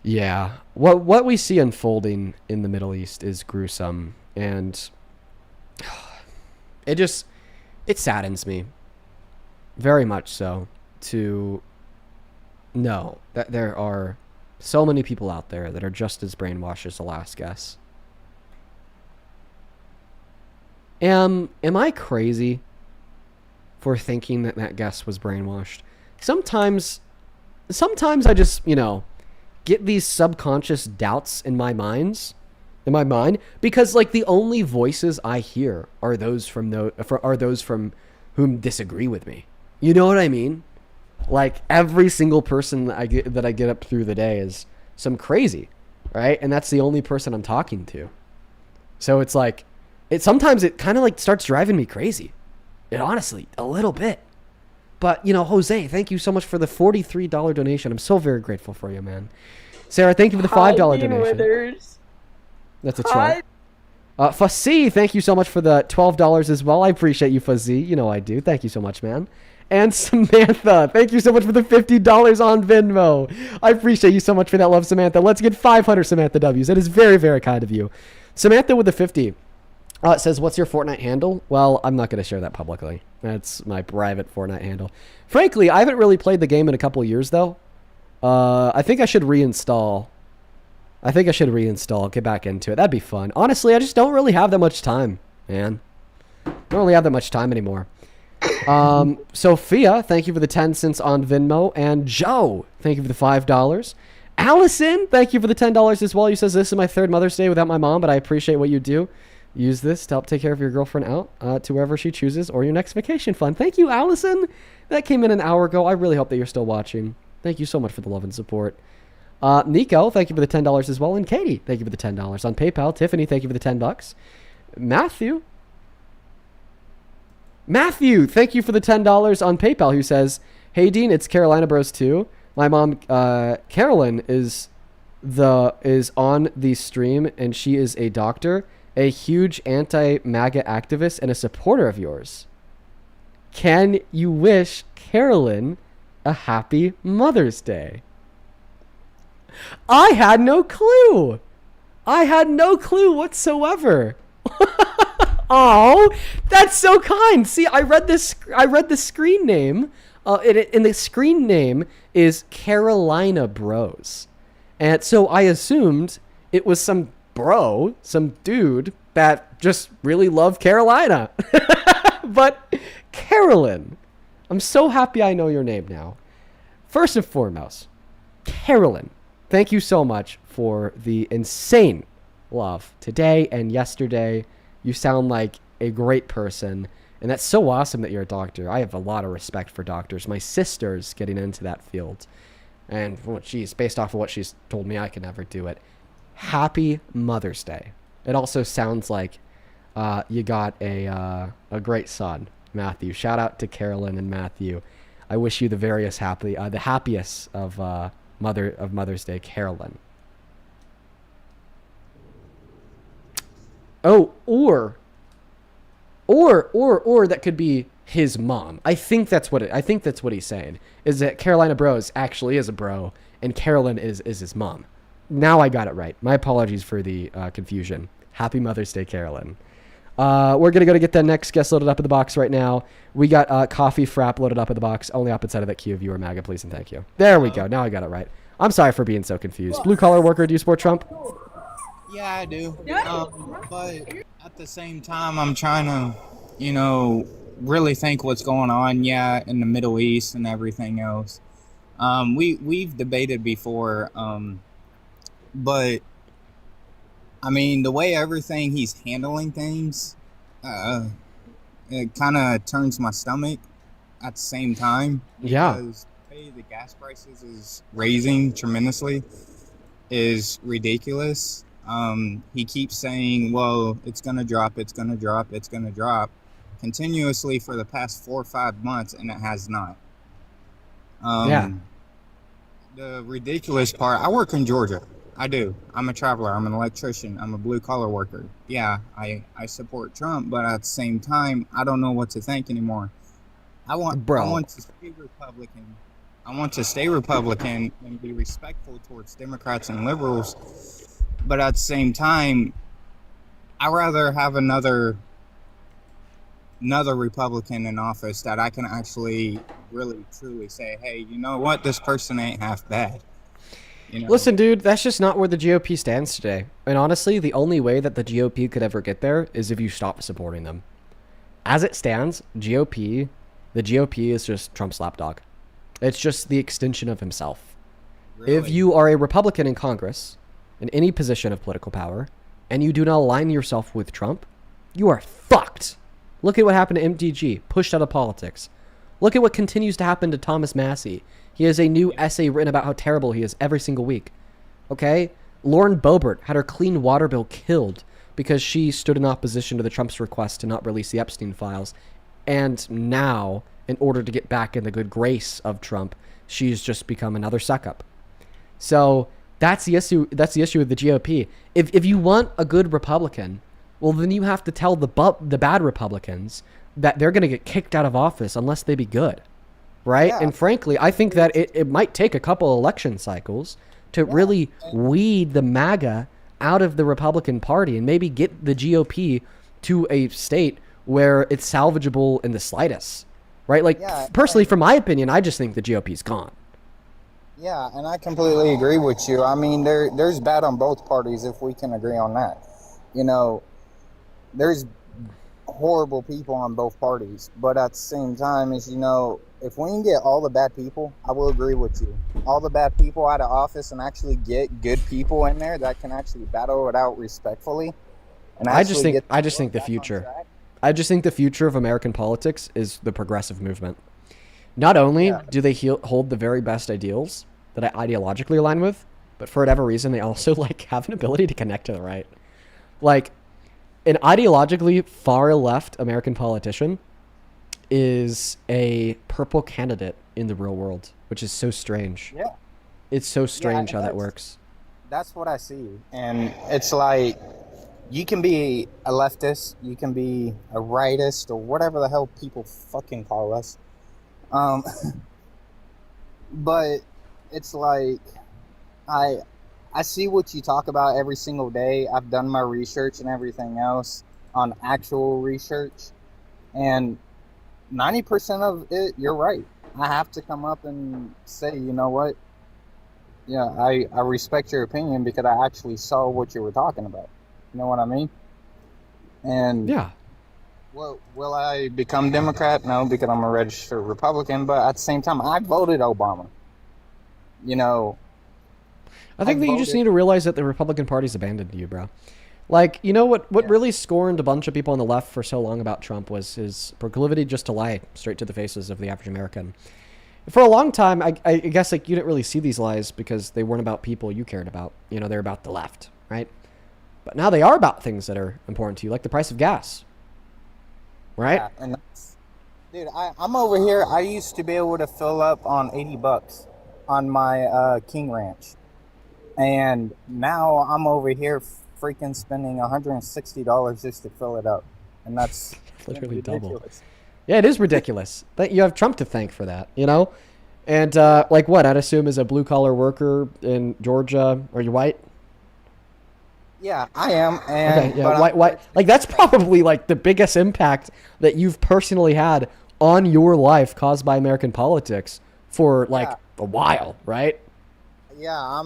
Yeah, what we see unfolding in the Middle East is gruesome, and it saddens me very much so to know that there are so many people out there that are just as brainwashed as the last guest. Am I crazy for thinking that guest was brainwashed? Sometimes I just, get these subconscious doubts in my mind, because like the only voices I hear are those from whom disagree with me. You know what I mean? Like every single person that I get up through the day is some crazy, right? And that's the only person I'm talking to. So it's like sometimes it kind of like starts driving me crazy. It honestly a little bit. But, Jose, thank you so much for the $43 donation. I'm so very grateful for you, man. Sarah, thank you for the $5 donation. Withers. That's a troll. Fuzzy, thank you so much for the $12 as well. I appreciate you, Fuzzy. You know I do. Thank you so much, man. And Samantha, thank you so much for the $50 on Venmo. I appreciate you so much for that love, Samantha. Let's get 500 Samantha W's. That is very, very kind of you. Samantha with the 50. Says, what's your Fortnite handle? Well, I'm not going to share that publicly. That's my private Fortnite handle. Frankly, I haven't really played the game in a couple of years, though. I think I should reinstall. Get back into it. That'd be fun. Honestly, I just don't really have that much time, man. I don't really have that much time anymore. Sophia, thank you for the 10 cents on Venmo. And Joe, thank you for the $5. Allison, thank you for the $10 as well. You says, this is my third Mother's Day without my mom, but I appreciate what you do. Use this to help take care of your girlfriend out to wherever she chooses or your next vacation fund. Thank you, Allison. That came in an hour ago. I really hope that you're still watching. Thank you so much for the love and support. Nico, thank you for the $10 as well. And Katie, thank you for the $10 on PayPal. Tiffany, thank you for the $10. Matthew, thank you for the $10 on PayPal, who says, hey, Dean, it's Carolina Bros 2. My mom, Carolyn, is on the stream, and she is a doctor, a huge anti-MAGA activist, and a supporter of yours. Can you wish Carolyn a happy Mother's Day? I had no clue. Whatsoever. Oh, that's so kind. See, I read the screen name. And the screen name is Carolina Bros. And so I assumed it was some dude that just really loved Carolina. But Carolyn, I'm so happy I know your name now. First and foremost, Carolyn, thank you so much for the insane love today and yesterday. You sound like a great person. And that's so awesome that you're a doctor. I have a lot of respect for doctors. My sister's getting into that field. And based off of what she's told me, I can never do it. Happy Mother's Day. It also sounds like you got a great son, Matthew. Shout out to Carolyn and Matthew. I wish you the happiest of Mother's Day, Carolyn. Oh, or that could be his mom. I think that's what he's saying, is that Carolina Bros actually is a bro and Carolyn is his mom. Now I got it right. My apologies for the confusion. Happy Mother's Day, Carolyn. We're going to go to get the next guest loaded up in the box right now. We got coffee frap loaded up in the box. Only up inside of that queue. Viewer MAGA, please and thank you. There we go. Now I got it right. I'm sorry for being so confused. Blue collar worker, do you support Trump? Yeah, I do. But at the same time, I'm trying to, really think what's going on, in the Middle East and everything else. We've debated before, but I mean, the way everything he's handling things, it kind of turns my stomach at the same time. Yeah. Because the gas prices is raising tremendously is ridiculous. He keeps saying, well, it's going to drop, it's going to drop, it's going to drop continuously for the past 4 or 5 months, and it has not. The ridiculous part, I work in Georgia. I do. I'm a traveler. I'm an electrician. I'm a blue collar worker. Yeah, I support Trump, but at the same time, I don't know what to think anymore. I want to stay Republican. I want to stay Republican and be respectful towards Democrats and liberals. But at the same time, I'd rather have another Republican in office that I can actually really truly say, hey, you know what? This person ain't half bad. Listen, dude, that's just not where the GOP stands today. And honestly, the only way that the GOP could ever get there is if you stop supporting them. As it stands, the GOP is just Trump's lapdog. It's just the extension of himself. Really? If you are a Republican in Congress, in any position of political power, and you do not align yourself with Trump, you are fucked. Look at what happened to MTG, pushed out of politics. Look at what continues to happen to Thomas Massey. He has a new essay written about how terrible he is every single week. Okay? Lauren Boebert had her clean water bill killed because she stood in opposition to the Trump's request to not release the Epstein files. And now, in order to get back in the good grace of Trump, she's just become another suck-up. So that's the issue. That's the issue with the GOP. If you want a good Republican, well, then you have to tell the bad Republicans that they're going to get kicked out of office unless they be good. Right? Yeah. And frankly, I think that it might take a couple election cycles to really weed the MAGA out of the Republican Party and maybe get the GOP to a state where it's salvageable in the slightest. Right? Like, personally, from my opinion, I just think the GOP's gone. Yeah, and I completely agree with you. I mean, there's bad on both parties if we can agree on that. There's horrible people on both parties. But at the same time, is if we can get all the bad people, I will agree with you. All the bad people out of office and actually get good people in there that can actually battle it out respectfully. And I just think the future. I just think the future of American politics is the progressive movement. Not only do they hold the very best ideals that I ideologically align with, but for whatever reason, they also have an ability to connect to the right. Like, an ideologically far left American politician is a purple candidate in the real world, which is so strange. Yeah. It's so strange how that works. That's what I see. And it's like, you can be a leftist, you can be a rightist, or whatever the hell people fucking call us. But it's like, I see what you talk about every single day. I've done my research and everything else on actual research, and 90% of it, you're right. I have to come up and say, you know what? Yeah, I respect your opinion because I actually saw what you were talking about. You know what I mean? And yeah. Well, will I become Democrat? No, because I'm a registered Republican. But at the same time, I voted Obama. I think that you just need to realize that the Republican Party's abandoned you, bro. Like, you know what really scorned a bunch of people on the left for so long about Trump was his proclivity just to lie straight to the faces of the average American. For a long time, I guess you didn't really see these lies because they weren't about people you cared about. They're about the left, right? But now they are about things that are important to you, like the price of gas, right? Yeah, and dude, I'm over here. I used to be able to fill up on $80 on my King Ranch. And now I'm over here freaking spending $160 just to fill it up. And that's literally ridiculous. Double. Yeah, it is ridiculous. You have Trump to thank for that, And what I'd assume is a blue-collar worker in Georgia. Are you white? Yeah, I am. And okay, yeah, white. That's probably the biggest impact that you've personally had on your life caused by American politics for a while, right? Yeah,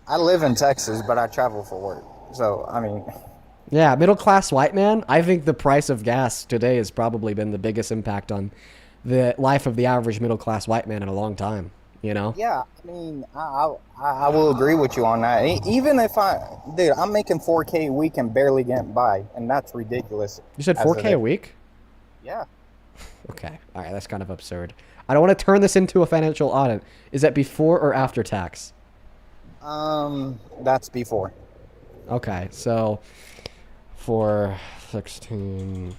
I live in Texas, but I travel for work. So, I mean. Yeah, middle-class white man. I think the price of gas today has probably been the biggest impact on the life of the average middle-class white man in a long time, Yeah, I mean, I will agree with you on that. Even if I'm making $4K a week and barely getting by, and that's ridiculous. You said $4K a week? Yeah. Okay, all right, that's kind of absurd. I don't want to turn this into a financial audit. Is that before or after tax? That's before. Okay, so for 16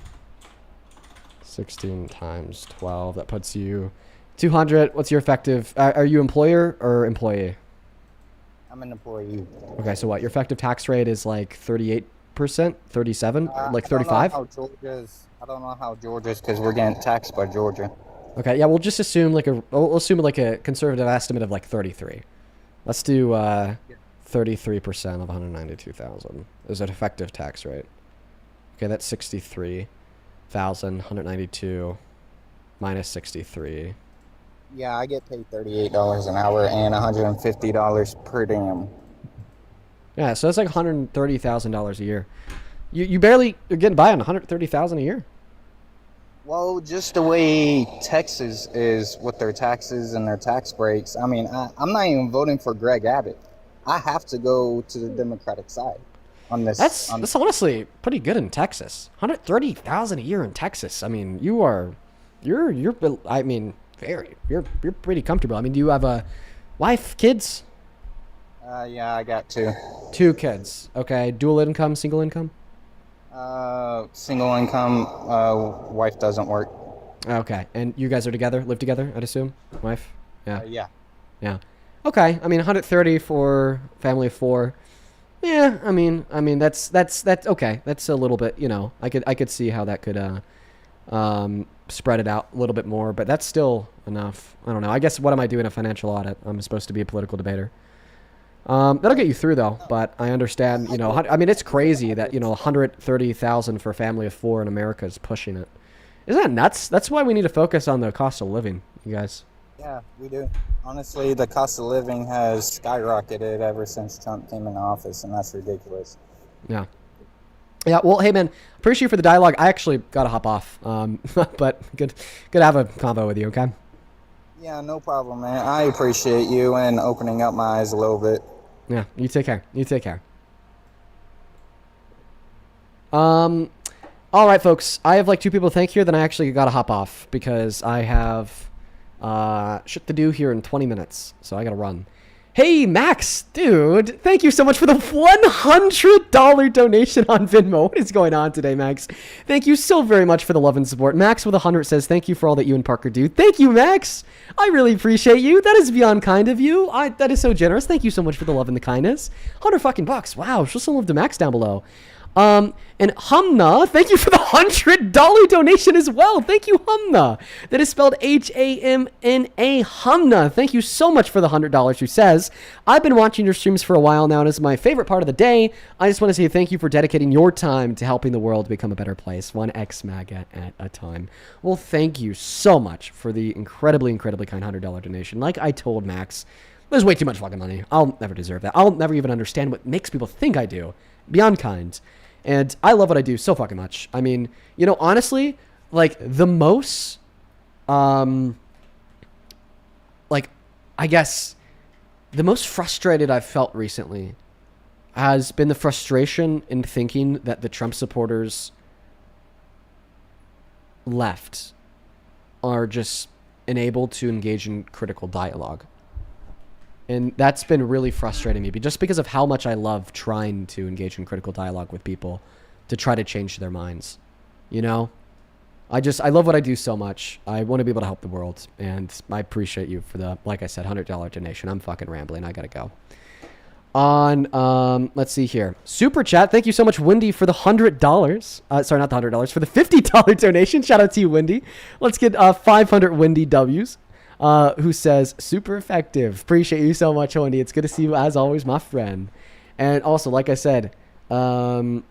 times 12, that puts you 200. What's your effective? Are you employer or employee? I'm an employee. Okay, so what? Your effective tax rate is 38%, 37, 35? I don't know how Georgia's because we're getting taxed by Georgia. Okay, yeah, we'll just assume we'll assume a conservative estimate of 33. Let's do 33% of 192,000 is an effective tax rate. Okay, that's 63,192 minus 63. Yeah, I get paid $38 an hour and $150 per diem. Yeah, so that's $130,000 a year. You're getting by on $130,000 a year. Well, just the way Texas is with their taxes and their tax breaks. I mean, I'm not even voting for Greg Abbott. I have to go to the Democratic side on this. That's honestly pretty good in Texas. $130,000 a year in Texas. I mean, you're pretty comfortable. I mean, do you have a wife, kids? Yeah, I got two. 2 kids. Okay, dual income, single income? Single income, wife doesn't work. Okay, and you guys are together, live together, I'd assume? Wife? Yeah. Yeah. Yeah. Okay, I mean, 130 for family of 4. Yeah, I mean, that's okay. That's a little bit, I could see how that could spread it out a little bit more, but that's still enough. I don't know. I guess what am I doing a financial audit? I'm supposed to be a political debater. That'll get you through though, but I understand, I mean, it's crazy that, 130,000 for a family of 4 in America is pushing it. Isn't that nuts? That's why we need to focus on the cost of living, you guys. Yeah, we do. Honestly, the cost of living has skyrocketed ever since Trump came into office, and that's ridiculous. Yeah. Yeah, well, hey, man, appreciate you for the dialogue. I actually got to hop off, but good to have a convo with you, okay? Yeah, no problem, man. I appreciate you and opening up my eyes a little bit. Yeah, you take care. You take care. All right, folks. I have like 2 people to thank here, then I actually got to hop off because I have shit to do here in 20 minutes, so I got to run. Hey, Max, dude, thank you so much for the $100 donation on Venmo. What is going on today, Max? Thank you so very much for the love and support. Max with 100 says, thank you for all that you and Parker do. Thank you, Max. I really appreciate you. That is beyond kind of you. That is so generous. Thank you so much for the love and the kindness. 100 fucking bucks. Wow, show some love to Max down below. And Humna, thank you for the $100 donation as well. Thank you, Humna. That is spelled Hamna. Humna. Thank you so much for the $100. Who says, I've been watching your streams for a while now, and it's my favorite part of the day. I just want to say thank you for dedicating your time to helping the world become a better place, one ex-MAGA at a time. Well, thank you so much for the incredibly, incredibly kind $100 donation. Like I told Max, there's way too much fucking money. I'll never deserve that. I'll never even understand what makes people think I do. Beyond kind. And I love what I do so fucking much. I mean, you know, honestly, like the most, like, I guess the most frustrated I've felt recently has been the frustration in thinking that the Trump supporters left are just unable to engage in critical dialogue. And that's been really frustrating me, just because of how much I love trying to engage in critical dialogue with people to try to change their minds. You know? I love what I do so much. I want to be able to help the world. And I appreciate you for the, like I said, $100 donation. I'm fucking rambling. I gotta go. Let's see here. Super chat. Thank you so much, Wendy, for the $100. Sorry, not the $100. For the $50 donation. Shout out to you, Wendy. Let's get 500 Wendy W's. Who says, super effective. Appreciate you so much, Wendy. It's good to see you as always, my friend. And also, like I said, Carolyn,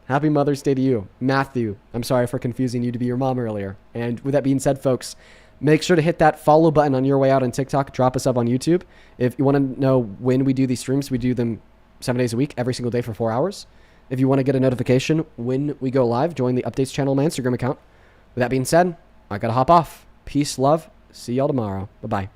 happy Mother's Day to you. Matthew, I'm sorry for confusing you to be your mom earlier. And with that being said, folks, make sure to hit that follow button on your way out on TikTok. Drop us up on YouTube. If you want to know when we do these streams, we do them 7 days a week, every single day for 4 hours. If you want to get a notification when we go live, join the Updates channel on my Instagram account. With that being said, I gotta hop off. Peace, love. See y'all tomorrow. Bye-bye.